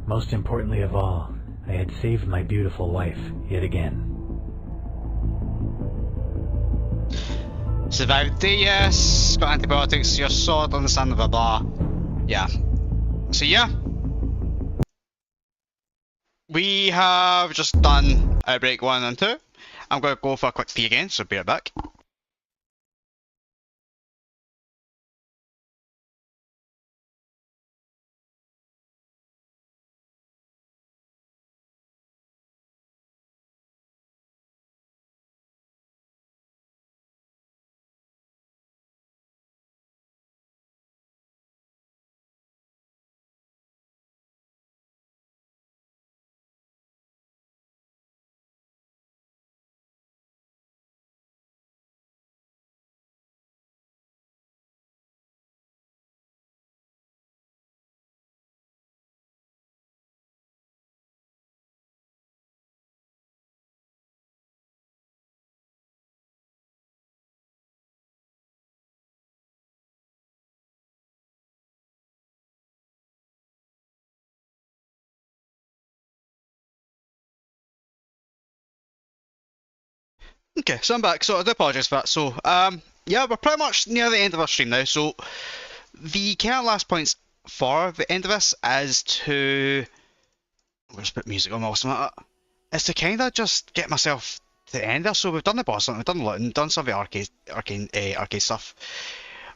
Most importantly of all, I had saved my beautiful wife yet again. Survived day, yes. Got antibiotics, you're sort understandable, blah. Yeah. So yeah. We have just done Outbreak 1 and 2. I'm going to go for a quick pee again, so be right back. Okay, so I'm back, so I do apologise for that. So, yeah, we're pretty much near the end of our stream now, so the kind of last points for the end of this is to... I'm going to put music on while I'm at it. Is to kind of just get myself to the end there. So we've done the boss hunt, we've done the looting, done some of the arcade stuff,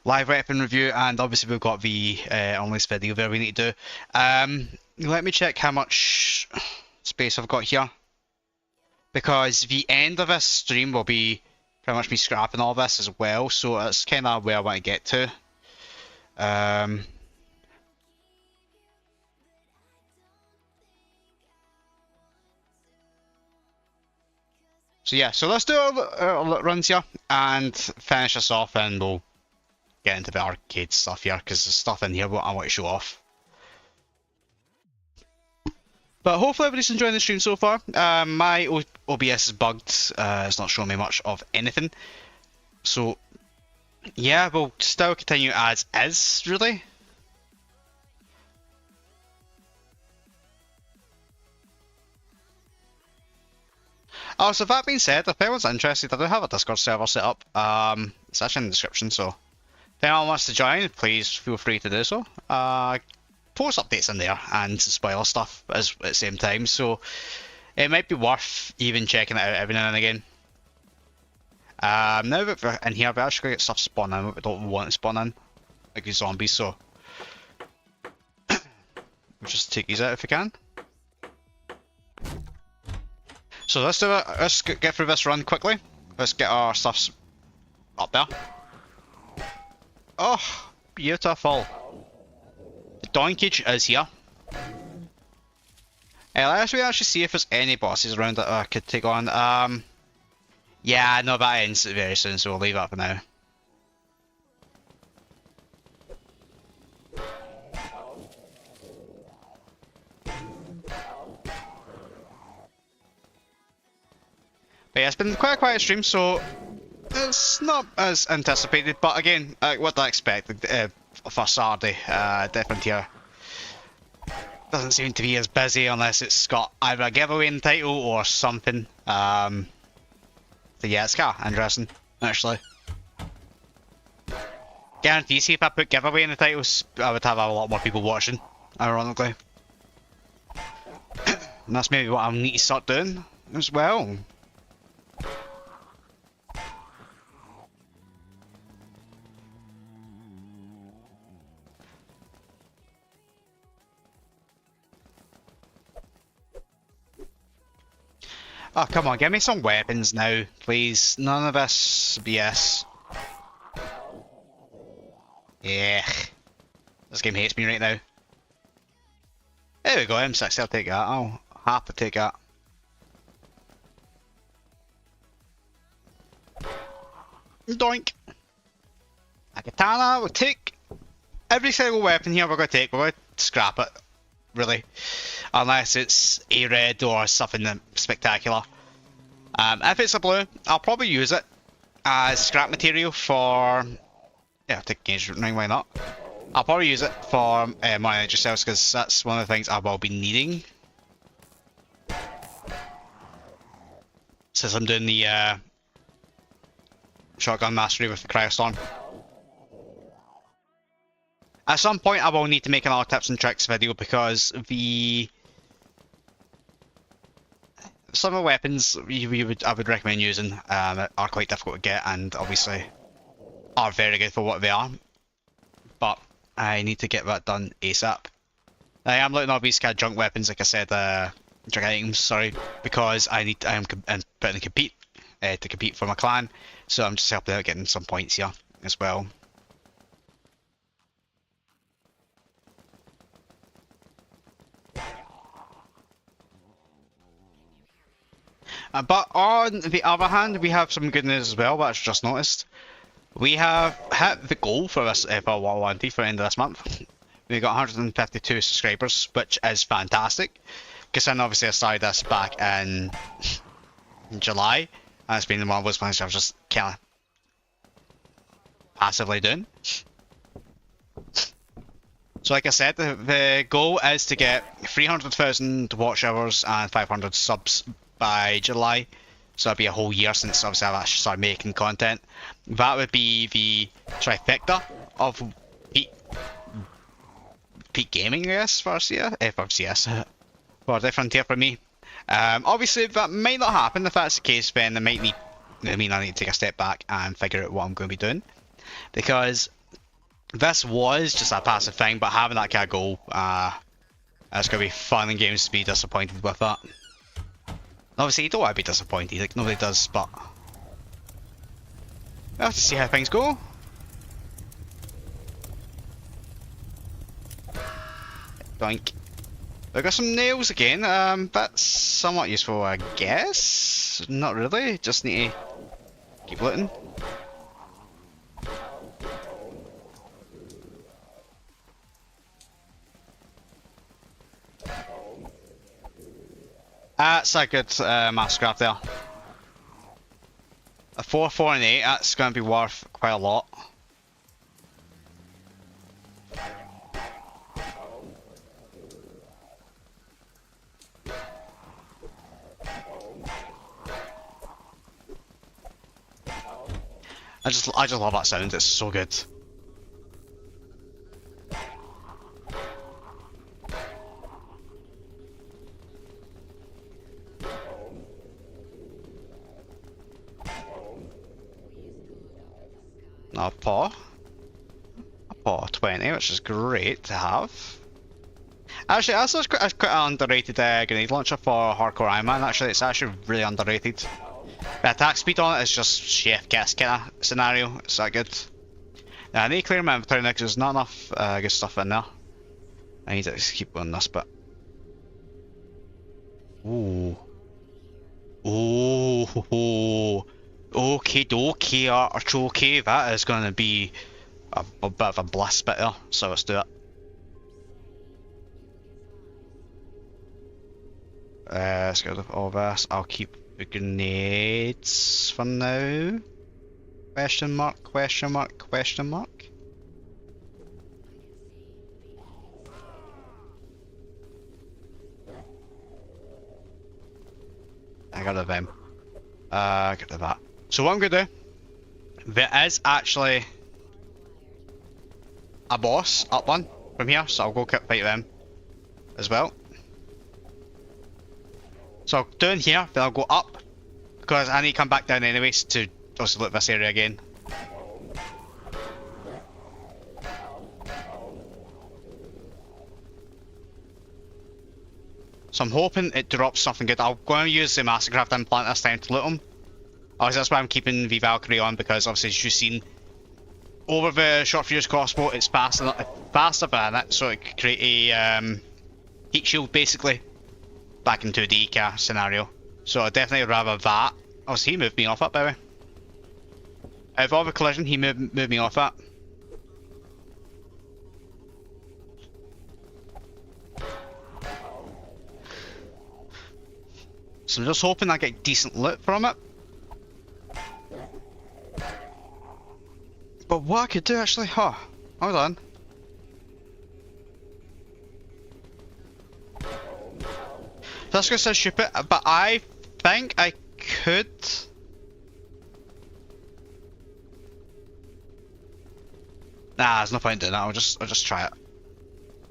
live weapon review, and obviously we've got the unreleased video there we need to do. Let me check how much space I've got here, because the end of this stream will be pretty much me scrapping all this as well, so that's kind of where I want to get to. So yeah, so let's do our runs here and finish this off, and we'll get into the arcade stuff here, because there's stuff in here I want to show off. But hopefully everybody's enjoying the stream so far. My OBS is bugged, it's not showing me much of anything. So yeah, we'll still continue as is, really. Oh, so that being said, if anyone's interested, I do have a Discord server set up. It's actually in the description, so if anyone wants to join, please feel free to do so. Post updates in there and spoiler stuff at the same time, so it might be worth even checking it out every now and again. Now that we're in here, we actually get stuff spawn in, but we don't want to spawn in, like these zombies, so we'll just take these out if we can. So let's do it. Let's get through this run quickly. Let's get our stuff up there. Oh, beautiful. The donkage is here. Let's actually see if there's any bosses around that I could take on. Yeah, no, that ends very soon, so we'll leave that for now. But yeah, it's been quite a quiet stream, so it's not as anticipated. But again, what do I expect for Saturday? Different here. Doesn't seem to be as busy unless it's got either a giveaway in the title or something. So yeah, it's kind of interesting, actually. Guarantee, see if I put giveaway in the titles, I would have a lot more people watching, ironically. And that's maybe what I'll need to start doing as well. Oh, come on, give me some weapons now, please. None of this BS. Yeah. This game hates me right now. There we go, M60, I'll take that. I'll have to take that. Doink. A katana, we'll take every single weapon here we're going to take. We're going to scrap it, really. Unless it's a red or something spectacular. If it's a blue, I'll probably use it as scrap material for... Yeah, I'll take engagement ring, why not? I'll probably use it for my energy cells because that's one of the things I will be needing. Since I'm doing the shotgun mastery with the Cryostorm. At some point I will need to make another tips and tricks video because some of the weapons I would recommend using are quite difficult to get and obviously are very good for what they are. But I need to get that done ASAP. I am looking at these kind of junk weapons, like I said, junk items, sorry, because I am putting to compete for my clan, so I'm just helping out getting some points here as well. But on the other hand, we have some good news as well, which I've just noticed. We have hit the goal for this for what I wanted for the end of this month. We got 152 subscribers, which is fantastic. Because then obviously I started this back in July, and it's been one of those things I've just kind of passively doing. So like I said, the goal is to get 300,000 watch hours and 500 subs by July. So that'd be a whole year since obviously I've actually started making content. That would be the trifecta of peak gaming, I guess, for CS, for the frontier for me. Obviously that might not happen. If that's the case, then I need to take a step back and figure out what I'm going to be doing. Because this was just a passive thing, but having that kind of goal, it's going to be fun in games to be disappointed with that. Obviously, you don't want to be disappointed, like nobody does, but we'll have to see how things go. Doink. We've got some nails again. That's somewhat useful, I guess. Not really. Just need to keep looting. That's a good mastercraft there. A 4, 4 and 8, that's going to be worth quite a lot. I just love that sound, it's so good. A paw 20, which is great to have. Actually, that's quite an underrated grenade launcher for Hardcore Iron Man. Actually, it's actually really underrated. The attack speed on it is just chef kiss kind of scenario. It's that good. Now, I need to clear my inventory now because there's not enough good stuff in there. I need to just keep on this bit. Ooh. Ooh. Okay, dokie, artichoke. That is going to be a bit of a bliss bit there, so let's do it. Let's go with all this. I'll keep Grenades for now? Question mark, question mark, question mark. I got rid of him. Get rid of that. So what I'm gonna do, there is actually a boss up one from here, so I'll go fight them as well. So down here, then I'll go up, because I need to come back down anyways to also look this area again. So I'm hoping it drops something good. I'm going to use the Mastercraft implant this time to loot them. Obviously that's why I'm keeping the Valkyrie on, because obviously as you've seen, over the short fuse crossbow it's faster than it, so it could create a heat shield basically, back into a DK scenario. So I'd definitely rather that. Oh, so he moved me off it by the way. Out of all the collision, he moved me off it. So I'm just hoping I get decent loot from it. But what I could do actually, hold on. That's gonna sound stupid, but I think I could. Nah, there's no point doing that. I'll just try it.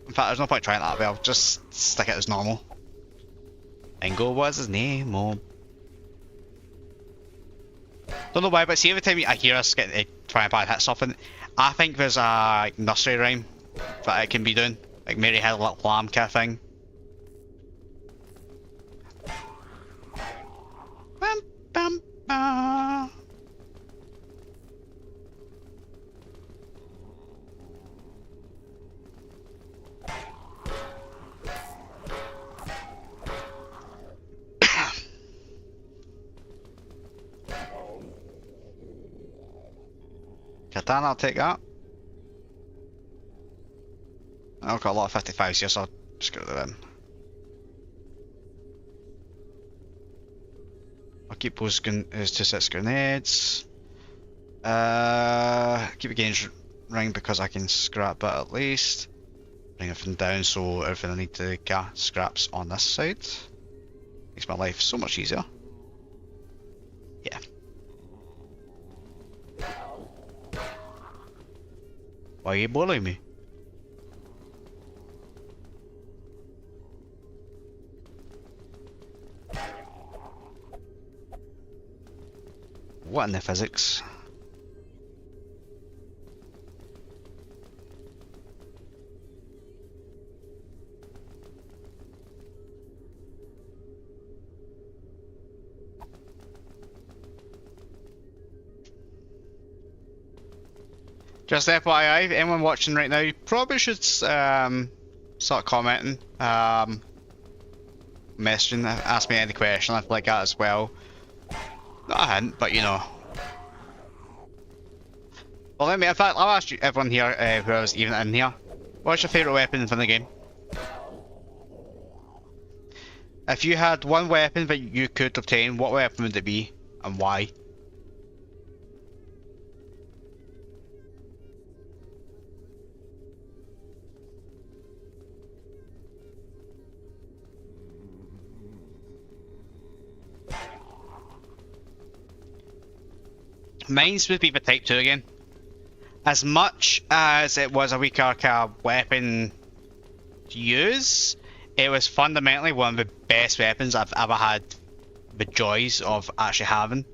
In fact, there's no point trying that. But I'll just stick it as normal. And go. What's his name? Oh. Don't know why, but see every time I hear us get try and hit something, I think there's a nursery rhyme that it can be doing, like Mary had a little lamb kind of thing. Bam, bam, bam. Katana, I'll take that. I've got a lot of 55s here, so I'll just get rid of them. I'll keep those 2 grenades. Keep a gauge ring because I can scrap it at least. Bring everything down so everything I need to get scraps on this side. Makes my life so much easier. Yeah. Why are you bullying me? What in the physics? Just FYI, anyone watching right now, you probably should start commenting, messaging, ask me any question like that as well. Not a hint, but you know. Well, in fact, I'll ask you, everyone here who is even in here, what's your favourite weapon from the game? If you had one weapon that you could obtain, what weapon would it be, and why? Mine's would be the Type 2 again. As much as it was a weaker weapon to use, it was fundamentally one of the best weapons I've ever had the joys of actually having.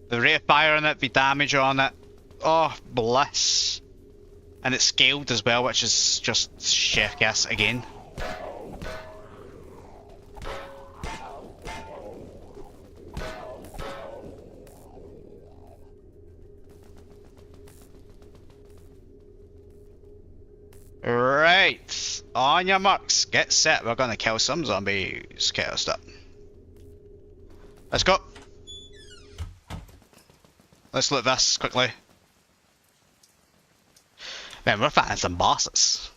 The rate of fire on it, the damage on it, oh, bliss. And it's scaled as well, which is just chef kiss again. Right, on your marks, get set, we're gonna kill some zombies. Okay, let's stop. Let's go. Let's loot this quickly. Man, we're fighting some bosses.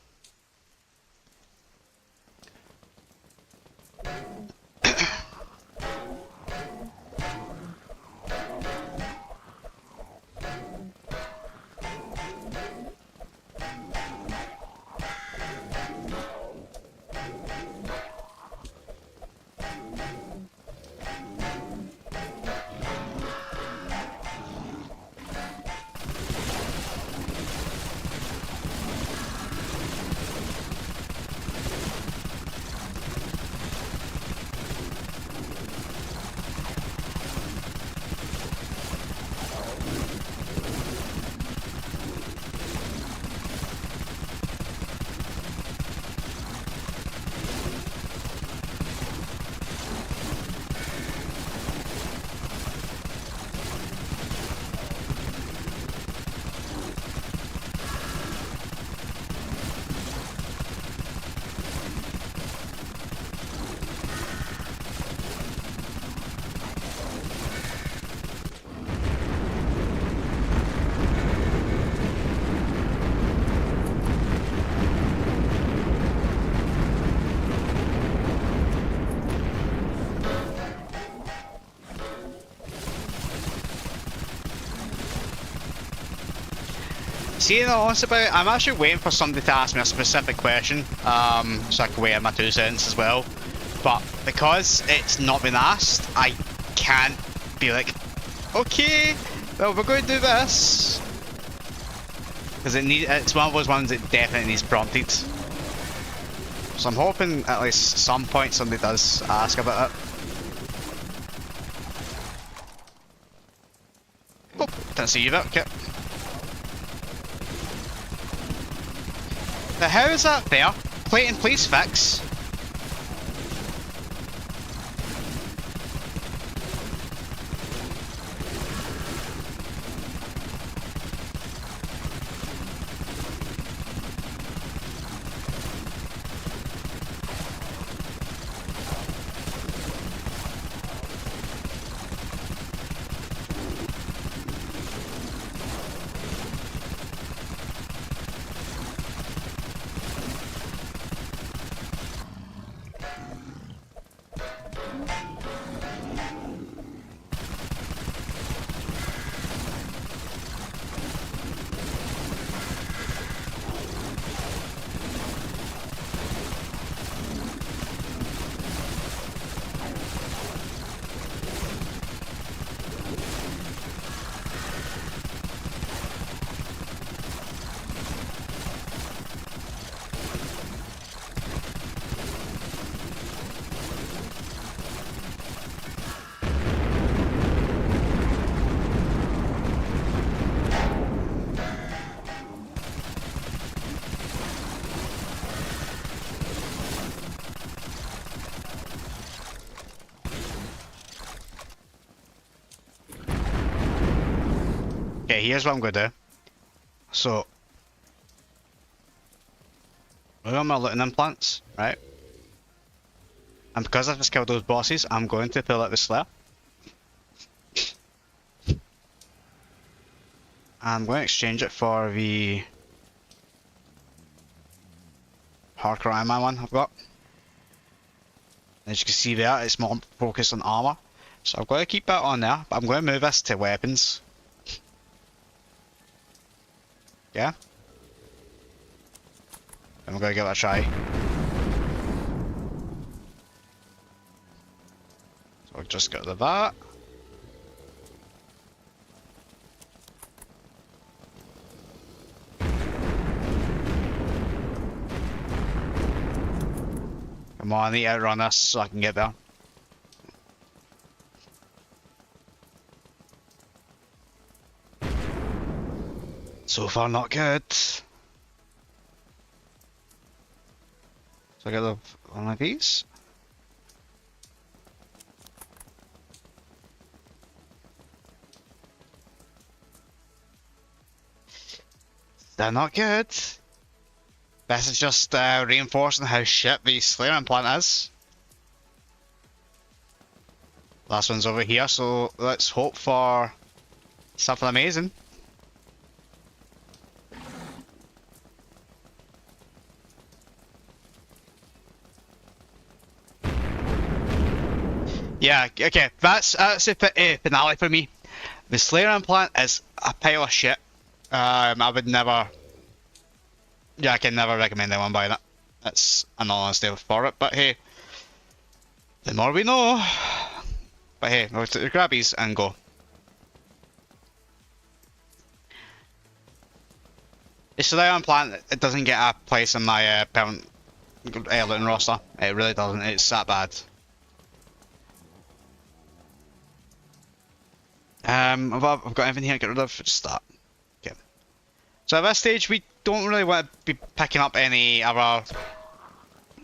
See, you know, honest about it, I'm actually waiting for somebody to ask me a specific question, so I can weigh in my 2 cents as well. But because it's not been asked, I can't be like, okay, well, we're going to do this. Because it's one of those ones that definitely needs prompted. So I'm hoping at least some point somebody does ask about it. Oh, didn't see you there, okay. Now how is that fair? Clayton, please fix. Okay, here's what I'm going to do. So, we're on my looting implants, right? And because I've just killed those bosses, I'm going to pull out the Slayer. I'm going to exchange it for the Hardcore Iron Man one I've got. As you can see there, it's more focused on armour. So I've got to keep that on there, but I'm going to move this to weapons. Yeah? And we're going to give it a try. So I'll just get rid of that. Come on, I need to outrun this so I can get there. So far, not good. So I get one of these. They're not good. This is just reinforcing how shit the Slayer implant is. Last one's over here, so let's hope for something amazing. Yeah, okay, that's the finale for me. The Slayer implant is a pile of shit. I would never... Yeah, I can never recommend anyone buying it. That's an honest deal for it, but hey, the more we know. But hey, we'll take the grabbies and go. The Slayer implant, it doesn't get a place in my permanent looting roster. It really doesn't, it's that bad. I've got everything here to get rid of, just that. Okay. So at this stage, we don't really want to be picking up any other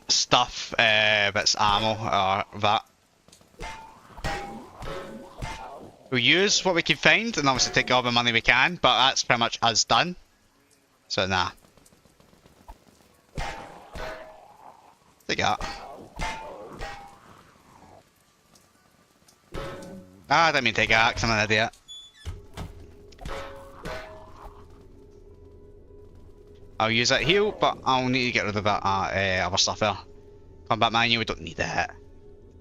stuff that's ammo or that. We'll use what we can find and obviously take all the money we can, but that's pretty much us done. So nah. Take that. Ah, I didn't mean to take that, 'cause I'm an idiot. I'll use that heal, but I'll need to get rid of that other stuff there. Combat menu, we don't need it.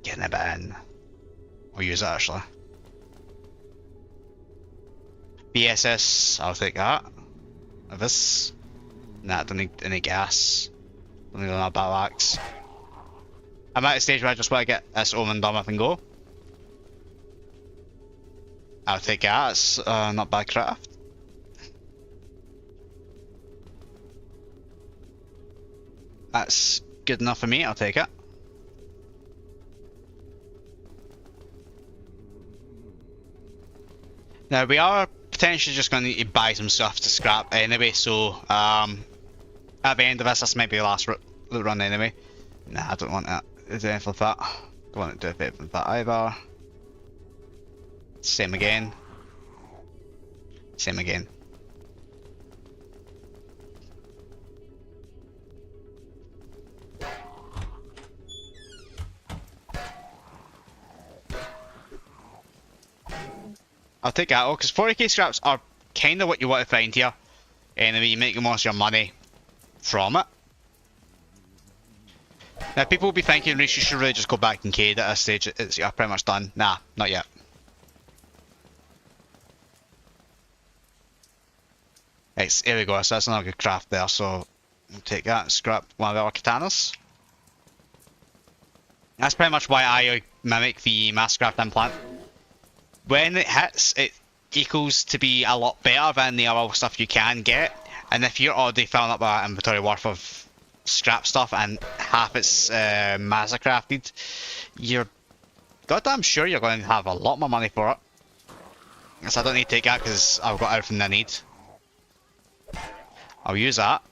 Get in the bin. I'll use it actually. BSS, I'll take that. of this. Nah, I don't need any gas. Don't need another battle axe. I'm at a stage where I just want to get this omen done with and go. I'll take that, it's not bad craft. That's good enough for me, I'll take it. Now we are potentially just going to need to buy some stuff to scrap anyway, so at the end of this might be the last run anyway. Nah, I don't want that. Do anything with that. Don't want to do anything with that either. Same again. Same again. I'll take that because 40k scraps are kind of what you want to find here. Anyway, you make the most of your money from it. Now, people will be thinking, Reece, you should really just go back and Cade at this stage. It's pretty much done. Nah, not yet. Here we go. So that's another good craft there. So we'll take that and scrap one of our katanas. That's pretty much why I mimic the mass craft implant. When it hits, it equals to be a lot better than the other stuff you can get. And if you're already filling up an inventory worth of scrap stuff and half it's mass crafted, you're goddamn sure you're going to have a lot more money for it. So I don't need to take that because I've got everything I need. I'll use that.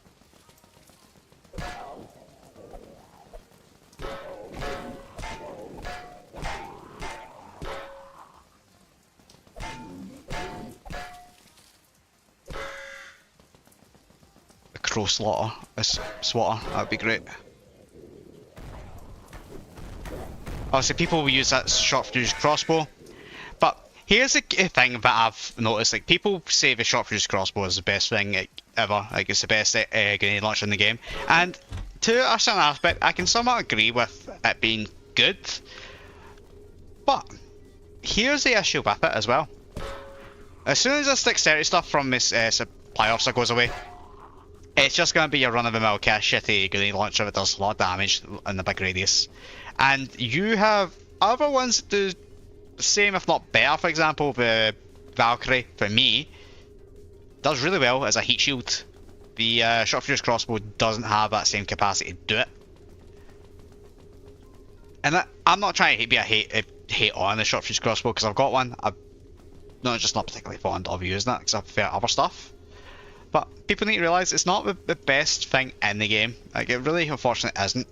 The crow swatter, that would be great. Obviously people will use that short fused crossbow, but here's the thing that I've noticed, like people say the short fused crossbow is the best thing ever, like it's the best grenade launcher in the game, and to a certain aspect I can somewhat agree with it being good, but here's the issue with it as well. As soon as this dexterity stuff from this supply officer goes away, it's just going to be your run-of-the-mill shitty grenade launcher that does a lot of damage in the big radius. And you have other ones that do the same if not better. For example, the Valkyrie, for me, does really well as a heat shield. The short fused crossbow doesn't have that same capacity to do it. And I'm not trying to be a hate on the short fused crossbow because I've got one. I'm not particularly fond of using it because I prefer other stuff. But people need to realise it's not the best thing in the game. Like, it really, unfortunately, isn't.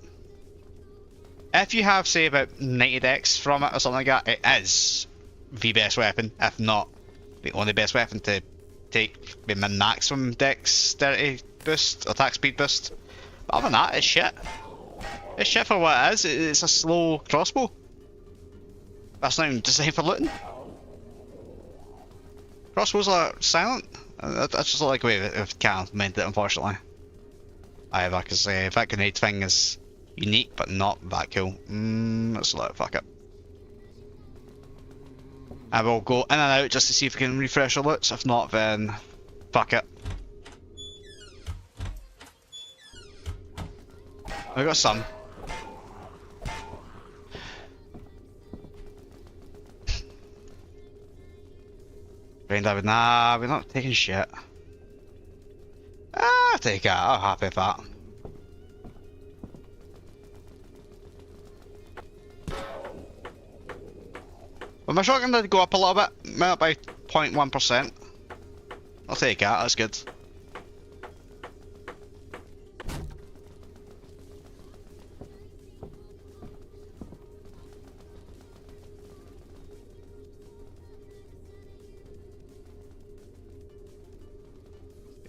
If you have, say, about 90 dex from it or something like that, it is the best weapon, if not the only best weapon to take the maximum dexterity boost, attack speed boost. But other than that, it's shit. It's shit for what it is. It's a slow crossbow. That's not even designed for looting. Crossbows are silent. That's just like a way of can't implement it, unfortunately. Either, because that grenade thing is unique, but not that cool. Let's let it fuck it. I will go in and out just to see if we can refresh our loots. If not, then fuck it. I got some. Brain David, nah, we're not taking shit. I'll take it, I'm happy with that. Well, my shotgun did go up a little bit, went up by 0.1%. I'll take that, that's good.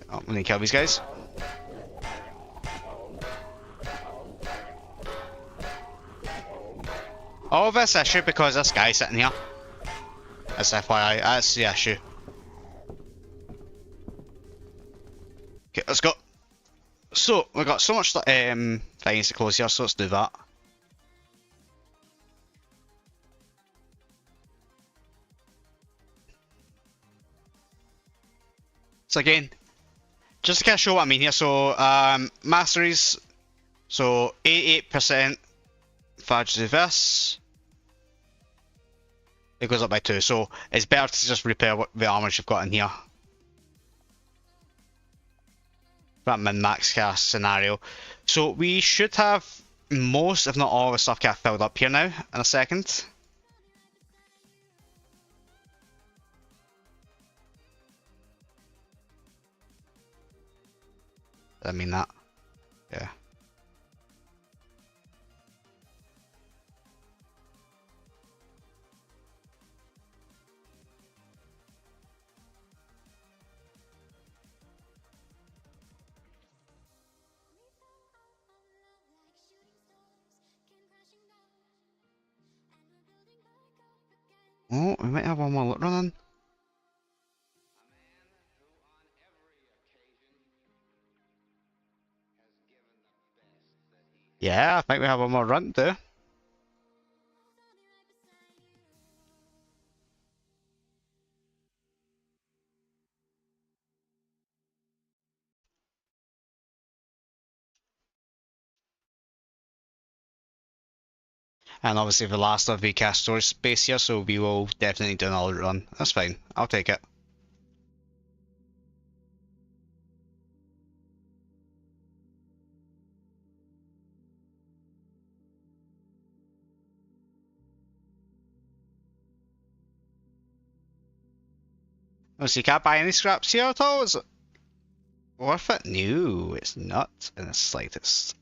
Oh, we need to kill these guys. All of this issue because this guy sitting here. That's FYI, that's the issue. Okay, let's go. So, we've got so much things to close here, so let's do that. So again, just to kind of show what I mean here, so masteries, so 88% if I do this, it goes up by 2, so it's better to just repair what the armor you've got in here. That min-max cast scenario. So we should have most, if not all, of the stuff kind of filled up here now in a second. I mean that. Yeah. Oh, we might have one more look running. Yeah, I think we have one more run too. And obviously the last of the cast storage space here, so we will definitely do another run. That's fine. I'll take it. Oh, so you can't buy any scraps here at all? Is it worth it? No, it's not in the slightest.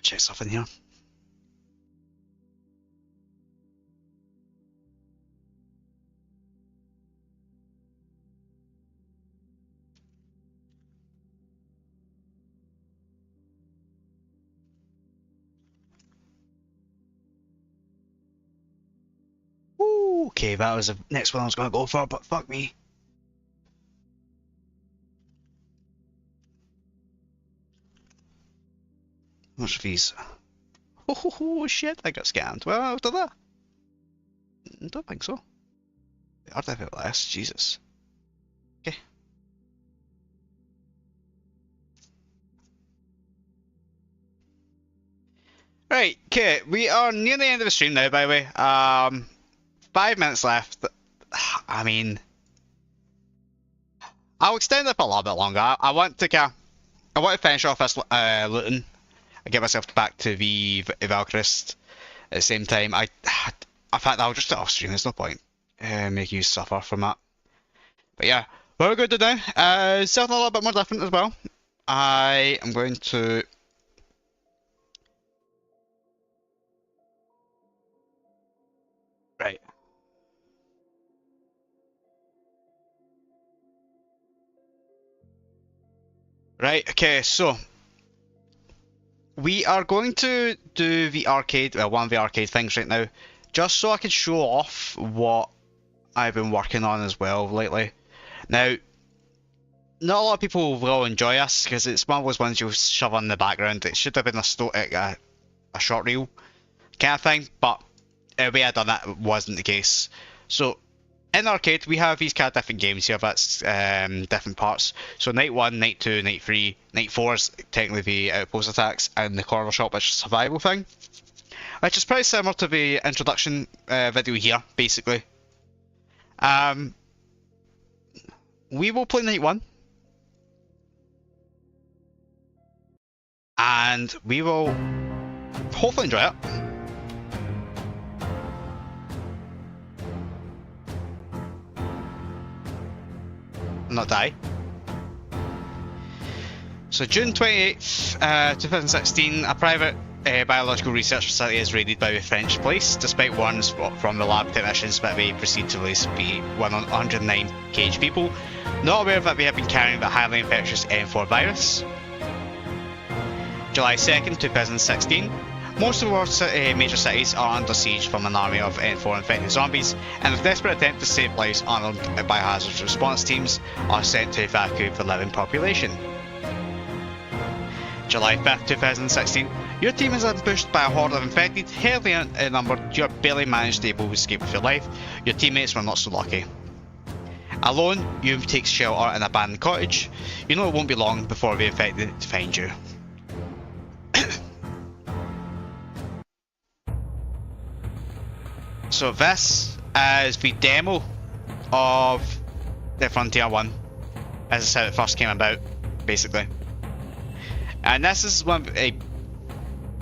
Check stuff in here. Ooh, okay, that was the next one I was going to go for, but fuck me. How much fees? Oh shit, I got scammed. Well, after that. I don't think so. They are definitely less, Jesus. Okay. Right, okay, we are near the end of the stream now, by the way. 5 minutes left. I mean, I'll extend it for a little bit longer. I want to finish off this looting and get myself back to the Valkyrist at the same time. In fact, I'll just do it off stream. There's no point making you suffer from that. But yeah, what we're going to do now is something a little bit more different as well. I am going to right. Right, okay, so we are going to do the arcade, well, one of the arcade things right now, just so I can show off what I've been working on as well lately. Now, not a lot of people will enjoy this because it's one of those ones you'll shove on the background. It should have been a short reel kind of thing, but the way I done that wasn't the case. So in arcade, we have these kind of different games here. That's different parts. So night 1, night 2, night 3, night 4 is technically the outpost attacks, and the corner shop, which is a survival thing, which is pretty similar to the introduction video here, basically. We will play night 1, and we will hopefully enjoy it. Not die. So June 28th, 2016, a private biological research facility is raided by the French police, despite warnings from the lab technicians that they proceed to release the 109 caged people, not aware that they have been carrying the highly infectious N4 virus. July 2nd, 2016. Most of the world's major cities are under siege from an army of N4 infected zombies, and in a desperate attempt to save lives, unarmed biohazard response teams are sent to evacuate the living population. July 5th, 2016. Your team is ambushed by a horde of infected, heavily outnumbered. You have barely managed to escape with your life. Your teammates were not so lucky. Alone, you take shelter in an abandoned cottage. You know it won't be long before the infected find you. So this is the demo of the Frontier 1, as is how it first came about, basically. And this is one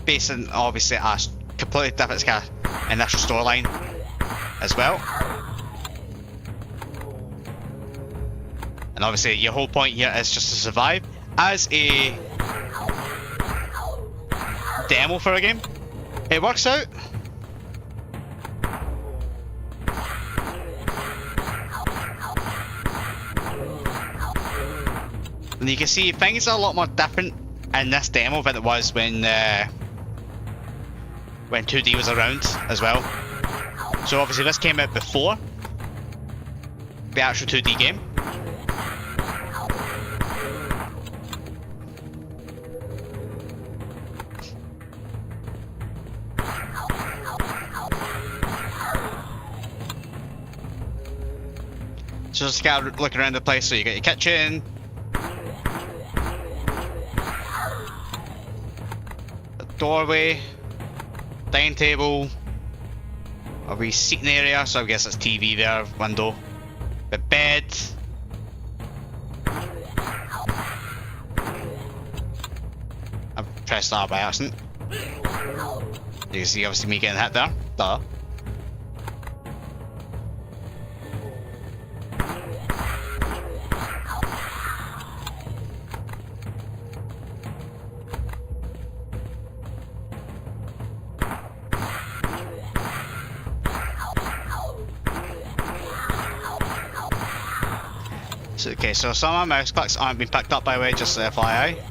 based on obviously a completely different kind of initial storyline as well. And obviously your whole point here is just to survive. As a demo for a game, it works out. And you can see things are a lot more different in this demo than it was when 2D was around as well. So obviously this came out before the actual 2D game. So just gotta look around the place. So you got your kitchen, doorway, dining table, a wee seating area, so I guess it's TV there, window, the bed, I pressed that by accident. You can see obviously me getting hit there, duh. Okay, so some of my mouse clicks aren't being picked up by the way, just FYI.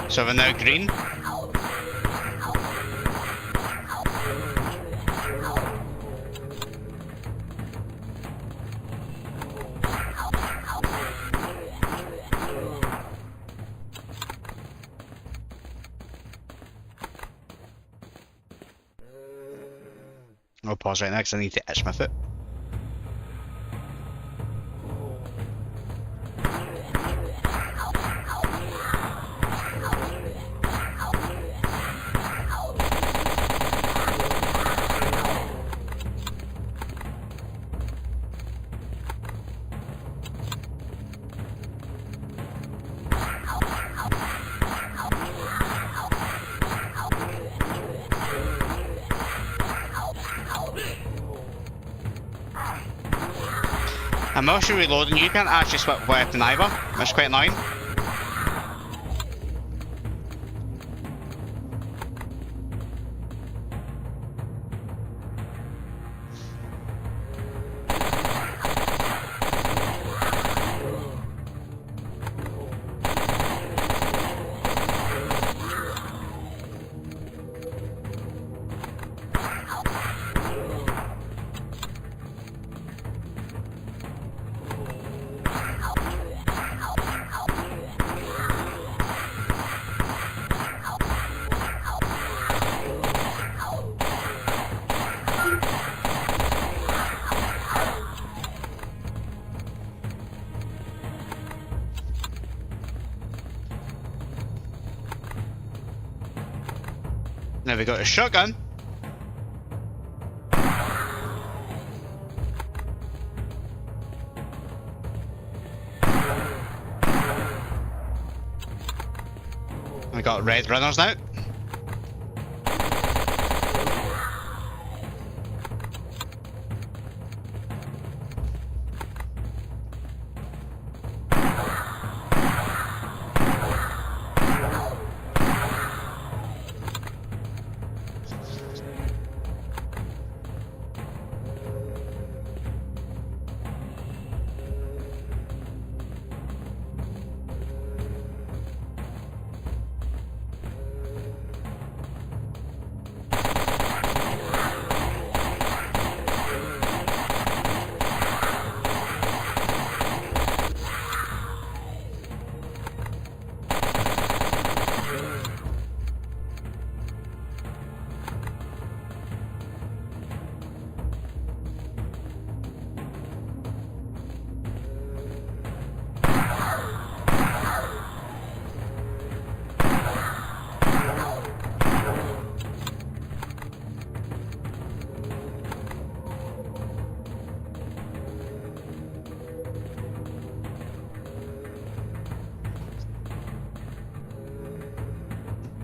So we're now green. I'll pause right now because I need to itch my foot. I'm also reloading, you can't actually swap weapon either, which is quite annoying. Now we got a shotgun. We got red runners now.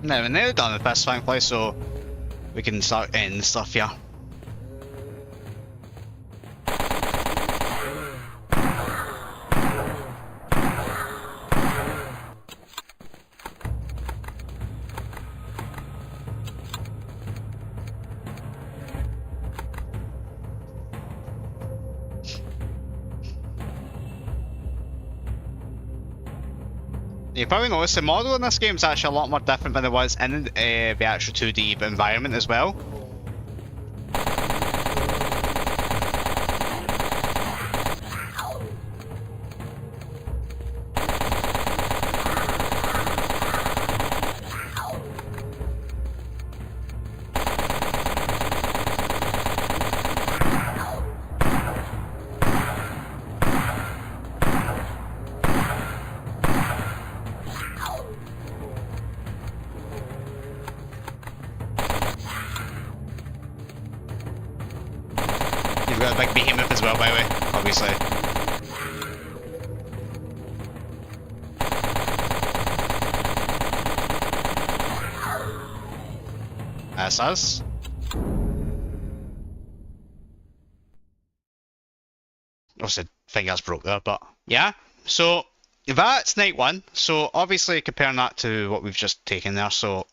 Now we're nearly done with this thankfully, so we can start ending stuff here. You probably noticed the model in this game is actually a lot more different than it was in the actual 2D environment as well. You've got a big behemoth as well, by the way, obviously. That's us. Obviously, I think that's broke there, but yeah. So that's night one. So obviously, comparing that to what we've just taken there. So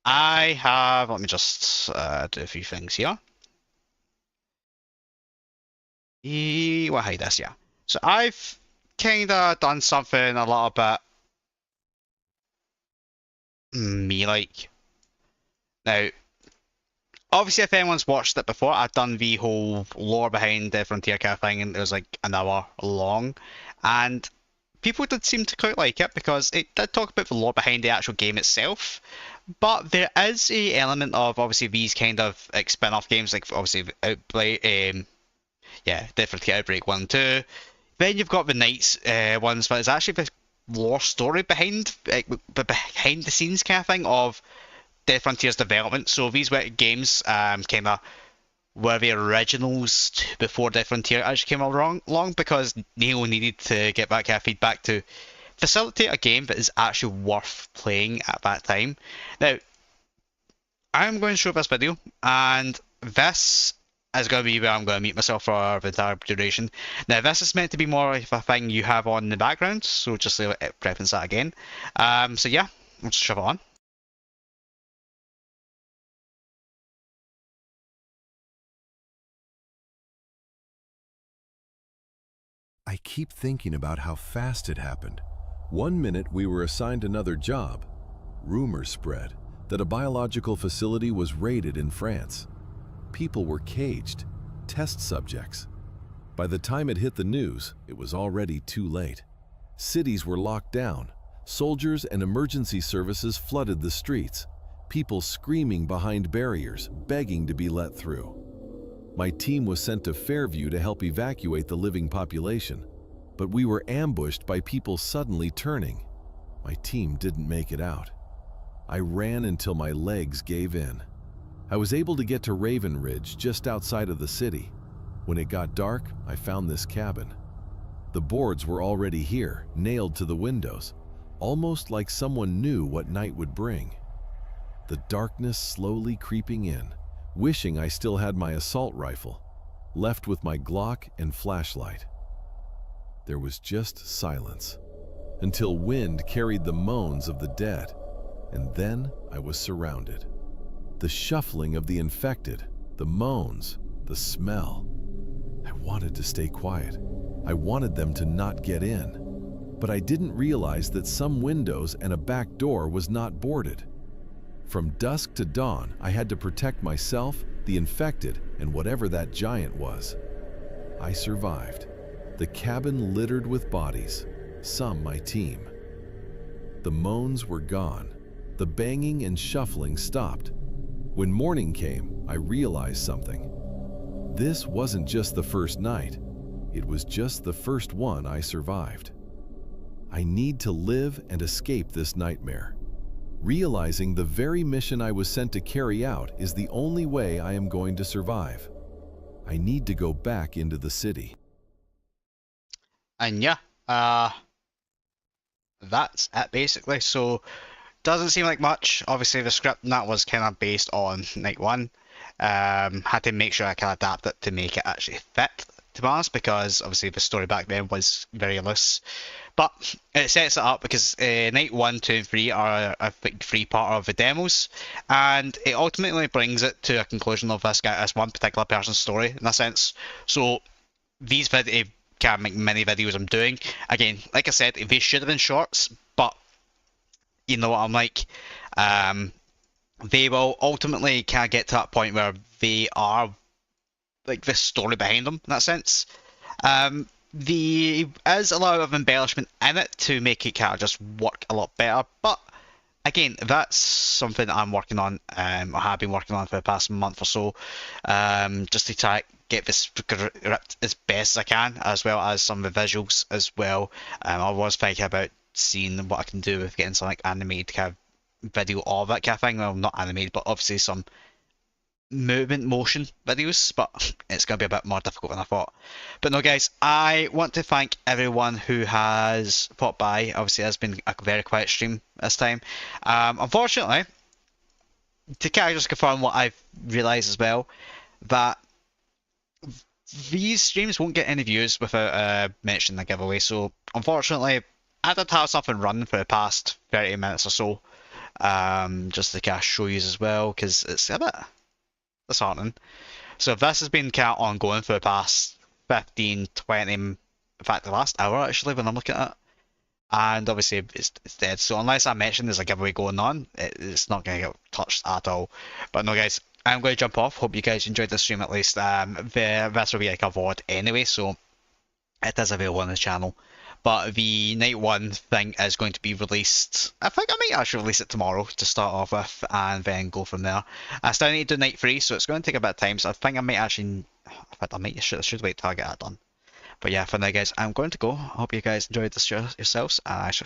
I have. Let me just do a few things here. We'll hide this, yeah. So I've kind of done something a little bit me-like. Now, obviously, if anyone's watched it before, I've done the whole lore behind the Frontier kind of thing, and it was like an hour long. And people did seem to quite like it because it did talk about the lore behind the actual game itself. But there is a element of obviously these kind of like spin-off games, like obviously Outbreak, yeah, definitely Outbreak 1 and 2. Then you've got the Knights ones, but it's actually the lore story behind behind the scenes kind of thing of Death Frontier's development. So these were games kind of were the originals before Death Frontier actually came along because Neil needed to get that kind of feedback to facilitate a game that is actually worth playing at that time. Now, I'm going to show this video, and this is going to be where I'm going to mute myself for the entire duration. Now, this is meant to be more of a thing you have on in the background, so just to reference that again. So yeah, let's shove it on. I keep thinking about how fast it happened. 1 minute we were assigned another job. Rumors spread that a biological facility was raided in France. People were caged, test subjects. By the time it hit the news, it was already too late. Cities were locked down. Soldiers and emergency services flooded the streets. People screaming behind barriers, begging to be let through. My team was sent to Fairview to help evacuate the living population, but we were ambushed by people suddenly turning. My team didn't make it out. I ran until my legs gave in. I was able to get to Raven Ridge just outside of the city. When it got dark, I found this cabin. The boards were already here, nailed to the windows, almost like someone knew what night would bring. The darkness slowly creeping in, wishing I still had my assault rifle, left with my Glock and flashlight. There was just silence, until wind carried the moans of the dead, and then I was surrounded. The shuffling of the infected, the moans, the smell. I wanted to stay quiet. I wanted them to not get in. But I didn't realize that some windows and a back door was not boarded. From dusk to dawn, I had to protect myself, the infected, and whatever that giant was. I survived. The cabin littered with bodies, some my team. The moans were gone. The banging and shuffling stopped. When morning came, I realized something. This wasn't just the first night. It was just the first one I survived. I need to live and escape this nightmare. Realizing the very mission I was sent to carry out is the only way I am going to survive. I need to go back into the city. And yeah, that's it basically. So, doesn't seem like much. Obviously, the script and that was kind of based on night one. Had to make sure I can adapt it to make it actually fit, to be honest, because obviously the story back then was very loose. But it sets it up because night 1, 2, and 3 are a big free part of the demos, and it ultimately brings it to a conclusion of this one particular person's story in a sense. So these kind of mini videos I'm doing, again, like I said, they should have been shorts, but you know what I'm like. They will ultimately kind of get to that point where they are like the story behind them in that sense. There is a lot of embellishment in it to make it kind of just work a lot better, but again, that's something that I'm working on, or have been working on for the past month or so, just to try to get this script as best as I can, as well as some of the visuals as well. I was thinking about seeing what I can do with getting some like animated kind of video of that kind of thing. Well, not animated, but obviously some movement motion videos, but it's going to be a bit more difficult than I thought. But no guys, I want to thank everyone who has popped by. Obviously it has been a very quiet stream this time. Unfortunately, to kind of just confirm what I've realised as well, that these streams won't get any views without mentioning the giveaway. So unfortunately, I did have something running for the past 30 minutes or so, just to kind of show you as well, because it's a bit disheartening. So this has been kind of ongoing for the past 15, 20, in fact the last hour actually when I'm looking at it. And obviously it's dead. So unless I mention there's a giveaway going on, it's not going to get touched at all. But no guys, I'm going to jump off. Hope you guys enjoyed the stream at least. This will be like a VOD anyway, so it is available on the channel. But the night 1 thing is going to be released. I think I might actually release it tomorrow to start off with, and then go from there. I still need to do night 3, so it's going to take a bit of time. So I think I might actually, in fact, I should wait till I get that done. But yeah, for now, guys, I'm going to go. I hope you guys enjoyed this yourselves, and I shall